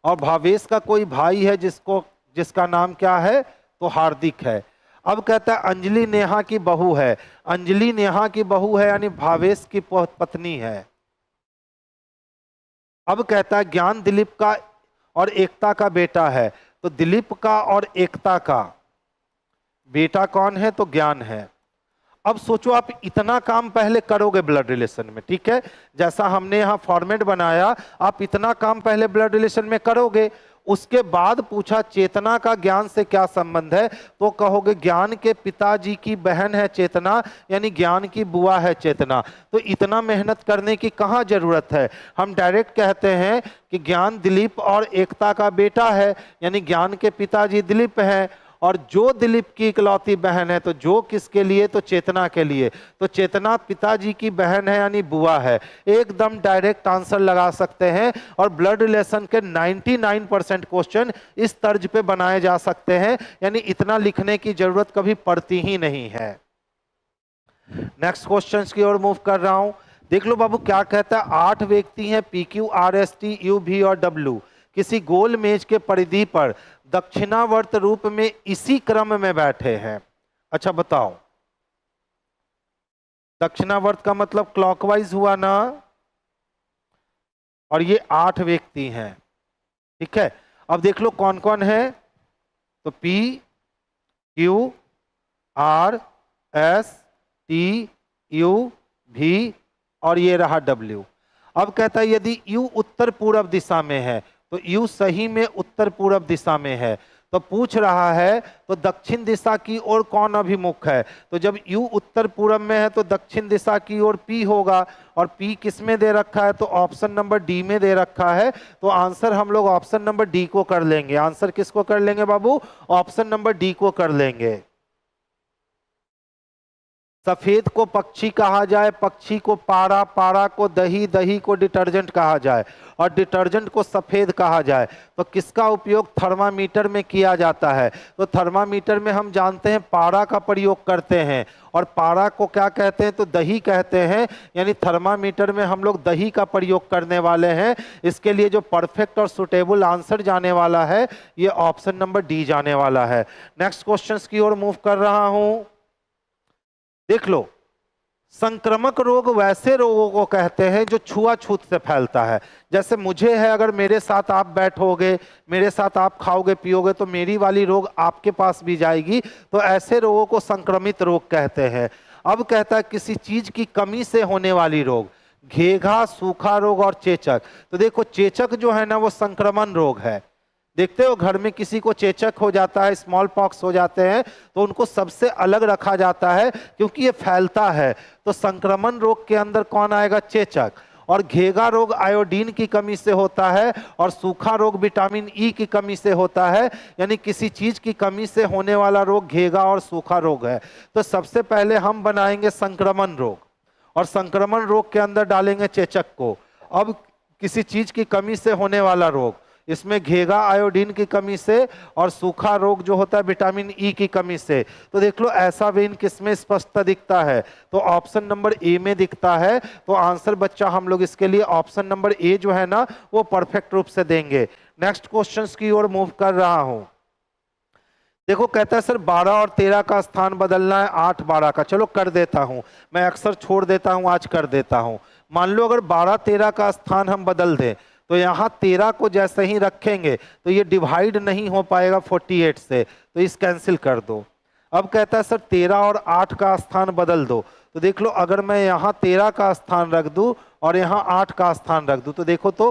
और भावेश का कोई भाई है जिसका नाम क्या है, तो हार्दिक है। अब कहता है अंजलि नेहा की बहू है, अंजलि नेहा की बहू है यानी भावेश की पत्नी है। अब कहता है ज्ञान दिलीप का और एकता का बेटा है, तो दिलीप का और एकता का बेटा कौन है, तो ज्ञान है। अब सोचो आप इतना काम पहले करोगे ब्लड रिलेशन में, ठीक है, जैसा हमने यहाँ फॉर्मेट बनाया, आप इतना काम पहले ब्लड रिलेशन में करोगे। उसके बाद पूछा चेतना का ज्ञान से क्या संबंध है, तो कहोगे ज्ञान के पिताजी की बहन है चेतना, यानी ज्ञान की बुआ है चेतना। तो इतना मेहनत करने की कहाँ जरूरत है, हम डायरेक्ट कहते हैं कि ज्ञान दिलीप और एकता का बेटा है, यानी ज्ञान के पिताजी दिलीप हैं। और जो दिलीप की इकलौती बहन है, तो जो किसके लिए, तो चेतना के लिए, तो चेतना पिताजी की बहन है यानी बुआ है। एकदम डायरेक्ट आंसर लगा सकते हैं। और ब्लड रिलेशन के 99% क्वेश्चन इस तर्ज पे बनाए जा सकते हैं, यानी इतना लिखने की जरूरत कभी पड़ती ही नहीं है। नेक्स्ट क्वेश्चन की ओर मूव कर रहा हूं। देख लो बाबू क्या कहता है, 8 व्यक्ति हैं PQ RST UV और W किसी गोल मेज के परिधि पर दक्षिणावर्त रूप में इसी क्रम में बैठे हैं। अच्छा बताओ, दक्षिणावर्त का मतलब क्लॉकवाइज हुआ ना, और ये 8 व्यक्ति हैं, ठीक है। अब देख लो कौन कौन है, तो P Q R S T U V और ये रहा W। अब कहता है यदि U उत्तर पूर्व दिशा में है, तो U सही में उत्तर पूर्व दिशा में है, तो पूछ रहा है तो दक्षिण दिशा की ओर कौन अभिमुख है, तो जब U उत्तर पूर्व में है तो दक्षिण दिशा की ओर P होगा, और P किस में दे रखा है, तो ऑप्शन नंबर D में दे रखा है। तो आंसर हम लोग ऑप्शन नंबर D को कर लेंगे। आंसर किसको कर लेंगे बाबू, ऑप्शन नंबर D को कर लेंगे। सफेद को पक्षी कहा जाए, पक्षी को पारा, पारा को दही, दही को डिटर्जेंट कहा जाए, और डिटर्जेंट को सफेद कहा जाए, तो किसका उपयोग थर्मामीटर में किया जाता है, तो थर्मामीटर में हम जानते हैं पारा का प्रयोग करते हैं, और पारा को क्या कहते हैं, तो दही कहते हैं, यानी थर्मामीटर में हम लोग दही का प्रयोग करने वाले हैं। इसके लिए जो परफेक्ट और सुटेबल आंसर जाने वाला है, ये ऑप्शन नंबर D जाने वाला है। नेक्स्ट क्वेश्चन की ओर मूव कर रहा हूं। देख लो, संक्रामक रोग वैसे रोगों को कहते हैं जो छुआछूत से फैलता है। जैसे मुझे है, अगर मेरे साथ आप बैठोगे, मेरे साथ आप खाओगे पियोगे, तो मेरी वाली रोग आपके पास भी जाएगी, तो ऐसे रोगों को संक्रमित रोग कहते हैं। अब कहता है किसी चीज की कमी से होने वाली रोग, घेघा, सूखा रोग और चेचक। तो देखो चेचक जो है ना, वो संक्रमण रोग है। देखते हो घर में किसी को चेचक हो जाता है, स्मॉल पॉक्स हो जाते हैं, तो उनको सबसे अलग रखा जाता है क्योंकि ये फैलता है। तो संक्रमण रोग के अंदर कौन आएगा, चेचक। और घेघा रोग आयोडीन की कमी से होता है, और सूखा रोग विटामिन E की कमी से होता है, यानी किसी चीज की कमी से होने वाला रोग घेघा और सूखा रोग है। तो सबसे पहले हम बनाएंगे संक्रमण रोग, और संक्रमण रोग के अंदर डालेंगे चेचक को। अब किसी चीज की कमी से होने वाला रोग, इसमें घेघा आयोडीन की कमी से, और सूखा रोग जो होता है विटामिन E की कमी से। तो देख लो ऐसा वेन किसमें स्पष्ट दिखता है, तो ऑप्शन नंबर A में दिखता है। तो आंसर बच्चा हम लोग इसके लिए ऑप्शन नंबर A जो है ना, वो परफेक्ट रूप से देंगे। नेक्स्ट क्वेश्चन की ओर मूव कर रहा हूं। देखो कहता है सर 12 और 13 का स्थान बदलना है, 8 12 का। चलो कर देता हूं, मैं अक्सर छोड़ देता हूं, आज कर देता हूं। मान लो अगर 12 13 का स्थान हम बदल दें, तो यहाँ 13 को जैसे ही रखेंगे तो ये डिवाइड नहीं हो पाएगा 48 से, तो इस कैंसिल कर दो। अब कहता है सर 13 और 8 का स्थान बदल दो। तो देख लो अगर मैं यहाँ 13 का स्थान रख दूं और यहाँ 8 का स्थान रख दूं, तो देखो तो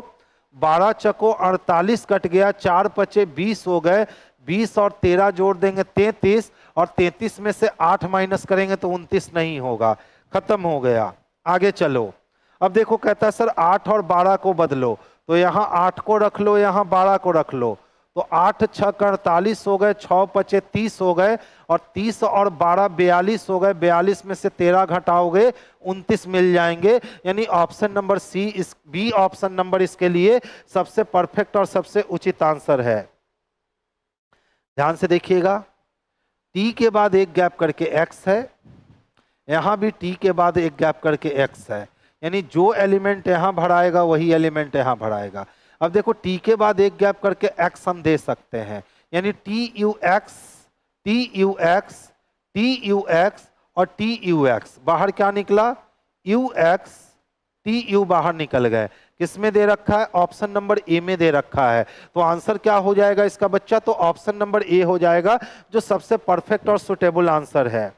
12 चको 48 कट गया, 4 पचे 20 हो गए, 20 और 13 जोड़ देंगे 33, और 33 में से 8 माइनस करेंगे तो 29 नहीं होगा, खत्म हो गया। आगे चलो। अब देखो कहता है सर 8 और 12 को बदलो, तो यहाँ 8 को रख लो, यहाँ 12 को रख लो, तो 8 6 48 हो गए, 6 पचे 30 हो गए, और 30 और 12 42 हो गए, 42 में से 13 घटाओगे 29 मिल जाएंगे। यानी ऑप्शन नंबर सी, इस बी ऑप्शन नंबर इसके लिए सबसे परफेक्ट और सबसे उचित आंसर है। ध्यान से देखिएगा, टी के बाद एक गैप करके एक्स है, यहां भी टी के बाद एक गैप करके एक्स है, यानी जो एलिमेंट यहां भराएगा वही एलिमेंट यहां भराएगा। अब देखो टी के बाद एक गैप करके एक्स हम दे सकते हैं, यानी T U x, T U x, T U x और टी यू एक्स। बाहर क्या निकला? यू एक्स, टी यू बाहर निकल गए। किसमें दे रखा है? ऑप्शन नंबर ए में दे रखा है। तो आंसर क्या हो जाएगा इसका बच्चा? तो ऑप्शन नंबर ए हो जाएगा, जो सबसे परफेक्ट और सुटेबल आंसर है।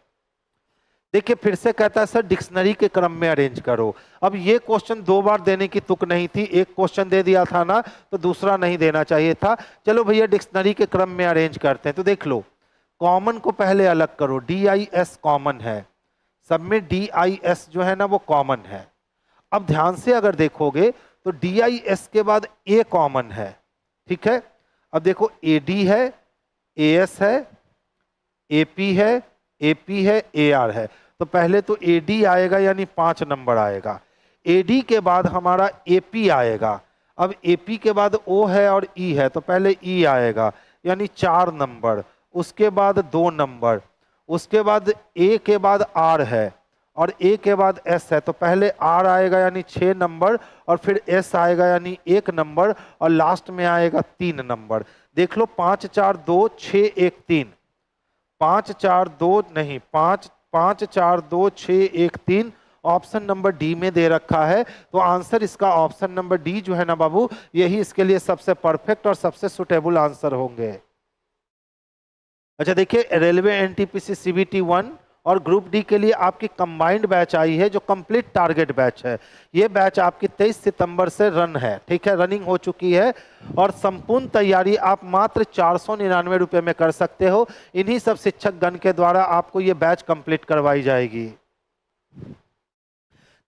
देखिए फिर से कहता है सर डिक्शनरी के क्रम में अरेंज करो। अब ये क्वेश्चन 2 बार देने की तुक नहीं थी, एक क्वेश्चन दे दिया था ना, तो दूसरा नहीं देना चाहिए था। चलो भैया डिक्शनरी के क्रम में अरेंज करते हैं। तो देख लो, कॉमन को पहले अलग करो, DIS कॉमन है, सब में DIS जो है ना वो कॉमन है। अब ध्यान से अगर देखोगे तो DIS के बाद A कॉमन है, ठीक है। अब देखो AD है, AS है, AP है, AP है, AR है। तो पहले तो AD आएगा यानी 5 नंबर आएगा। AD के बाद हमारा AP आएगा। अब AP के बाद O है और E है, तो पहले E आएगा यानी 4 नंबर, उसके बाद 2 नंबर, उसके बाद A के बाद R है और A के बाद S है, तो पहले R आएगा यानी 6 नंबर और फिर S आएगा यानी 1 नंबर और लास्ट में आएगा 3 नंबर। देख लो 5 4 2 6 1 3, 5 4 2 नहीं 5 5 4 2 6 1 3 ऑप्शन नंबर डी में दे रखा है। तो आंसर इसका ऑप्शन नंबर डी जो है ना बाबू, यही इसके लिए सबसे परफेक्ट और सबसे सुटेबल आंसर होंगे। अच्छा देखिए, रेलवे NTPC CBT 1 और ग्रुप डी के लिए आपकी कंबाइंड बैच आई है, जो कंप्लीट टारगेट बैच है। ये बैच आपकी 23 सितंबर से रन है, ठीक है, रनिंग हो चुकी है और संपूर्ण तैयारी आप मात्र 499 रुपये में कर सकते हो। इन्हीं सब शिक्षक गण के द्वारा आपको ये बैच कंप्लीट करवाई जाएगी।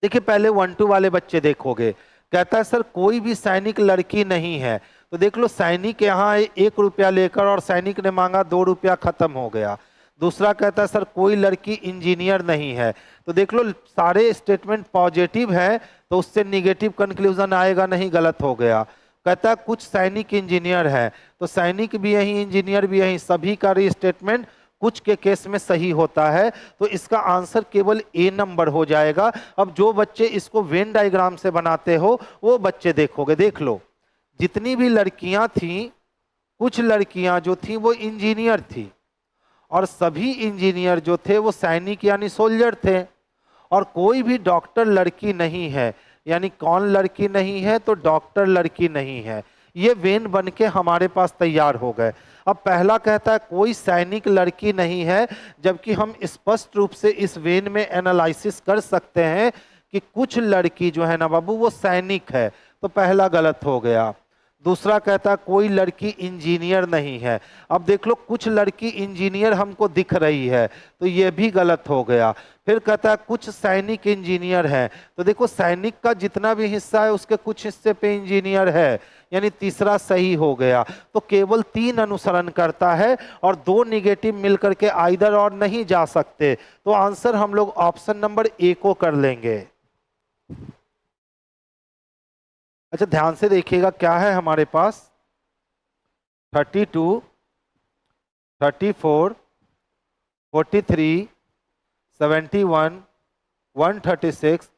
देखिए पहले 1-2 वाले बच्चे देखोगे, कहता है सर कोई भी सैनिक लड़की नहीं है। तो देख लो, सैनिक यहाँ 1 रुपया लेकर और सैनिक ने मांगा 2 रुपया, खत्म हो गया। दूसरा कहता है सर कोई लड़की इंजीनियर नहीं है। तो देख लो सारे स्टेटमेंट पॉजिटिव है, तो उससे निगेटिव कंक्लूजन आएगा नहीं, गलत हो गया। कहता है कुछ सैनिक इंजीनियर है, तो सैनिक भी यही, इंजीनियर भी यही, सभी का स्टेटमेंट कुछ के केस में सही होता है। तो इसका आंसर केवल ए नंबर हो जाएगा। अब जो बच्चे इसको वेन डायग्राम से बनाते हो वो बच्चे देखोगे, देख लो जितनी भी लड़कियां थी, कुछ लड़कियां जो थी वो इंजीनियर थी और सभी इंजीनियर जो थे वो सैनिक यानी सोल्जर थे, और कोई भी डॉक्टर लड़की नहीं है। यानी कौन लड़की नहीं है? तो डॉक्टर लड़की नहीं है। ये वेन बन के हमारे पास तैयार हो गए। अब पहला कहता है कोई सैनिक लड़की नहीं है, जबकि हम स्पष्ट रूप से इस वेन में एनालिसिस कर सकते हैं कि कुछ लड़की जो है ना बाबू वो सैनिक है, तो पहला गलत हो गया। दूसरा कहता है कोई लड़की इंजीनियर नहीं है। अब देख लो कुछ लड़की इंजीनियर हमको दिख रही है, तो ये भी गलत हो गया। फिर कहता है कुछ सैनिक इंजीनियर है, तो देखो सैनिक का जितना भी हिस्सा है उसके कुछ हिस्से पे इंजीनियर है, यानी तीसरा सही हो गया। तो केवल 3 अनुसरण करता है और 2 निगेटिव मिलकर के आइदर और नहीं जा सकते। तो आंसर हम लोग ऑप्शन नंबर ए को कर लेंगे। अच्छा ध्यान से देखिएगा क्या है हमारे पास, 32, 34, 43, 71, 136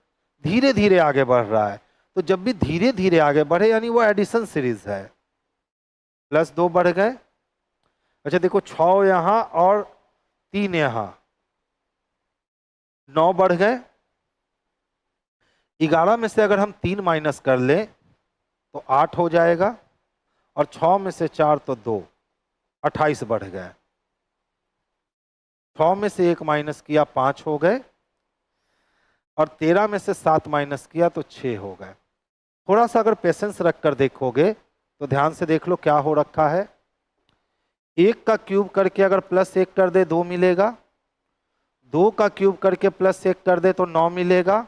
धीरे धीरे आगे बढ़ रहा है। तो जब भी धीरे धीरे आगे बढ़े यानी वो एडिशन सीरीज है। +2 बढ़ गए। अच्छा देखो 6 यहां और 3 यहां, 9 बढ़ गए। 11 में से अगर हम 3 माइनस कर लें तो 8 हो जाएगा, और 6 में से 4 तो 2, 28 बढ़ गए। 6 में से 1 माइनस किया 5 हो गए, और 13 में से 7 माइनस किया तो 6 हो गए। थोड़ा सा अगर पेशेंस रख कर देखोगे तो ध्यान से देख लो क्या हो रखा है। 1 का क्यूब करके अगर +1 कर दे 2 मिलेगा, 2 का क्यूब करके +1 कर दे तो 9 मिलेगा,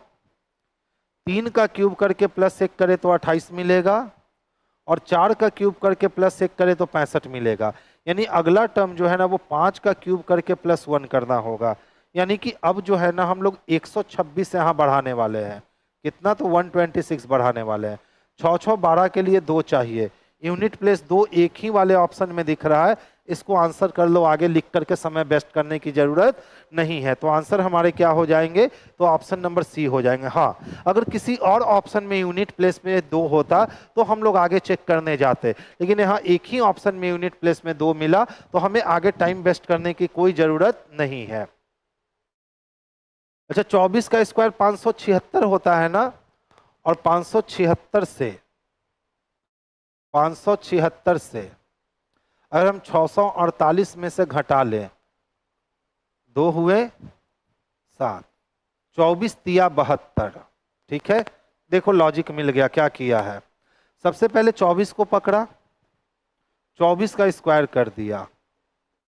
3 का क्यूब करके +1 करे तो 28 मिलेगा, और 4 का क्यूब करके प्लस 1 करे तो 65 मिलेगा। यानी अगला टर्म जो है ना वो 5 का क्यूब करके प्लस 1 करना होगा। यानी कि अब जो है ना हम लोग 126 यहाँ बढ़ाने वाले हैं। कितना? तो 126 बढ़ाने वाले हैं। 6 6 12 के लिए 2 चाहिए। यूनिट प्लेस 2 एक ही वाले ऑप्शन में दिख रहा है, इसको आंसर कर लो, आगे लिख करके समय वेस्ट करने की जरूरत नहीं है। तो आंसर हमारे क्या हो जाएंगे? तो ऑप्शन नंबर सी हो जाएंगे। हाँ, अगर किसी और ऑप्शन में यूनिट प्लेस में 2 होता तो हम लोग आगे चेक करने जाते, लेकिन यहाँ एक ही ऑप्शन में यूनिट प्लेस में 2 मिला तो हमें आगे टाइम वेस्ट करने की कोई जरूरत नहीं है। अच्छा, 24 का स्क्वायर 576 होता है ना, और 576 से अगर हम 648 में से घटा लें, 2 हुए 7, 24 तिया 72। ठीक है, देखो लॉजिक मिल गया। क्या किया है? सबसे पहले 24 को पकड़ा, 24 का स्क्वायर कर दिया,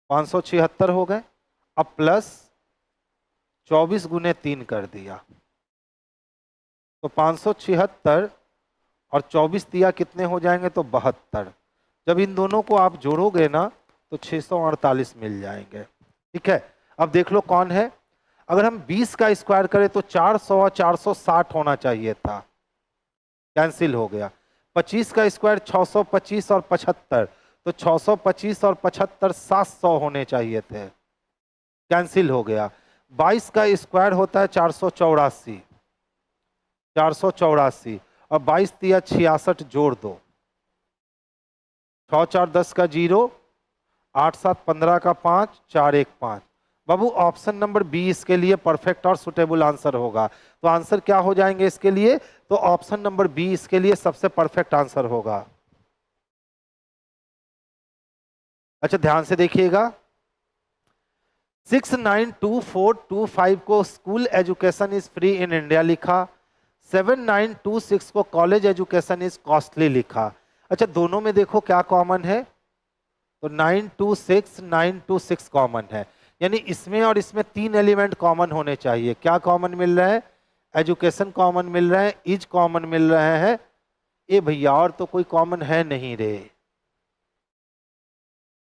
576 हो गए। अब प्लस 24 गुने 3 कर दिया, तो 576 और 24 तिया कितने हो जाएंगे? तो 72। जब इन दोनों को आप जोड़ोगे ना तो 648 मिल जाएंगे। ठीक है, अब देख लो कौन है। अगर हम 20 का स्क्वायर करें तो 400 और 460 होना चाहिए था, कैंसिल हो गया। 25 का स्क्वायर 625 और 75, तो 625 और 75 700 होने चाहिए थे, कैंसिल हो गया। 22 का स्क्वायर होता है 484, 484 और 22 तिया 66 जोड़ दो, 6 4 10 का 0, 8 7 15 का 5, 4 1 5। बाबू ऑप्शन नंबर बी इसके लिए परफेक्ट और सुटेबल आंसर होगा। तो आंसर क्या हो जाएंगे इसके लिए? तो ऑप्शन नंबर बी इसके लिए सबसे परफेक्ट आंसर होगा। अच्छा, ध्यान से देखिएगा। 692425 को school education is free in India लिखा, 7926 को कॉलेज एजुकेशन इज कॉस्टली लिखा। अच्छा, दोनों में देखो क्या कॉमन है? तो 926 कॉमन है, यानी इसमें और इसमें 3 एलिमेंट कॉमन होने चाहिए। क्या कॉमन मिल रहा है? एजुकेशन कॉमन मिल रहा है, इज कॉमन मिल रहा है। ए भैया, और तो कोई कॉमन है नहीं रे।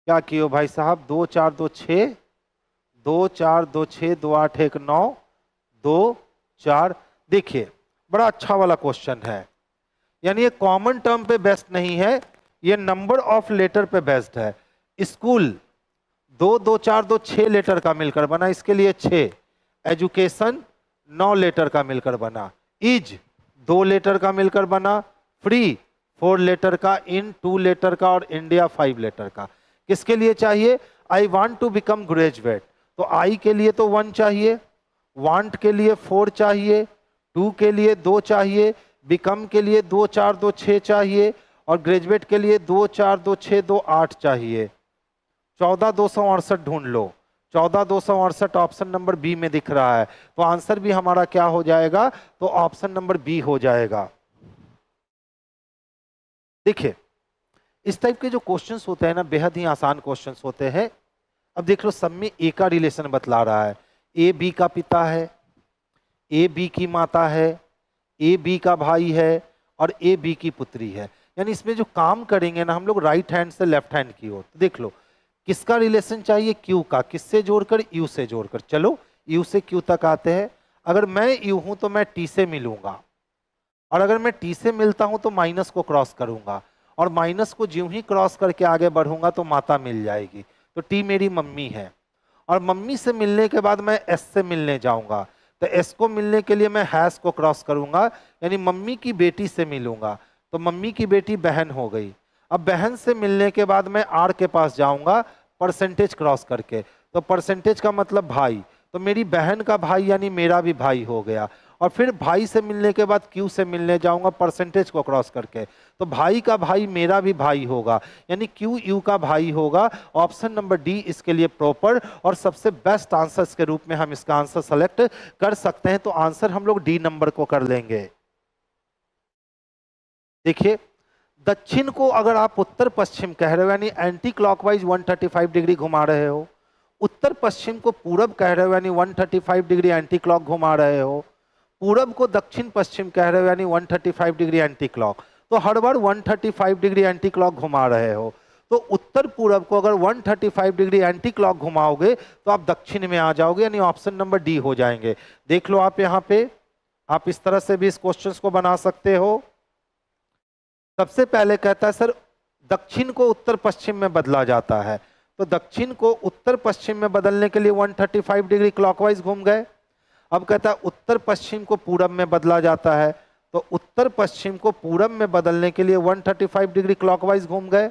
क्या कियो भाई साहब? 2 4 2 6, 2 4 2 6, 2 8 1 9, 2 4। देखिए, बड़ा अच्छा वाला क्वेश्चन है, यानी ये कॉमन टर्म पे बेस्ड नहीं है, ये नंबर ऑफ लेटर पे बेस्ड है। स्कूल 2 2 4 2 6 लेटर का मिलकर बना, इसके लिए 6। एजुकेशन 9 लेटर का मिलकर बना। इज 2 लेटर का मिलकर बना। फ्री 4 लेटर का। इन 2 लेटर का। और इंडिया 5 लेटर का। किसके लिए चाहिए? I want to become graduate, तो आई के लिए तो 1 चाहिए, वांट के लिए 4 चाहिए, 2 के लिए 2 चाहिए, बिकम के लिए 2 4 2 6 चाहिए, और ग्रेजुएट के लिए 2 4 2 6 2 8 चाहिए। 14268 ढूंढ लो। 14268 ऑप्शन नंबर बी में दिख रहा है, तो आंसर भी हमारा क्या हो जाएगा? तो ऑप्शन नंबर बी हो जाएगा। देखिए, इस टाइप के जो क्वेश्चंस होते हैं ना, बेहद ही आसान क्वेश्चंस होते हैं। अब देख लो, सब में ए का रिलेशन बतला रहा है। ए बी का पिता है, ए बी की माता है, ए बी का भाई है, और ए बी की पुत्री है। यानी इसमें जो काम करेंगे ना हम लोग, राइट हैंड से लेफ्ट हैंड की ओर। तो देख लो, किसका रिलेशन चाहिए? क्यू का। किससे जोड़कर? यू से जोड़कर। चलो, यू से क्यू तक आते हैं। अगर मैं यू हूं तो मैं टी से मिलूंगा, और अगर मैं टी से मिलता हूं तो माइनस को क्रॉस करूंगा, और माइनस को ज्यों ही क्रॉस करके आगे बढ़ूंगा तो माता मिल जाएगी। तो टी मेरी मम्मी है, और मम्मी से मिलने के बाद मैं एस से मिलने जाऊंगा, तो एस को मिलने के लिए मैं हैश को क्रॉस करूंगा, यानी मम्मी की बेटी से मिलूंगा, तो मम्मी की बेटी बहन हो गई। अब बहन से मिलने के बाद मैं आर के पास जाऊंगा परसेंटेज क्रॉस करके, तो परसेंटेज का मतलब भाई, तो मेरी बहन का भाई यानी मेरा भी भाई हो गया। और फिर भाई से मिलने के बाद क्यू से मिलने जाऊंगा परसेंटेज को क्रॉस करके, तो भाई का भाई मेरा भी भाई होगा, यानी क्यू यू का भाई होगा। ऑप्शन नंबर डी इसके लिए प्रॉपर और सबसे बेस्ट आंसर के रूप में हम इसका आंसर सेलेक्ट कर सकते हैं। तो आंसर हम लोग डी नंबर को कर लेंगे। देखिए, दक्षिण को अगर आप उत्तर पश्चिम कह रहे हो, यानी एंटी क्लॉकवाइज 135 डिग्री घुमा रहे हो, उत्तर पश्चिम को पूरब कह रहे हो, यानी 135 डिग्री एंटी क्लॉक घुमा रहे हो, पूरब को दक्षिण पश्चिम कह रहे हो, यानी 135 डिग्री एंटी क्लॉक, तो हर बार 135 डिग्री एंटी क्लॉक घुमा रहे हो। तो उत्तर पूरब को अगर 135 डिग्री एंटी क्लॉक घुमाओगे तो आप दक्षिण में आ जाओगे, यानी ऑप्शन नंबर डी हो जाएंगे। देख लो आप यहाँ पे, आप इस तरह से भी इस क्वेश्चन को बना सकते हो। सबसे पहले कहता है सर दक्षिण को उत्तर पश्चिम में बदला जाता है, तो दक्षिण को उत्तर पश्चिम में बदलने के लिए 135 डिग्री क्लॉकवाइज घूम गए। अब कहता है उत्तर पश्चिम को पूरब में बदला जाता है, तो उत्तर पश्चिम को पूरब में बदलने के लिए 135 डिग्री क्लॉकवाइज घूम गए।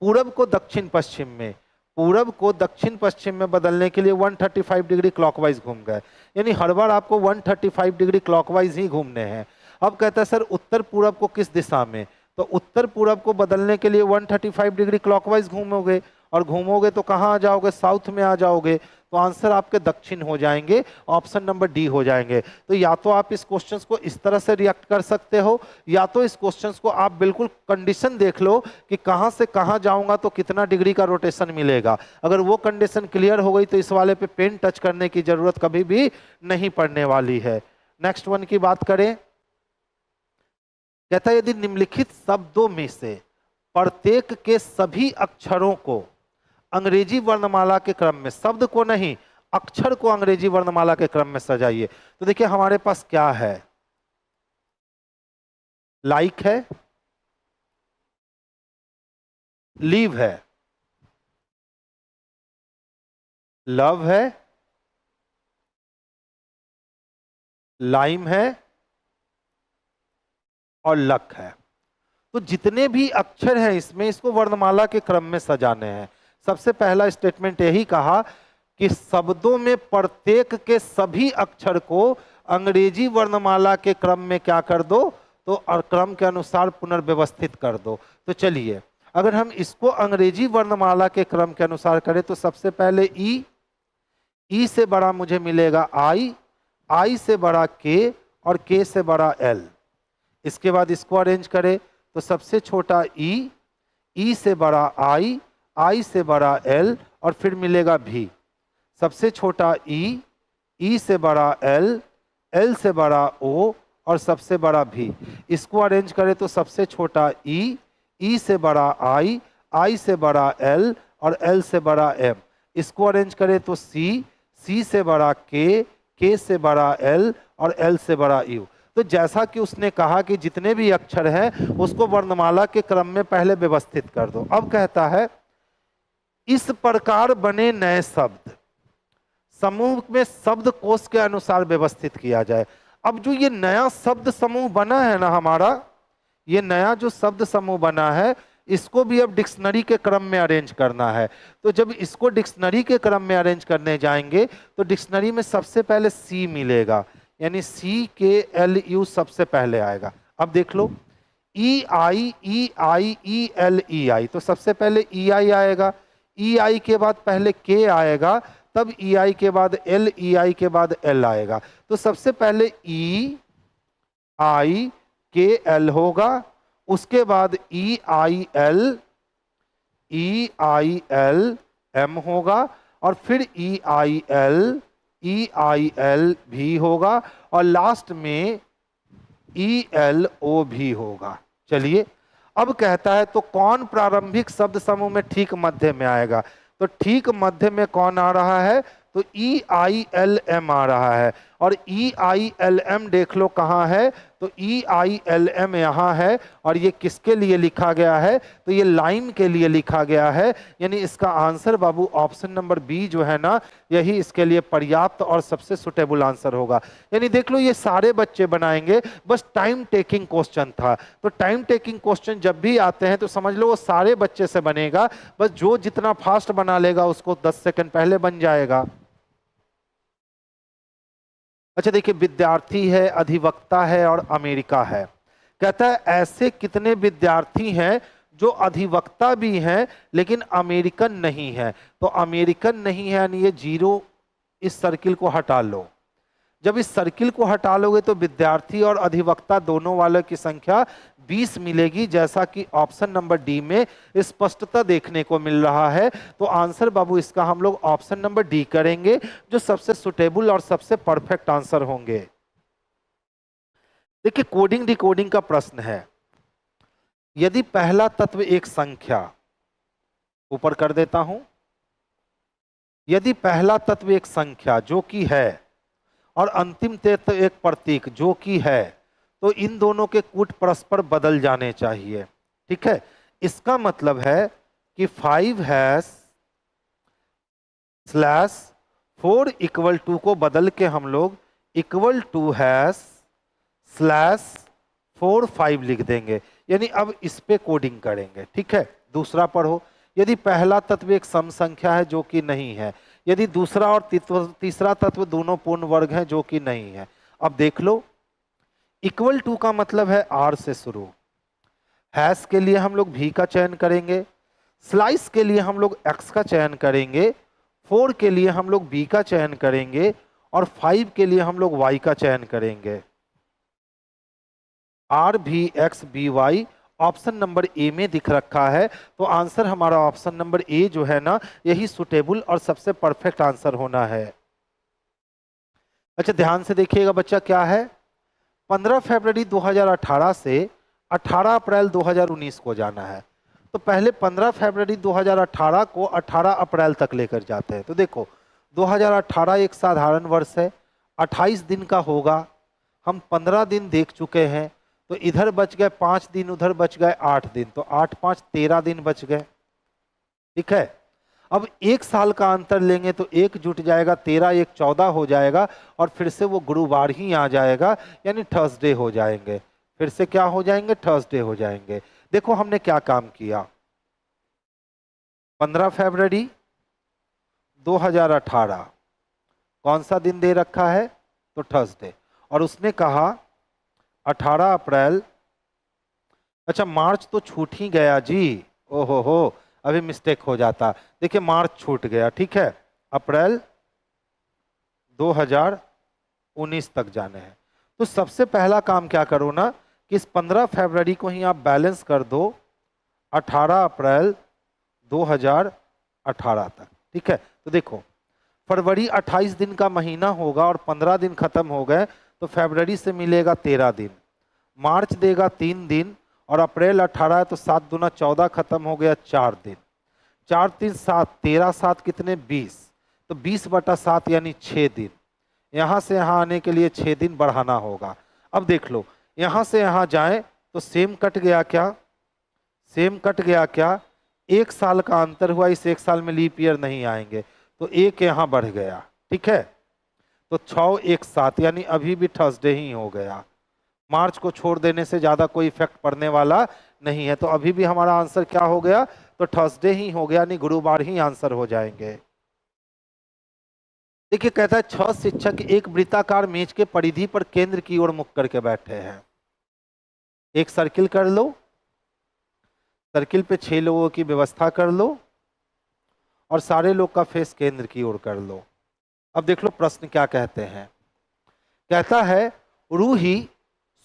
पूरब को दक्षिण पश्चिम में, पूरब को दक्षिण पश्चिम में बदलने के लिए 135 डिग्री क्लॉकवाइज घूम गए, यानी हर बार आपको 135 डिग्री क्लॉकवाइज ही घूमने हैं। अब कहता है सर उत्तर पूरब को किस दिशा में, तो उत्तर पूरब को बदलने के लिए 135 डिग्री क्लॉकवाइज घूमोगे, और घूमोगे तो कहाँ आ जाओगे, साउथ में आ जाओगे, तो आंसर आपके दक्षिण हो जाएंगे, ऑप्शन नंबर डी हो जाएंगे। तो या तो आप इस क्वेश्चन को इस तरह से रिएक्ट कर सकते हो, या तो इस क्वेश्चन को आप बिल्कुल कंडीशन देख लो कि कहाँ से कहाँ जाऊंगा तो कितना डिग्री का रोटेशन मिलेगा। अगर वो कंडीशन क्लियर हो गई तो इस वाले पे पेन टच करने की जरूरत कभी भी नहीं पड़ने वाली है। नेक्स्ट वन की बात करें, कहता है यदि निम्नलिखित शब्दों में से प्रत्येक के सभी अक्षरों को अंग्रेजी वर्णमाला के क्रम में, शब्द को नहीं अक्षर को अंग्रेजी वर्णमाला के क्रम में सजाइए, तो देखिए हमारे पास क्या है, लाइक है, लीव है, लव है, लाइम है और लक है। तो जितने भी अक्षर हैं इसमें, इसको वर्णमाला के क्रम में सजाने हैं। सबसे पहला स्टेटमेंट यही कहा कि शब्दों में प्रत्येक के सभी अक्षर को अंग्रेजी वर्णमाला के क्रम में क्या कर दो, तो क्रम के अनुसार पुनर्व्यवस्थित कर दो। तो चलिए अगर हम इसको अंग्रेजी वर्णमाला के क्रम के अनुसार करें तो सबसे पहले ई से बड़ा मुझे मिलेगा आई से बड़ा के और के से बड़ा एल। इसके बाद इसको अरेंज करें तो सबसे छोटा ई से बड़ा आई से बड़ा एल और फिर मिलेगा भी। सबसे छोटा ई से बड़ा एल से बड़ा ओ और सबसे बड़ा भी। इसको अरेंज करें तो सबसे छोटा ई से बड़ा आई से बड़ा एल और एल से बड़ा एम। इसको अरेंज करें तो सी से बड़ा के से बड़ा एल और एल से बड़ा यू। तो जैसा कि उसने कहा कि जितने भी अक्षर हैं उसको वर्णमाला के क्रम में पहले व्यवस्थित कर दो। अब कहता है इस प्रकार बने नए शब्द समूह में शब्द कोश के अनुसार व्यवस्थित किया जाए। अब जो ये नया शब्द समूह बना है ना हमारा, ये नया जो शब्द समूह बना है इसको भी अब डिक्शनरी के क्रम में अरेंज करना है। तो जब इसको डिक्शनरी के क्रम में अरेंज करने जाएंगे तो डिक्शनरी में सबसे पहले सी मिलेगा, यानी सी के एल यू सबसे पहले आएगा। अब देख लो ई आई एल ई आई, तो सबसे पहले ई आई आएगा, ई आई के बाद पहले के आएगा, तब ई आई के बाद एल, ई आई के बाद एल आएगा। तो सबसे पहले ई आई के एल होगा, उसके बाद ई आई एल एम होगा और फिर ई आई एल भी होगा और लास्ट में ई एल ओ भी होगा। चलिए अब कहता है तो कौन प्रारंभिक शब्द समूह में ठीक मध्य में आएगा, तो ठीक मध्य में कौन आ रहा है, तो ई आई एल एम आ रहा है। और ई आई एल एम देख लो कहाँ है, तो ई आई एल एम यहाँ है और ये किसके लिए लिखा गया है, तो ये लाइम के लिए लिखा गया है। यानी इसका आंसर बाबू ऑप्शन नंबर बी जो है ना, यही इसके लिए पर्याप्त और सबसे सुटेबल आंसर होगा। यानी देख लो ये सारे बच्चे बनाएंगे, बस टाइम टेकिंग क्वेश्चन था। तो टाइम टेकिंग क्वेश्चन जब भी आते हैं तो समझ लो वो सारे बच्चे से बनेगा, बस जो जितना फास्ट बना लेगा उसको 10 सेकंड पहले बन जाएगा। अच्छा देखिए, विद्यार्थी है, अधिवक्ता है और अमेरिका है। कहता है ऐसे कितने विद्यार्थी हैं जो अधिवक्ता भी हैं लेकिन अमेरिकन नहीं है। तो अमेरिकन नहीं है यानी ये जीरो, इस सर्किल को हटा लो। जब इस सर्किल को हटा लोगे तो विद्यार्थी और अधिवक्ता दोनों वालों की संख्या 20 मिलेगी, जैसा कि ऑप्शन नंबर डी में स्पष्टता देखने को मिल रहा है। तो आंसर बाबू इसका हम लोग ऑप्शन नंबर डी करेंगे, जो सबसे सुटेबल और सबसे परफेक्ट आंसर होंगे। देखिए कोडिंग डिकोडिंग का प्रश्न है। यदि पहला तत्व एक संख्या, ऊपर कर देता हूं, यदि पहला तत्व एक संख्या जो कि है और अंतिम तत्व एक प्रतीक जो कि है, तो इन दोनों के कूट परस्पर बदल जाने चाहिए। ठीक है, इसका मतलब है कि 5 हैश स्लैश 4 इक्वल टू को बदल के हम लोग इक्वल टू हैश स्लैश 4 5 लिख देंगे, यानी अब इस पे कोडिंग करेंगे। ठीक है, दूसरा पढ़ो। यदि पहला तत्व एक सम संख्या है जो कि नहीं है, यदि दूसरा और तीसरा तत्व दोनों पूर्ण वर्ग हैं जो कि नहीं है। अब देख लो, इक्वल टू का मतलब है आर से शुरू, हैश के लिए हम लोग भी का चयन करेंगे, स्लाइस के लिए हम लोग एक्स का चयन करेंगे, 4 के लिए हम लोग बी का चयन करेंगे और 5 के लिए हम लोग वाई का चयन करेंगे। आर भी X B Y option number A में दिख रखा है, तो आंसर हमारा ऑप्शन नंबर ए जो है ना, यही सुटेबल और सबसे परफेक्ट आंसर होना है। अच्छा ध्यान से देखिएगा बच्चा, क्या है 15 फरवरी 2018 से 18 अप्रैल 2019 को जाना है, तो पहले 15 फरवरी 2018 को 18 अप्रैल तक लेकर जाते हैं। तो देखो 2018 एक साधारण वर्ष है, 28 दिन का होगा, हम 15 दिन देख चुके हैं, तो इधर बच गए 5 दिन, उधर बच गए 8 दिन, तो 8 5 13 दिन बच गए। ठीक है, अब एक साल का अंतर लेंगे तो एक जुट जाएगा, 13 1 14 हो जाएगा और फिर से वो गुरुवार ही आ जाएगा, यानी थर्सडे हो जाएंगे। फिर से क्या हो जाएंगे, थर्सडे हो जाएंगे। देखो हमने क्या काम किया, 15 फरवरी 2018 कौन सा दिन दे रखा है, तो थर्सडे, और उसने कहा 18 अप्रैल, अच्छा मार्च तो छूट ही गया जी, ओहो हो, अभी मिस्टेक हो जाता, देखिए मार्च छूट गया। ठीक है, अप्रैल 2019 तक जाने हैं, तो सबसे पहला काम क्या करो ना कि इस 15 फरवरी को ही आप बैलेंस कर दो 18 अप्रैल 2018 तक। ठीक है, तो देखो फरवरी 28 दिन का महीना होगा और 15 दिन खत्म हो गए, तो फरवरी से मिलेगा 13 दिन, मार्च देगा 3 दिन और अप्रैल 18 है तो 7 दूना 14 खत्म हो गया 4 दिन, 4 3 7 13 7 कितने 20, तो 20/7 यानी 6 दिन। यहाँ से यहाँ आने के लिए 6 दिन बढ़ाना होगा। अब देख लो यहाँ से यहाँ जाएं तो सेम कट गया क्या, सेम कट गया क्या, एक साल का अंतर हुआ, इस एक साल में लीप ईयर नहीं आएंगे, तो एक यहाँ बढ़ गया। ठीक है, तो 6 1 7 यानी अभी भी थर्सडे ही हो गया, मार्च को छोड़ देने से ज्यादा कोई इफेक्ट पड़ने वाला नहीं है, तो अभी भी हमारा आंसर क्या हो गया, तो थर्सडे ही हो गया, यानी गुरुवार ही आंसर हो जाएंगे। देखिए कहता है 6 शिक्षक एक वृत्ताकार मेज के परिधि पर केंद्र की ओर मुख करके बैठे हैं। एक सर्किल कर लो, सर्किल पे 6 लोगों की व्यवस्था कर लो और सारे लोग का फेस केंद्र की ओर कर लो। अब देख लो प्रश्न क्या कहते हैं, कहता है रूही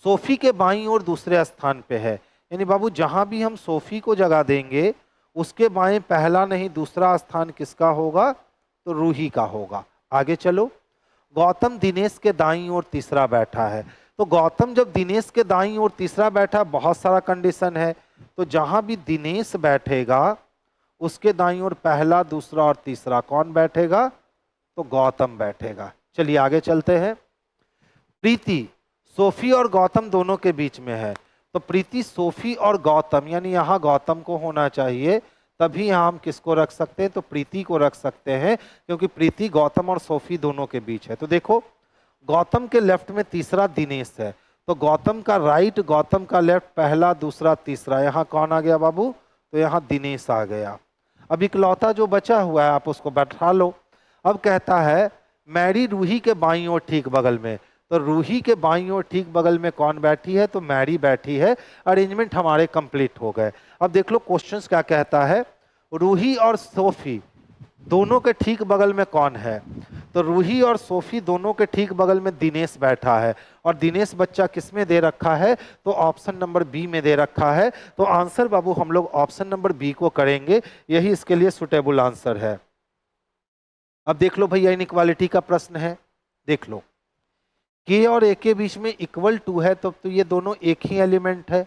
सोफी के बाईं ओर दूसरे स्थान पे है, यानी बाबू जहां भी हम सोफी को जगह देंगे उसके बाएं पहला नहीं दूसरा स्थान किसका होगा, तो रूही का होगा। आगे चलो, गौतम दिनेश के दाईं ओर तीसरा बैठा है, तो गौतम जब दिनेश के दाईं ओर तीसरा बैठा, बहुत सारा कंडीशन है, तो जहां भी दिनेश बैठेगा उसके दाईं ओर पहला दूसरा और तीसरा कौन बैठेगा, तो गौतम बैठेगा। चलिए आगे चलते हैं। प्रीति सोफी और गौतम दोनों के बीच में है, तो प्रीति सोफी और गौतम, यानी यहाँ गौतम को होना चाहिए, तभी यहाँ हम किसको रख सकते हैं, तो प्रीति को रख सकते हैं, क्योंकि प्रीति गौतम और सोफी दोनों के बीच है। तो देखो गौतम के लेफ्ट में तीसरा दिनेश है, तो गौतम का राइट, गौतम का लेफ्ट, पहला दूसरा तीसरा, यहाँ कौन आ गया बाबू, तो यहाँ दिनेश आ गया। अब इकलौता जो बचा हुआ है आप उसको बैठा लो। अब कहता है मैरी रूही के बाईं ओर ठीक बगल में, तो रूही के बाईं ओर ठीक बगल में कौन बैठी है, तो मैरी बैठी है। अरेंजमेंट हमारे कंप्लीट हो गए। अब देख लो क्वेश्चंस क्या कहता है, रूही और सोफी दोनों के ठीक बगल में कौन है, तो रूही और सोफी दोनों के ठीक बगल में दिनेश बैठा है, और दिनेश बच्चा किस में दे रखा है, तो ऑप्शन नंबर बी में दे रखा है। तो आंसर बाबू हम लोग ऑप्शन नंबर बी को करेंगे, यही इसके लिए सुटेबल आंसर है। अब देख लो भैया इनइक्वालिटी का प्रश्न है, देख लो के और ए के बीच में इक्वल टू है, तो ये दोनों एक ही एलिमेंट है।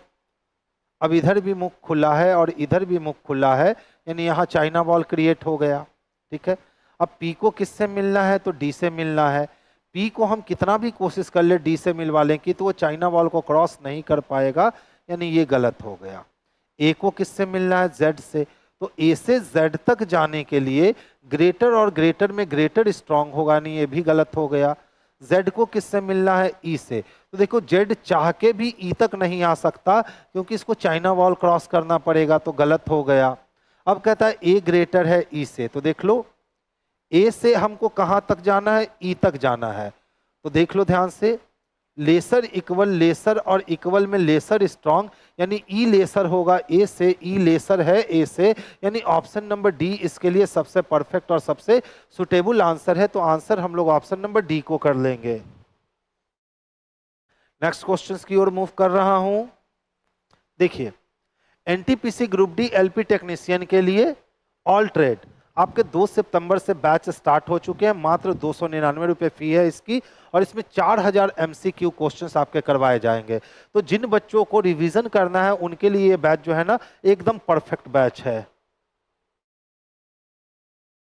अब इधर भी मुख खुला है और इधर भी मुख खुला है, यानी यहाँ चाइना बॉल क्रिएट हो गया। ठीक है, अब P को किससे मिलना है, तो D से मिलना है। P को हम कितना भी कोशिश कर ले D से मिलवा लें कि तो वो चाइना बॉल को क्रॉस नहीं कर पाएगा, यानी ये गलत हो गया। A को किससे मिलना है, Z से, तो A से Z तक जाने के लिए ग्रेटर और ग्रेटर में ग्रेटर स्ट्रांग होगा, नहीं ये भी गलत हो गया। Z को किससे मिलना है, E से, तो देखो Z चाह के भी E तक नहीं आ सकता क्योंकि इसको चाइना वॉल क्रॉस करना पड़ेगा, तो गलत हो गया। अब कहता है A ग्रेटर है E से, तो देख लो A से हमको कहां तक जाना है, E तक जाना है, तो देख लो ध्यान से, लेसर इक्वल लेसर और इक्वल में लेसर स्ट्रांग, यानी E लेसर होगा A से, E लेसर है A से, यानी ऑप्शन नंबर डी इसके लिए सबसे परफेक्ट और सबसे सुटेबल आंसर है। तो आंसर हम लोग ऑप्शन नंबर डी को कर लेंगे। नेक्स्ट क्वेश्चंस की ओर मूव कर रहा हूं। देखिए, NTPC group D LP technician के लिए ऑल ट्रेड आपके 2 सितंबर से बैच स्टार्ट हो चुके हैं। मात्र 299 रुपये फी है इसकी, और इसमें 4000 एमसीक्यू क्वेश्चंस आपके करवाए जाएंगे। तो जिन बच्चों को रिवीजन करना है उनके लिए ये बैच जो है ना एकदम परफेक्ट बैच है।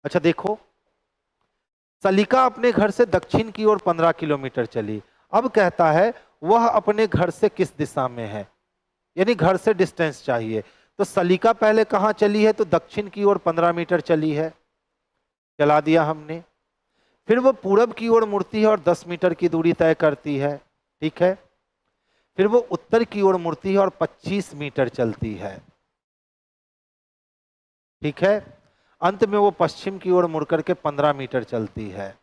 अच्छा देखो, सलिका अपने घर से दक्षिण की ओर 15 किलोमीटर चली। अब कहता है वह अपने घर से किस दिशा में है, यानी घर से डिस्टेंस चाहिए। तो सलिका पहले कहां चली है, तो दक्षिण की ओर 15 मीटर चली है, चला दिया हमने। फिर वो पूरब की ओर मुड़ती है और 10 मीटर की दूरी तय करती है। ठीक है, फिर वो उत्तर की ओर मुड़ती है और 25 मीटर चलती है। ठीक है, अंत में वो पश्चिम की ओर मुड़कर के 15 मीटर चलती है।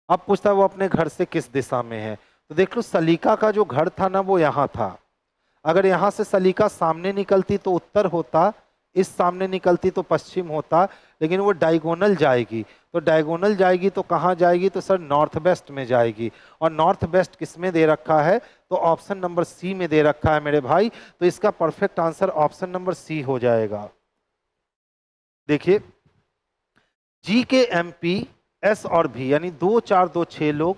अब पूछता है वो अपने घर से किस दिशा में है। तो देख लो, सलिका का जो घर था ना वो यहां था। अगर यहां से सलिका सामने निकलती तो उत्तर होता, इस सामने निकलती तो पश्चिम होता, लेकिन वो डायगोनल जाएगी। तो डायगोनल जाएगी तो कहां जाएगी, तो सर नॉर्थ वेस्ट में जाएगी। और नॉर्थ वेस्ट किस में दे रखा है, तो ऑप्शन नंबर सी में दे रखा है मेरे भाई। तो इसका perfect answer option number C हो जाएगा। देखिए, जी के एमपी एस और भी यानी 2 4 2 6 लोग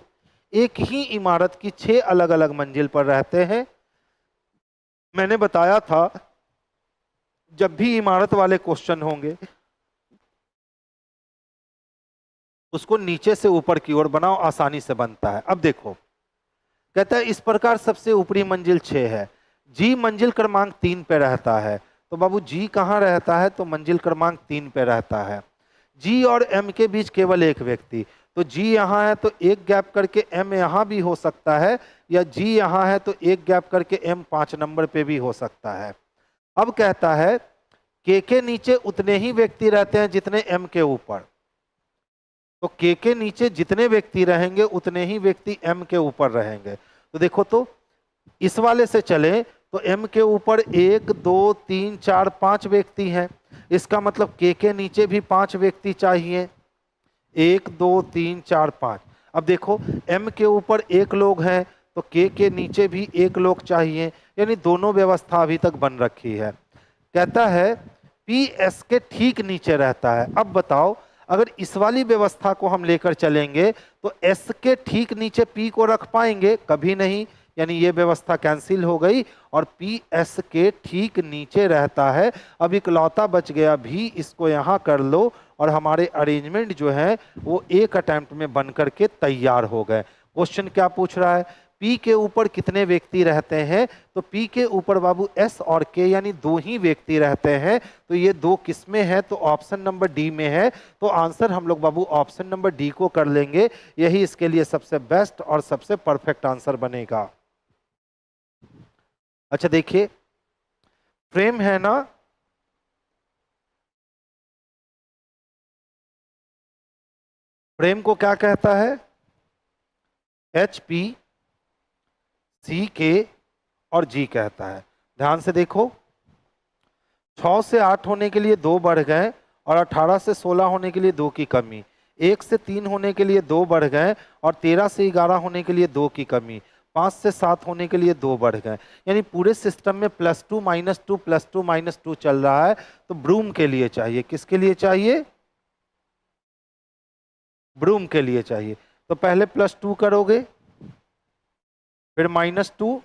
एक ही इमारत की 6 अलग अलग मंजिल पर रहते हैं। मैंने बताया था जब भी इमारत वाले क्वेश्चन होंगे उसको नीचे से ऊपर की ओर बनाओ, आसानी से बनता है। अब देखो, कहता है इस प्रकार सबसे ऊपरी मंजिल 6 है, जी मंजिल क्रमांक 3 पे रहता है। तो बाबू जी कहाँ रहता है, तो मंजिल क्रमांक 3 पे रहता है। जी और एम के बीच केवल एक व्यक्ति, तो जी यहाँ है तो एक गैप करके एम यहाँ भी हो सकता है, या जी यहाँ है तो एक गैप करके एम 5 नंबर पे भी हो सकता है। अब कहता है के नीचे उतने ही व्यक्ति रहते हैं जितने एम के ऊपर। तो के नीचे जितने व्यक्ति रहेंगे उतने ही व्यक्ति एम के ऊपर रहेंगे। तो देखो, तो इस वाले से चले तो एम के ऊपर 1 2 3 4 5 व्यक्ति हैं। इसका मतलब के नीचे भी 5 व्यक्ति चाहिए, 1 2 3 4 5। अब देखो, एम के ऊपर 1 लोग हैं तो के नीचे भी 1 लोग चाहिए, यानी दोनों व्यवस्था अभी तक बन रखी है। कहता है पी एस के ठीक नीचे रहता है। अब बताओ, अगर इस वाली व्यवस्था को हम लेकर चलेंगे तो एस के ठीक नीचे पी को रख पाएंगे, कभी नहीं, यानी ये व्यवस्था कैंसिल हो गई। और पी एस के ठीक नीचे रहता है। अब इकलौता बच गया भी, इसको यहाँ कर लो और हमारे अरेंजमेंट जो है वो एक अटेम्प्ट में बन करके तैयार हो गए। क्वेश्चन क्या पूछ रहा है, पी के ऊपर कितने व्यक्ति रहते हैं, तो पी के ऊपर बाबू एस और के यानी 2 ही व्यक्ति रहते हैं। तो ये 2 किस में है, तो ऑप्शन नंबर डी में है। तो आंसर हम लोग बाबू ऑप्शन नंबर डी को कर लेंगे, यही इसके लिए सबसे बेस्ट और सबसे परफेक्ट आंसर बनेगा। अच्छा देखिए, फ्रेम है ना, फ्रेम को क्या कहता है, एच पी सी के और जी कहता है। ध्यान से देखो, 6 से 8 होने के लिए 2 बढ़ गए और 18 से 16 होने के लिए 2 की कमी, 1 से 3 होने के लिए 2 बढ़ गए और 13 से 11 होने के लिए 2 की कमी, 5 से 7 होने के लिए 2 बढ़ गए। यानी पूरे सिस्टम में +2 -2 +2 -2 चल रहा है। तो ब्रूम के लिए चाहिए, किसके लिए चाहिए, ब्रूम के लिए चाहिए। तो पहले +2 करोगे, फिर -2,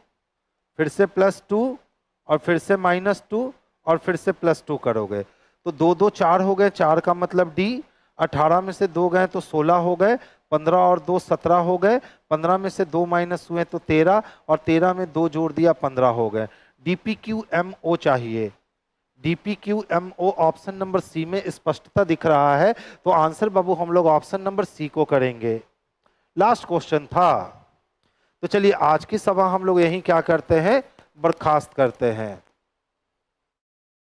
फिर से +2 और फिर से -2 और फिर से +2 करोगे तो 2 2 4 हो गए, 4 का मतलब D। 18 में से 2 गए तो 16 हो गए, 15 और 2 17 हो गए, 15 में से 2 माइनस हुए तो 13 और 13 में 2 जोड़ दिया 15 हो गए। DPQMO चाहिए। DPQMO ऑप्शन नंबर सी में स्पष्टता दिख रहा है, तो आंसर बाबू हम लोग ऑप्शन नंबर सी को करेंगे। लास्ट क्वेश्चन था, तो चलिए आज की सभा हम लोग यही क्या करते हैं, बर्खास्त करते हैं।